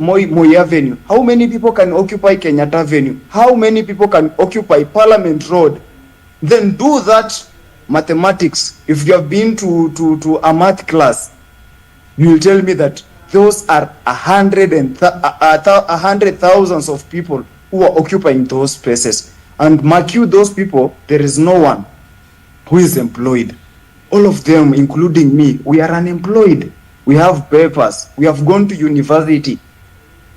Avenue, how many people can occupy Kenyatta Avenue, how many people can occupy Parliament Road. Then do that mathematics. If you have been to a math class, you will tell me that those are 100,000s of people who are occupying those spaces. And mark you, those people, there is no one who is employed. All of them, including me, we are unemployed. We have papers. We have gone to university.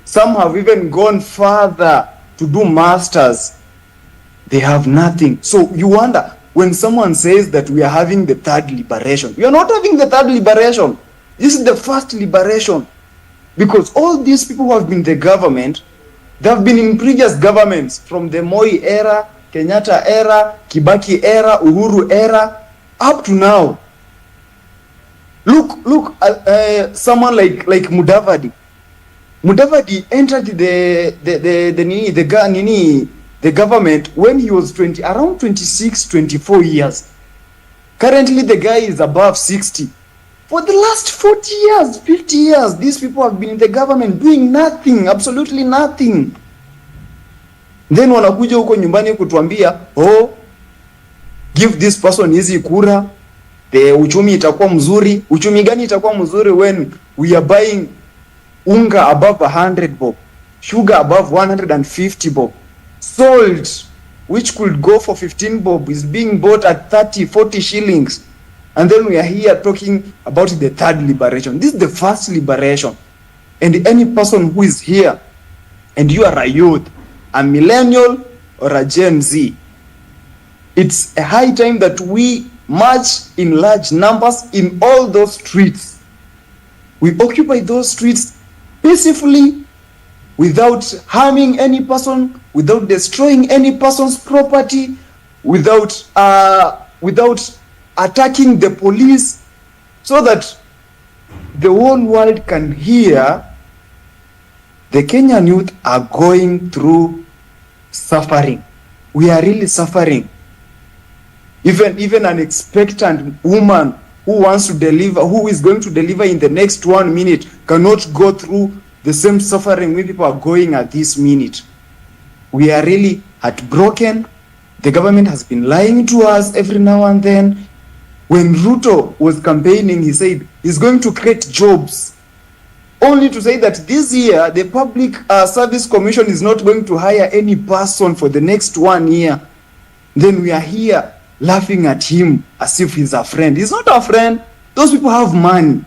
Some have even gone further to do masters. They have nothing. So you wonder, when someone says that we are having the third liberation, we are not having the third liberation. This is the first liberation, because all these people who have been in the government, they have been in previous governments, from the Moi era, Kenyatta era, Kibaki era, Uhuru era, up to now. Look, someone like Mudavadi. Mudavadi entered the government when he was around 26, 24 years. Currently, the guy is above 60. For the last 40 years, 50 years, these people have been in the government doing nothing, absolutely nothing. Then wanakuja huko nyumbani kutuambia, oh, give this person hizi kura, the uchumi itakuwa mzuri. Uchumi gani itakuwa mzuri when we are buying unga above 100 bob, sugar above 150 bob, salt which could go for 15 bob is being bought at 30, 40 shillings. And then we are here talking about the third liberation. This is the first liberation. And any person who is here, and you are a youth, a millennial or a Gen Z, it's a high time that we march in large numbers in all those streets. We occupy those streets peacefully, without harming any person, without destroying any person's property, without attacking the police, so that the whole world can hear the Kenyan youth are going through suffering. We are really suffering. Even an expectant woman who wants to deliver, who is going to deliver in the next 1 minute, cannot go through the same suffering we people are going at this minute. We are really heartbroken. The government has been lying to us every now and then. When Ruto was campaigning, he said he's going to create jobs, only to say that this year the Public Service Commission is not going to hire any person for the next 1 year. Then we are here laughing at him as if he's a friend. He's not a friend. Those people have money.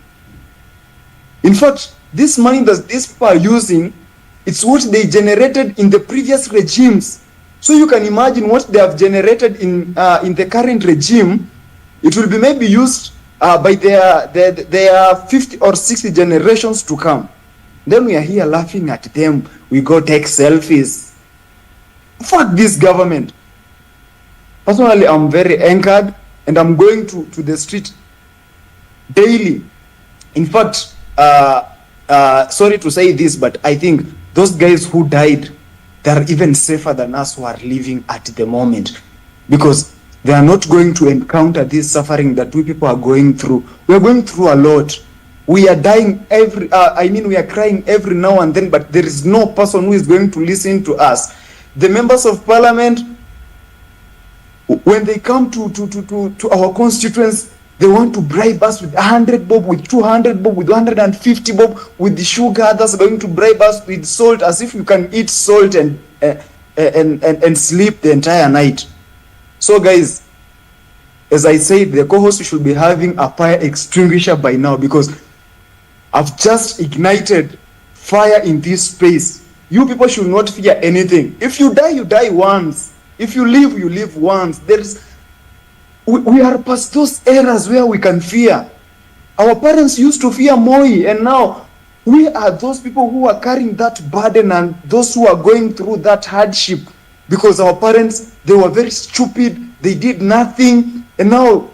In fact, this money that these people are using, it's what they generated in the previous regimes. So you can imagine what they have generated in the current regime. It will be maybe used by their 50 or 60 generations to come. Then we are here laughing at them. We go take selfies. Fuck this government. Personally, I'm very angered, and I'm going to the street daily. In fact, sorry to say this, but I think those guys who died, they are even safer than us who are living at the moment, because they are not going to encounter this suffering that we people are going through. We are going through a lot. We are dying we are crying every now and then, but there is no person who is going to listen to us. The members of parliament, when they come to our constituents, they want to bribe us with 100 bob, with 200 bob, with 150 bob, with the sugar. Others are going to bribe us with salt, as if you can eat salt and sleep the entire night. So guys, as I said, the co-host should be having a fire extinguisher by now, because I've just ignited fire in this space. You people should not fear anything. If you die, you die once. If you live, you live once. We are past those eras where we can fear. Our parents used to fear Moi, and now we are those people who are carrying that burden, and those who are going through that hardship, because our parents, they were very stupid, they did nothing, and now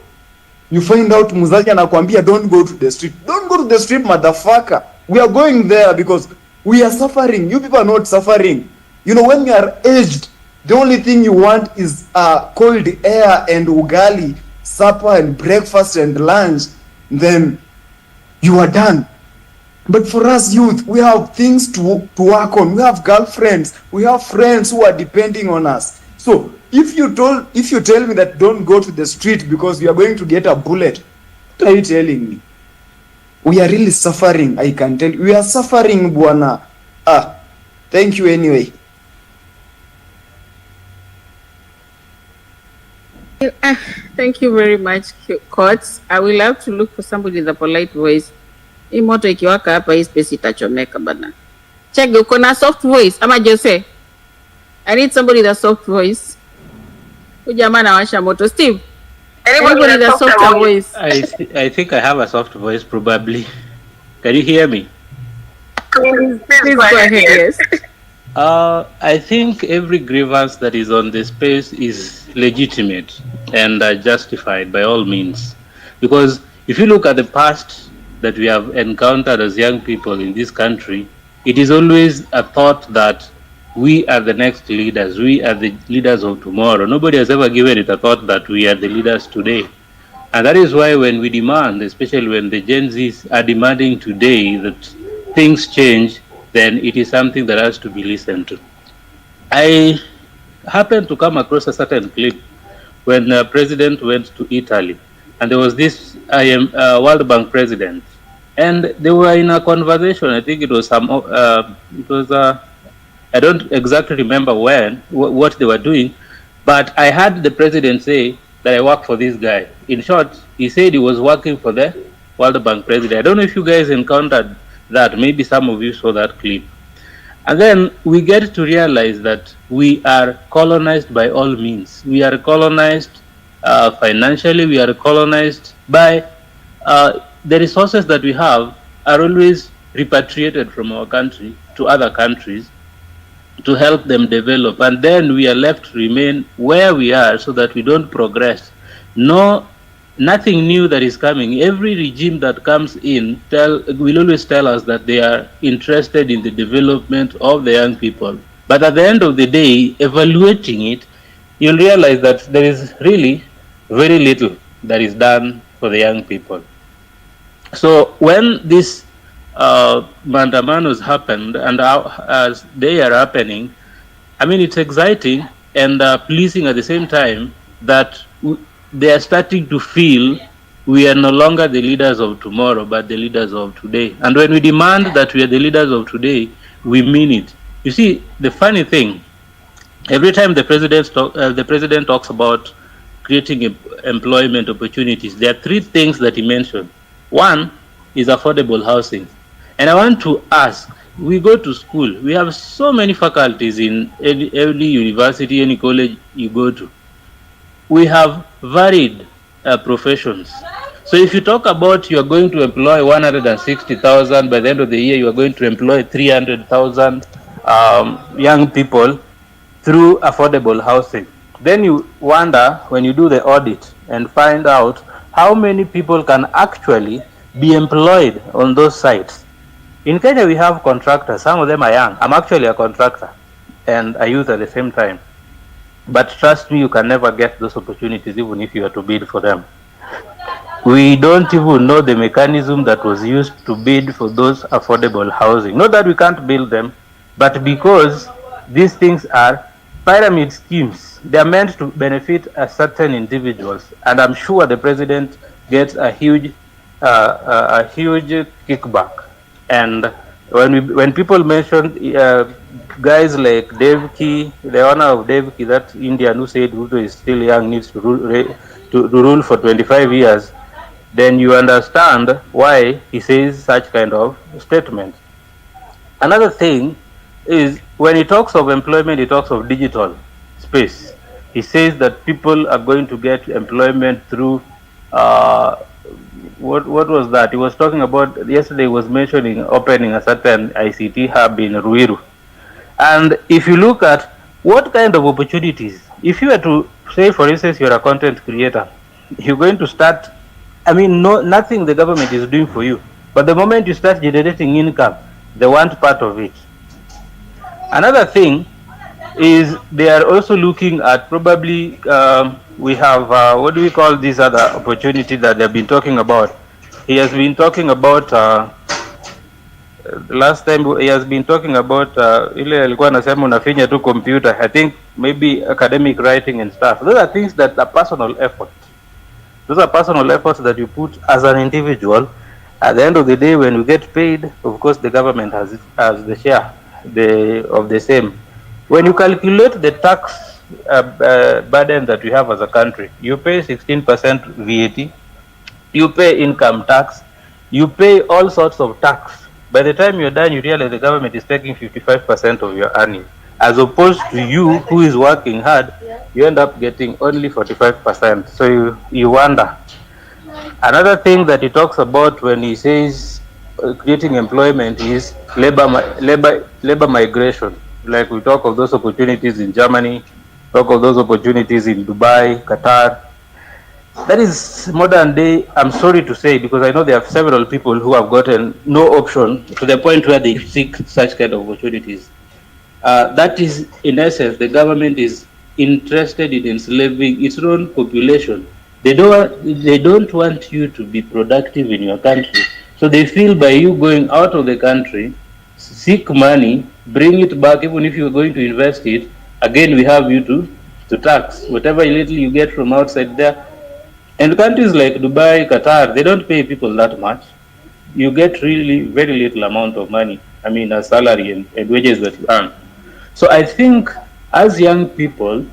you find out Muzaji anakuambia don't go to the street. Don't go to the street, motherfucker. We are going there because we are suffering. You people are not suffering. You know, when you are aged, the only thing you want is cold air and ugali, supper and breakfast and lunch. Then you are done. But for us youth, we have things to work on. We have girlfriends. We have friends who are depending on us. So if you tell me that don't go to the street because you are going to get a bullet, what are you telling me? We are really suffering, I can tell you. We are suffering, Bwana. Thank you anyway. Thank you very much, Courts. I will have to look for somebody with a polite voice. Hii moto ikiwaka hapa hii space itachomeka bana. Check, uko na soft voice ama Jose? I need somebody with a soft voice. Huyu jamaa anawasha moto. Steve, anybody with a soft voice? I think I have a soft voice probably. Can you hear me? Please go ahead, yes. I think every grievance that is on the space is legitimate and justified by all means. Because if you look at the past that we have encountered as young people in this country, it is always a thought that we are the next leaders, we are the leaders of tomorrow. Nobody has ever given it a thought that we are the leaders today. And that is why when we demand, especially when the Gen Zs are demanding today that things change, then it is something that has to be listened to. I happened to come across a certain clip when the president went to Italy, and there was this World Bank president, and they were in a conversation. I think it was I don't exactly remember what they were doing, but I heard the president say that I work for this guy. In short, he said he was working for the World Bank president. I don't know if you guys encountered that. Maybe some of you saw that clip. And then we get to realize that we are colonized by all means. We are colonized financially. We are colonized by the resources that we have are always repatriated from our country to other countries to help them develop, and then we are left to remain where we are so that we don't progress. Nothing new that is coming. Every regime that comes in will always tell us that they are interested in the development of the young people. But at the end of the day, evaluating it, you'll realize that there is really very little that is done for the young people. So when this mandamanos happened, and as they are happening, I mean, it's exciting and pleasing at the same time that they are starting to feel we are no longer the leaders of tomorrow, but the leaders of today. And when we demand that we are the leaders of today, we mean it. You see, the funny thing, every time the president talks about creating employment opportunities, there are three things that he mentioned. One is affordable housing. And I want to ask, we go to school, we have so many faculties in any university, any college you go to. We have varied professions. So if you talk about you are going to employ 160,000, by the end of the year you are going to employ 300,000 young people through affordable housing. Then you wonder, when you do the audit and find out how many people can actually be employed on those sites. In Kenya, we have contractors. Some of them are young. I'm actually a contractor and a youth at the same time. But trust me, you can never get those opportunities even if you are to bid for them. We don't even know the mechanism that was used to bid for those affordable housing. Not that we can't build them, but because these things are pyramid schemes. They are meant to benefit a certain individuals. And I'm sure the president gets a huge kickback. And when people mention guys like Devki, the owner of Devki, that Indian who said Ruto is still young, needs to rule for 25 years, then you understand why he says such kind of statement. Another thing is, when he talks of employment, he talks of digital space. He says that people are going to get employment through what was that? He was talking about, yesterday he was mentioning opening a certain ICT hub in Ruiru. And if you look at what kind of opportunities, if you were to say, for instance, you're a content creator, you're going to start, I mean, nothing the government is doing for you. But the moment you start generating income, they want part of it. Another thing is they are also looking at probably, we have, what do we call these other opportunities that they've been talking about? He has been talking about, last time he has been talking about, ile alikuwa anasema unafinya tu computer, I think maybe academic writing and stuff. Those are things that are personal effort. Those are personal efforts that you put as an individual. At the end of the day, when you get paid, of course, the government has the share of the same. When you calculate the tax burden that we have as a country, you pay 16% VAT, you pay income tax, you pay all sorts of tax. By the time you're done, you realize the government is taking 55% of your earnings. As opposed to you, who is working hard, you end up getting only 45%. So you wonder. Another thing that he talks about when he says creating employment is labor migration. Like we talk of those opportunities in Germany, talk of those opportunities in Dubai, Qatar. That is modern day, I'm sorry to say, because I know there are several people who have gotten no option to the point where they seek such kind of opportunities. That is, in essence, the government is interested in enslaving its own population They don't want you to be productive in your country. So they feel by you going out of the country, seek money, bring it back, even if you're going to invest it, again we have you to tax whatever little you get from outside there. And countries like Dubai, Qatar, they don't pay people that much. You get really very little amount of money, I mean a salary and wages that you earn. So I think as young people,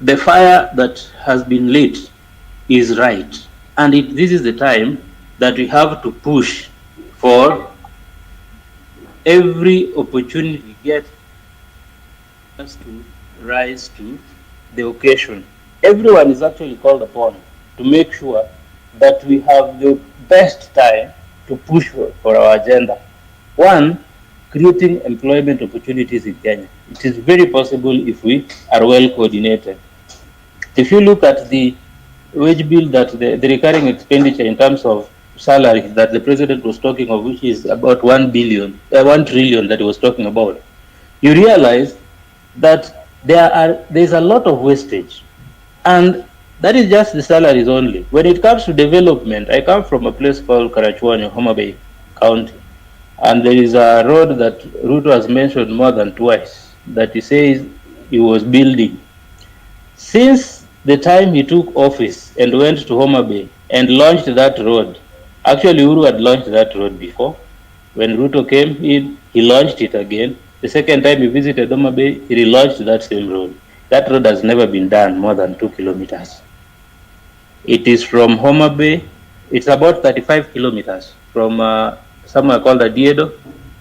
the fire that has been lit is right. And this is the time that we have to push for every opportunity we get us to rise to the occasion. Everyone is actually called upon to make sure that we have the best time to push for our agenda. One, creating employment opportunities in Kenya. It is very possible if we are well coordinated. If you look at the wage bill, that the recurring expenditure in terms of salary that the president was talking of, which is about 1 trillion that he was talking about, you realize that there's a lot of wastage, and that is just the salaries only. When it comes to development, I come from a place called Karachuonyo, Homa Bay County, and there is a road that Ruto has mentioned more than twice that he says he was building. Since the time he took office and went to Homa Bay and launched that road, actually Uhuru had launched that road before. When Ruto came in, he launched it again. The second time he visited Homa Bay, he relaunched that same road. That road has never been done more than 2 kilometers. It is from Homa Bay, it's about 35 kilometers from somewhere called Adiedo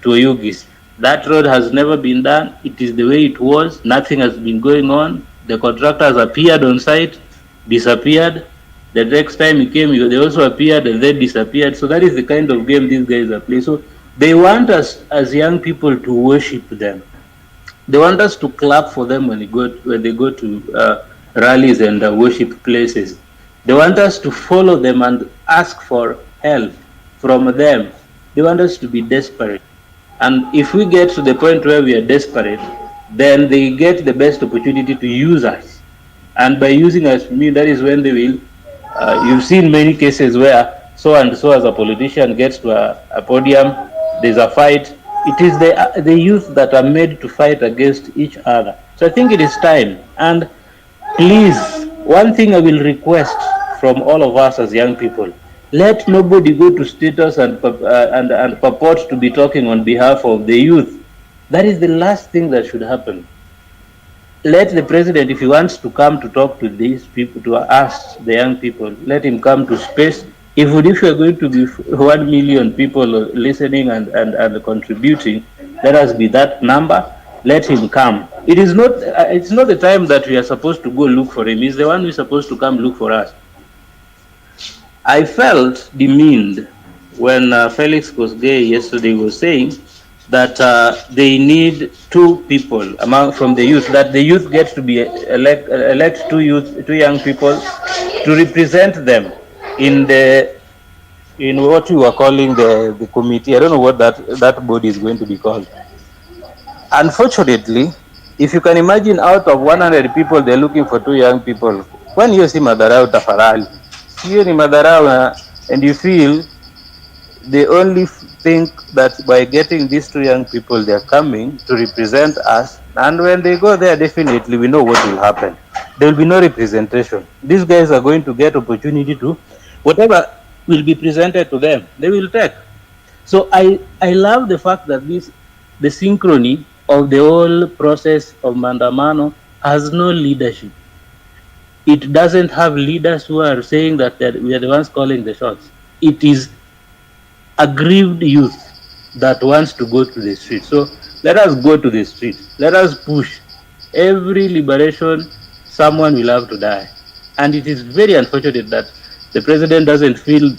to Oyugis. That road has never been done. It is the way it was. Nothing has been going on. The contractors appeared on site, disappeared. The next time he came, they also appeared and then disappeared. So that is the kind of game these guys are playing. So they want us as young people to worship them. They want us to clap for them when they go to rallies and worship places. They want us to follow them and ask for help from them. They want us to be desperate. And if we get to the point where we are desperate, then they get the best opportunity to use us. And by using us, that is when they will. You've seen many cases where so and so as a politician gets to a podium, there's a fight. It is the youth that are made to fight against each other. So I think it is time. And please, one thing I will request from all of us as young people, let nobody go to status and purport to be talking on behalf of the youth. That is the last thing that should happen. Let the president, if he wants to come to talk to these people, to us, the young people, let him come to space. Even if you are going to be 1 million people listening and contributing, let us be that number. Let him come. It's not the time that we are supposed to go look for him. He's the one who is supposed to come look for us. I felt demeaned when Felix Kosgei yesterday was saying that they need 2 people from the youth, that the youth gets to be elect 2 young people to represent them in what you are calling the committee. I don't know what that body is going to be called. Unfortunately, if you can imagine, out of 100 people, they're looking for 2 young people. When you see Madarau Tafarali, you ni Madarau, and you feel they only think that by getting these 2 young people, they're coming to represent us. And when they go there, definitely we know what will happen. There will be no representation. These guys are going to get opportunity to, whatever will be presented to them, they will take. So I love the fact that the synchrony of the whole process of Mandamano has no leadership. It doesn't have leaders who are saying that we are the ones calling the shots. It is aggrieved youth that wants to go to the street. So let us go to the street. Let us push. Every liberation, someone will have to die. And it is very unfortunate that the president doesn't feel.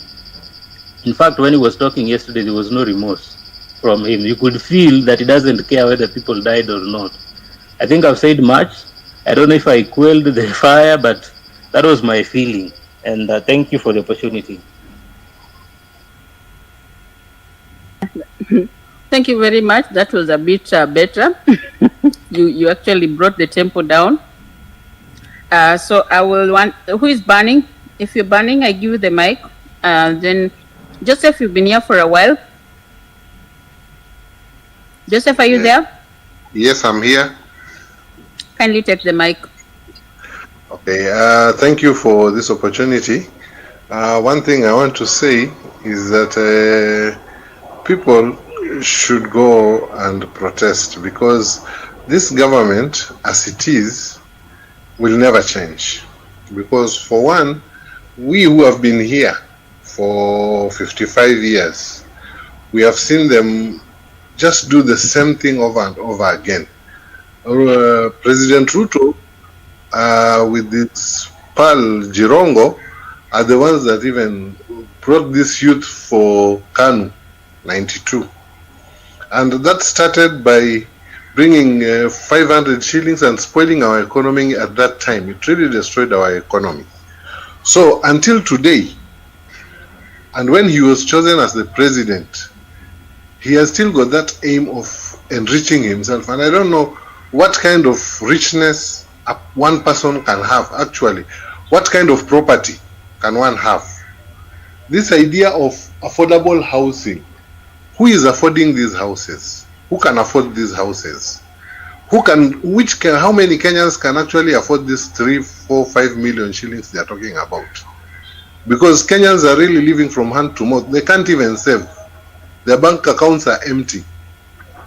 In fact, when he was talking yesterday, there was no remorse from him. You could feel that he doesn't care whether people died or not. I think I've said much. I don't know if I quelled the fire, but that was my feeling. And thank you for the opportunity. Thank you very much. That was a bit better. You actually brought the tempo down. So I will want, who is banning? If you're banning, I give you the mic. Then, Joseph, you've been here for a while. Joseph, are you there? Yes, I'm here. Kindly take the mic. Okay, thank you for this opportunity. One thing I want to say is that people should go and protest, because this government, as it is, will never change. Because for one, we who have been here for 55 years, we have seen them just do the same thing over and over again. President Ruto, with this pal Jirongo, are the ones that even brought this youth for KANU 92. And that started by bringing 500 shillings and spoiling our economy at that time. It really destroyed our economy. So until today, and when he was chosen as the president, he has still got that aim of enriching himself. And I don't know what kind of richness one person can have, actually. What kind of property can one have? This idea of affordable housing. Who is affording these houses? Who can afford these houses? How many Kenyans can actually afford these 3, 4, 5 million shillings they are talking about? Because Kenyans are really living from hand to mouth. They can't even save. Their bank accounts are empty.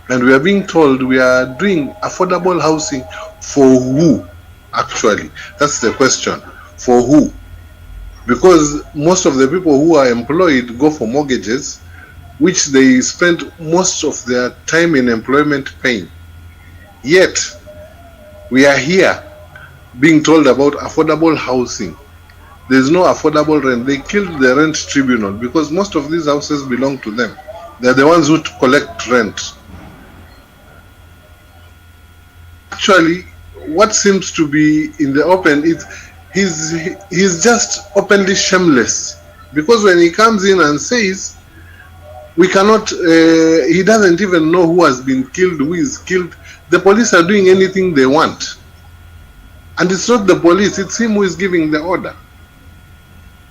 And we are being told we are doing affordable housing for who, actually? That's the question. For who? Because most of the people who are employed go for mortgages, which they spend most of their time in employment paying. Yet, we are here being told about affordable housing. There's no affordable rent. They killed the rent tribunal because most of these houses belong to them. They're the ones who collect rent. Actually, what seems to be in the open is he's just openly shameless, because when he comes in and says we cannot, he doesn't even know who has been killed, who is killed. The police are doing anything they want, and it's not the police, it's him who is giving the order,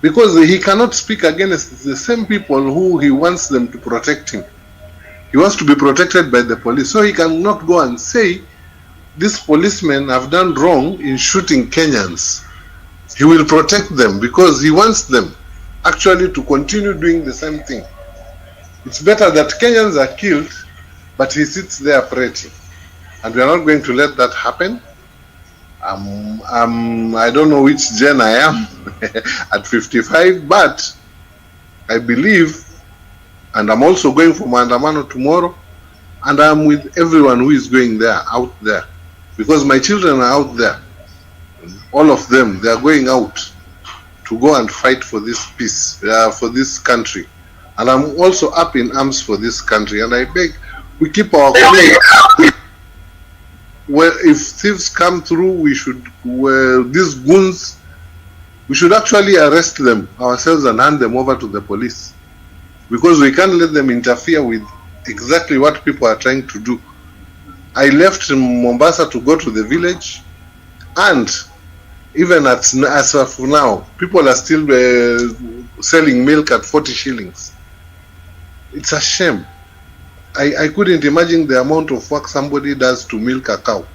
because he cannot speak against the same people who he wants them to protect him. He wants to be protected by the police, so he cannot go and say these policemen have done wrong in shooting Kenyans. He will protect them because he wants them actually to continue doing the same thing. It's better that Kenyans are killed, but he sits there pretty. And we are not going to let that happen. I don't know which gen I am at 55, but I believe, and I'm also going for Maandamano tomorrow, and I'm with everyone who is going there, out there, because my children are out there. All of them, they are going out to go and fight for this peace, for this country. And I'm also up in arms for this country. And I beg, we keep our community. Well, if thieves come through, we should, these goons, we should actually arrest them ourselves and hand them over to the police. Because we can't let them interfere with exactly what people are trying to do. I left Mombasa to go to the village, and even as of now, people are still selling milk at 40 shillings. It's a shame. I couldn't imagine the amount of work somebody does to milk a cow.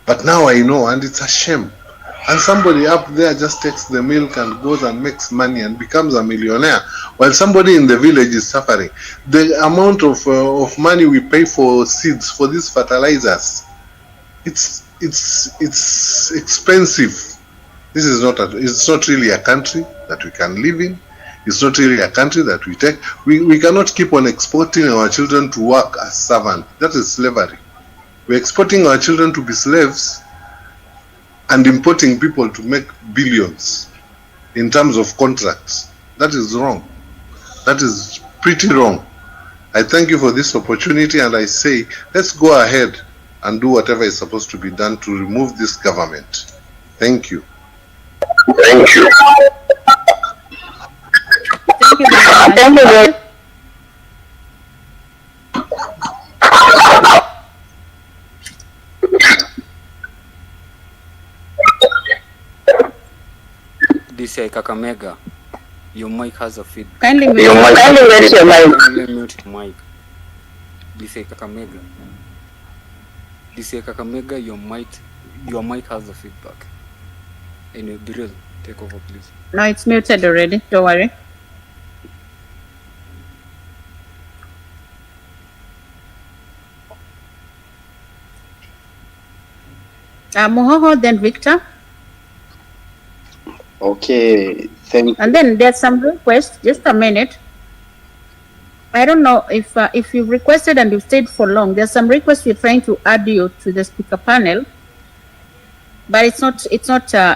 But now I know, and it's a shame. And somebody up there just takes the milk and goes and makes money and becomes a millionaire, while somebody in the village is suffering. The amount of money we pay for seeds, for these fertilizers, it's expensive. This is it's not really a country that we can live in. It's not really a country that we take. We cannot keep on exporting our children to work as servants. That is slavery. We're exporting our children to be slaves and importing people to make billions in terms of contracts. That is wrong. That is pretty wrong. I thank you for this opportunity, and I say, let's go ahead and do whatever is supposed to be done to remove this government. Thank you. Thank you. Thank you very much. DCI Kakamega, your mic has a feedback. Kindly mute your mic. Kindly mute your mic. DCI Kakamega. DCI Kakamega, your mic has a feedback. Anyway, Biril, take over, please. No, it's muted already. Don't worry. Mohoho, then Victor. Okay, thank you. And then there's some requests. Just a minute. I don't know if you've requested and you've stayed for long. There's some requests we're trying to add you to the speaker panel, but it's not.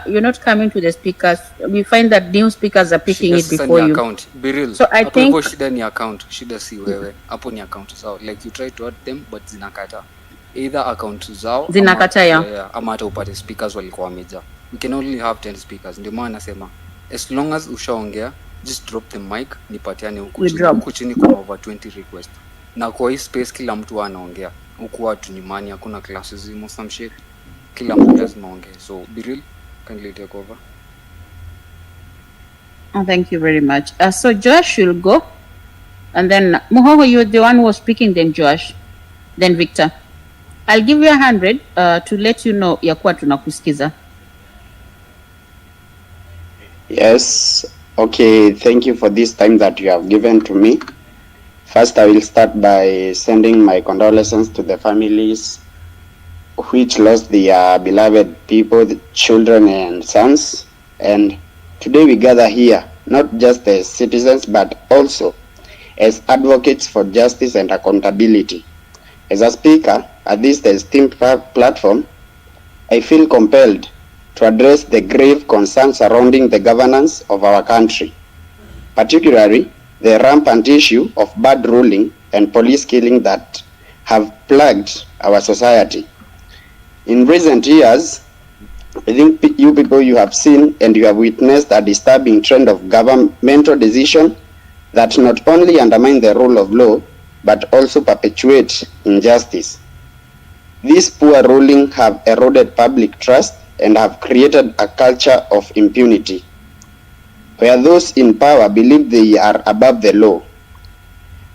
You're not coming to the speakers. We find that new speakers are picking it before you. Account. Biril. So I think shida ni account. Shida si wewe. Hapo ni account zao. Like you try to add them but zinakata. Either account zao zinakata ya ama hata upate speakers walikuwa wameja. We can only have 10 speakers. Ndio maana nasema as long as ushaongea just drop the mic nipatiane huku chini kwa over 20 request. Na kwa hii space kila mtu anaongea. Huku watu ni mani hakuna classes zimo some shit. Kila mtu lazima aongee. So Biril, kindly take over. Thank you very much. So Josh will go, and then Mohoho, you're the one who was speaking. Then Josh, then Victor. I'll give you 100 to let you know ya kuwa tunakusikiza. Yes. Okay, thank you for this time that you have given to me. First, I will start by sending my condolences to the families which lost their beloved people, the children and sons. And today we gather here, not just as citizens, but also as advocates for justice and accountability. As a speaker at this esteemed platform, I feel compelled to address the grave concerns surrounding the governance of our country, particularly the rampant issue of bad ruling and police killing that have plagued our society. In recent years, I think you people, you have seen and you have witnessed a disturbing trend of governmental decision that not only undermine the rule of law, but also perpetuate injustice. These poor rulings have eroded public trust and have created a culture of impunity, where those in power believe they are above the law.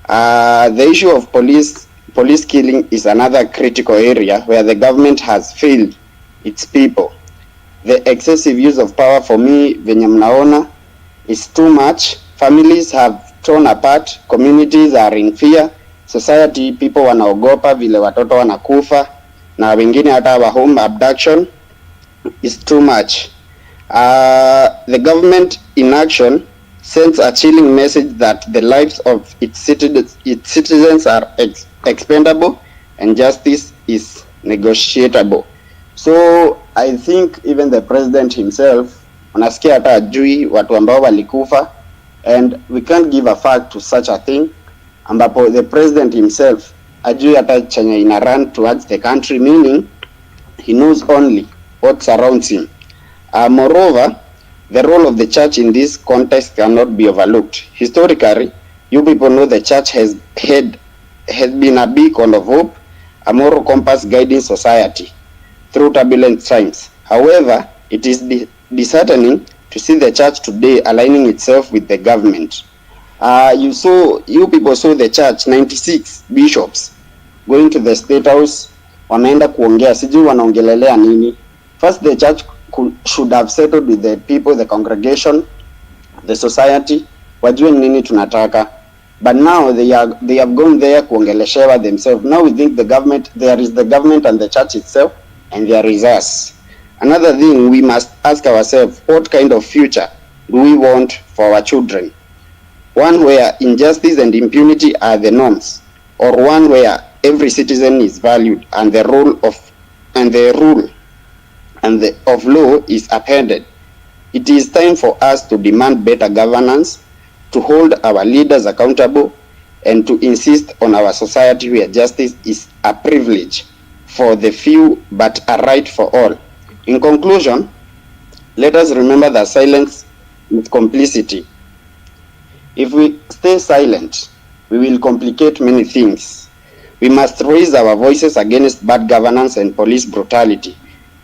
The issue of police killing is another critical area where the government has failed its people. The excessive use of power, for me, venye mnaona, is too much. Families have torn apart, communities are in fear, society, people wanaogopa vile watoto wanakufa, na wengine hata wa home abduction is too much. The government inaction sends a chilling message that the lives of its citizens are expendable and justice is negotiable. So I think even the president himself anasikia hata ajui watu ambao walikufa, and we can't give a fact to such a thing ambapo the president himself ajui hata chenye ina run towards the country, meaning he knows only what surrounds him. Moreover, the role of the church in this context cannot be overlooked. Historically, you people know the church has been a beacon of hope, a moral compass guiding society through turbulent times. However, it is disheartening to see the church today aligning itself with the government. You people saw the church, 96 bishops going to the state house, wanaenda kuongea, sijui wanaongelelea nini. First, the church should have settled with the people, the congregation, the society, wajue nini tunataka. But now they have gone there kuongeleshewa themselves. Now we think the government, there is the government and the church itself, and there is us. Another thing, we must ask ourselves, what kind of future do we want for our children? One where injustice and impunity are the norms, or one where every citizen is valued and the rule of law is upheld. It is time for us to demand better governance, to hold our leaders accountable, and to insist on our society where justice is a privilege for the few but a right for all. In conclusion, let us remember that silence is complicity. If we stay silent, we will complicate many things. We must raise our voices against bad governance and police brutality.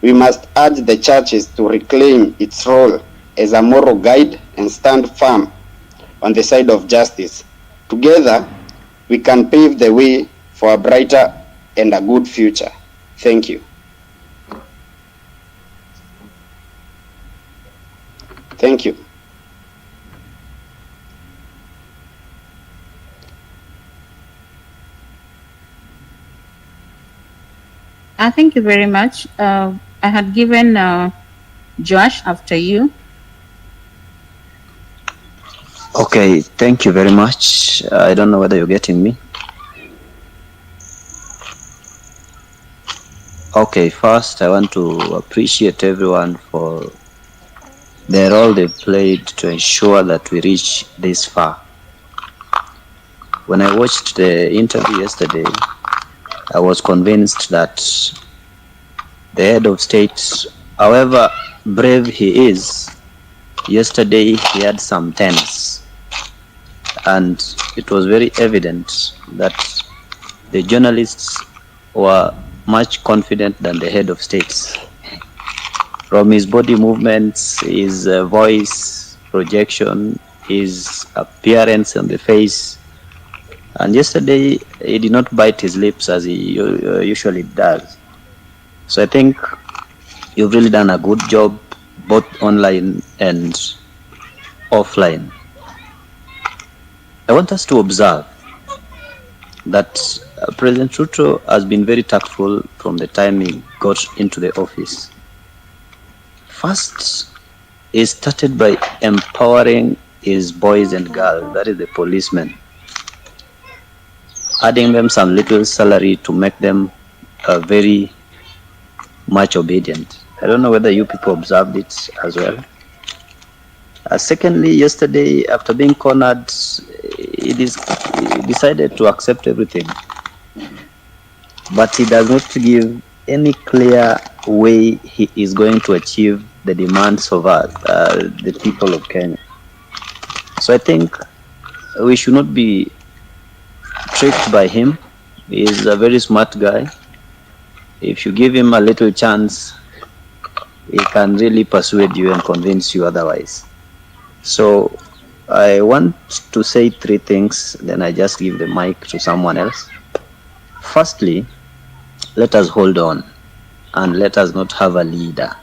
We must urge the churches to reclaim its role as a moral guide and stand firm on the side of justice. Together, we can pave the way for a brighter and a good future. Thank you. Thank you. Thank you very much. I had given Josh after you. Okay, thank you very much. I don't know whether you're getting me. Okay, first I want to appreciate everyone for the role they played to ensure that we reach this far. When I watched the interview yesterday, I was convinced that the head of state, however brave he is, yesterday he had some tense. And it was very evident that the journalists were much confident than the head of states. From his body movements, his voice projection, his appearance on the face. And yesterday, he did not bite his lips as he usually does. So I think you've really done a good job, both online and offline. I want us to observe that President Ruto has been very tactful from the time he got into the office. First, he started by empowering his boys and girls, that is the policemen, adding them some little salary to make them very much obedient. I don't know whether you people observed it as well. Secondly, yesterday, after being cornered, he decided to accept everything. But he does not give any clear way he is going to achieve the demands of us, the people of Kenya. So I think we should not be tricked by him. He is a very smart guy. If you give him a little chance, he can really persuade you and convince you otherwise. So I want to say three things, then I just give the mic to someone else. Firstly, let us hold on and let us not have a leader.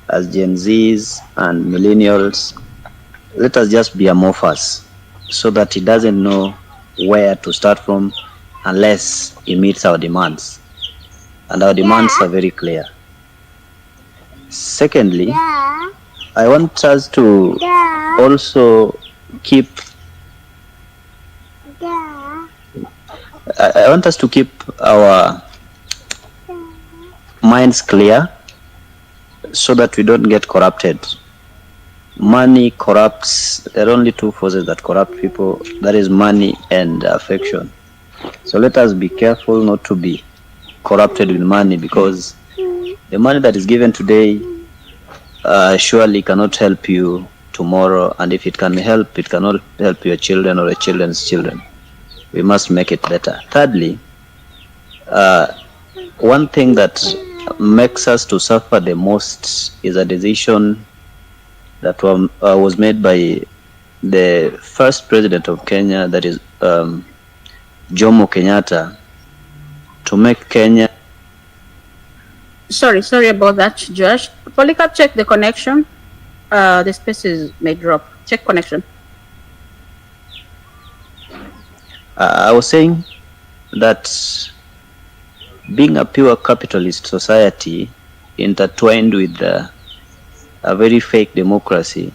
As Gen Zs and millennials, let us just be amorphous so that he doesn't know where to start from unless he meets our demands. And our demands are very clear. Secondly, I want us to also keep our minds clear so that we don't get corrupted. Money corrupts. There are only two forces that corrupt people, that is money and affection. So let us be careful not to be corrupted with money, because the money that is given today surely cannot help you tomorrow, and if it can help, it cannot help your children or your children's children. We must make it better. Thirdly, one thing that makes us to suffer the most is a decision that was made by the first president of Kenya, that is Jomo Kenyatta, to make Kenya. Sorry about that, Josh. Polycarp, check the connection. The spaces may drop. Check connection. I was saying that being a pure capitalist society intertwined with a very fake democracy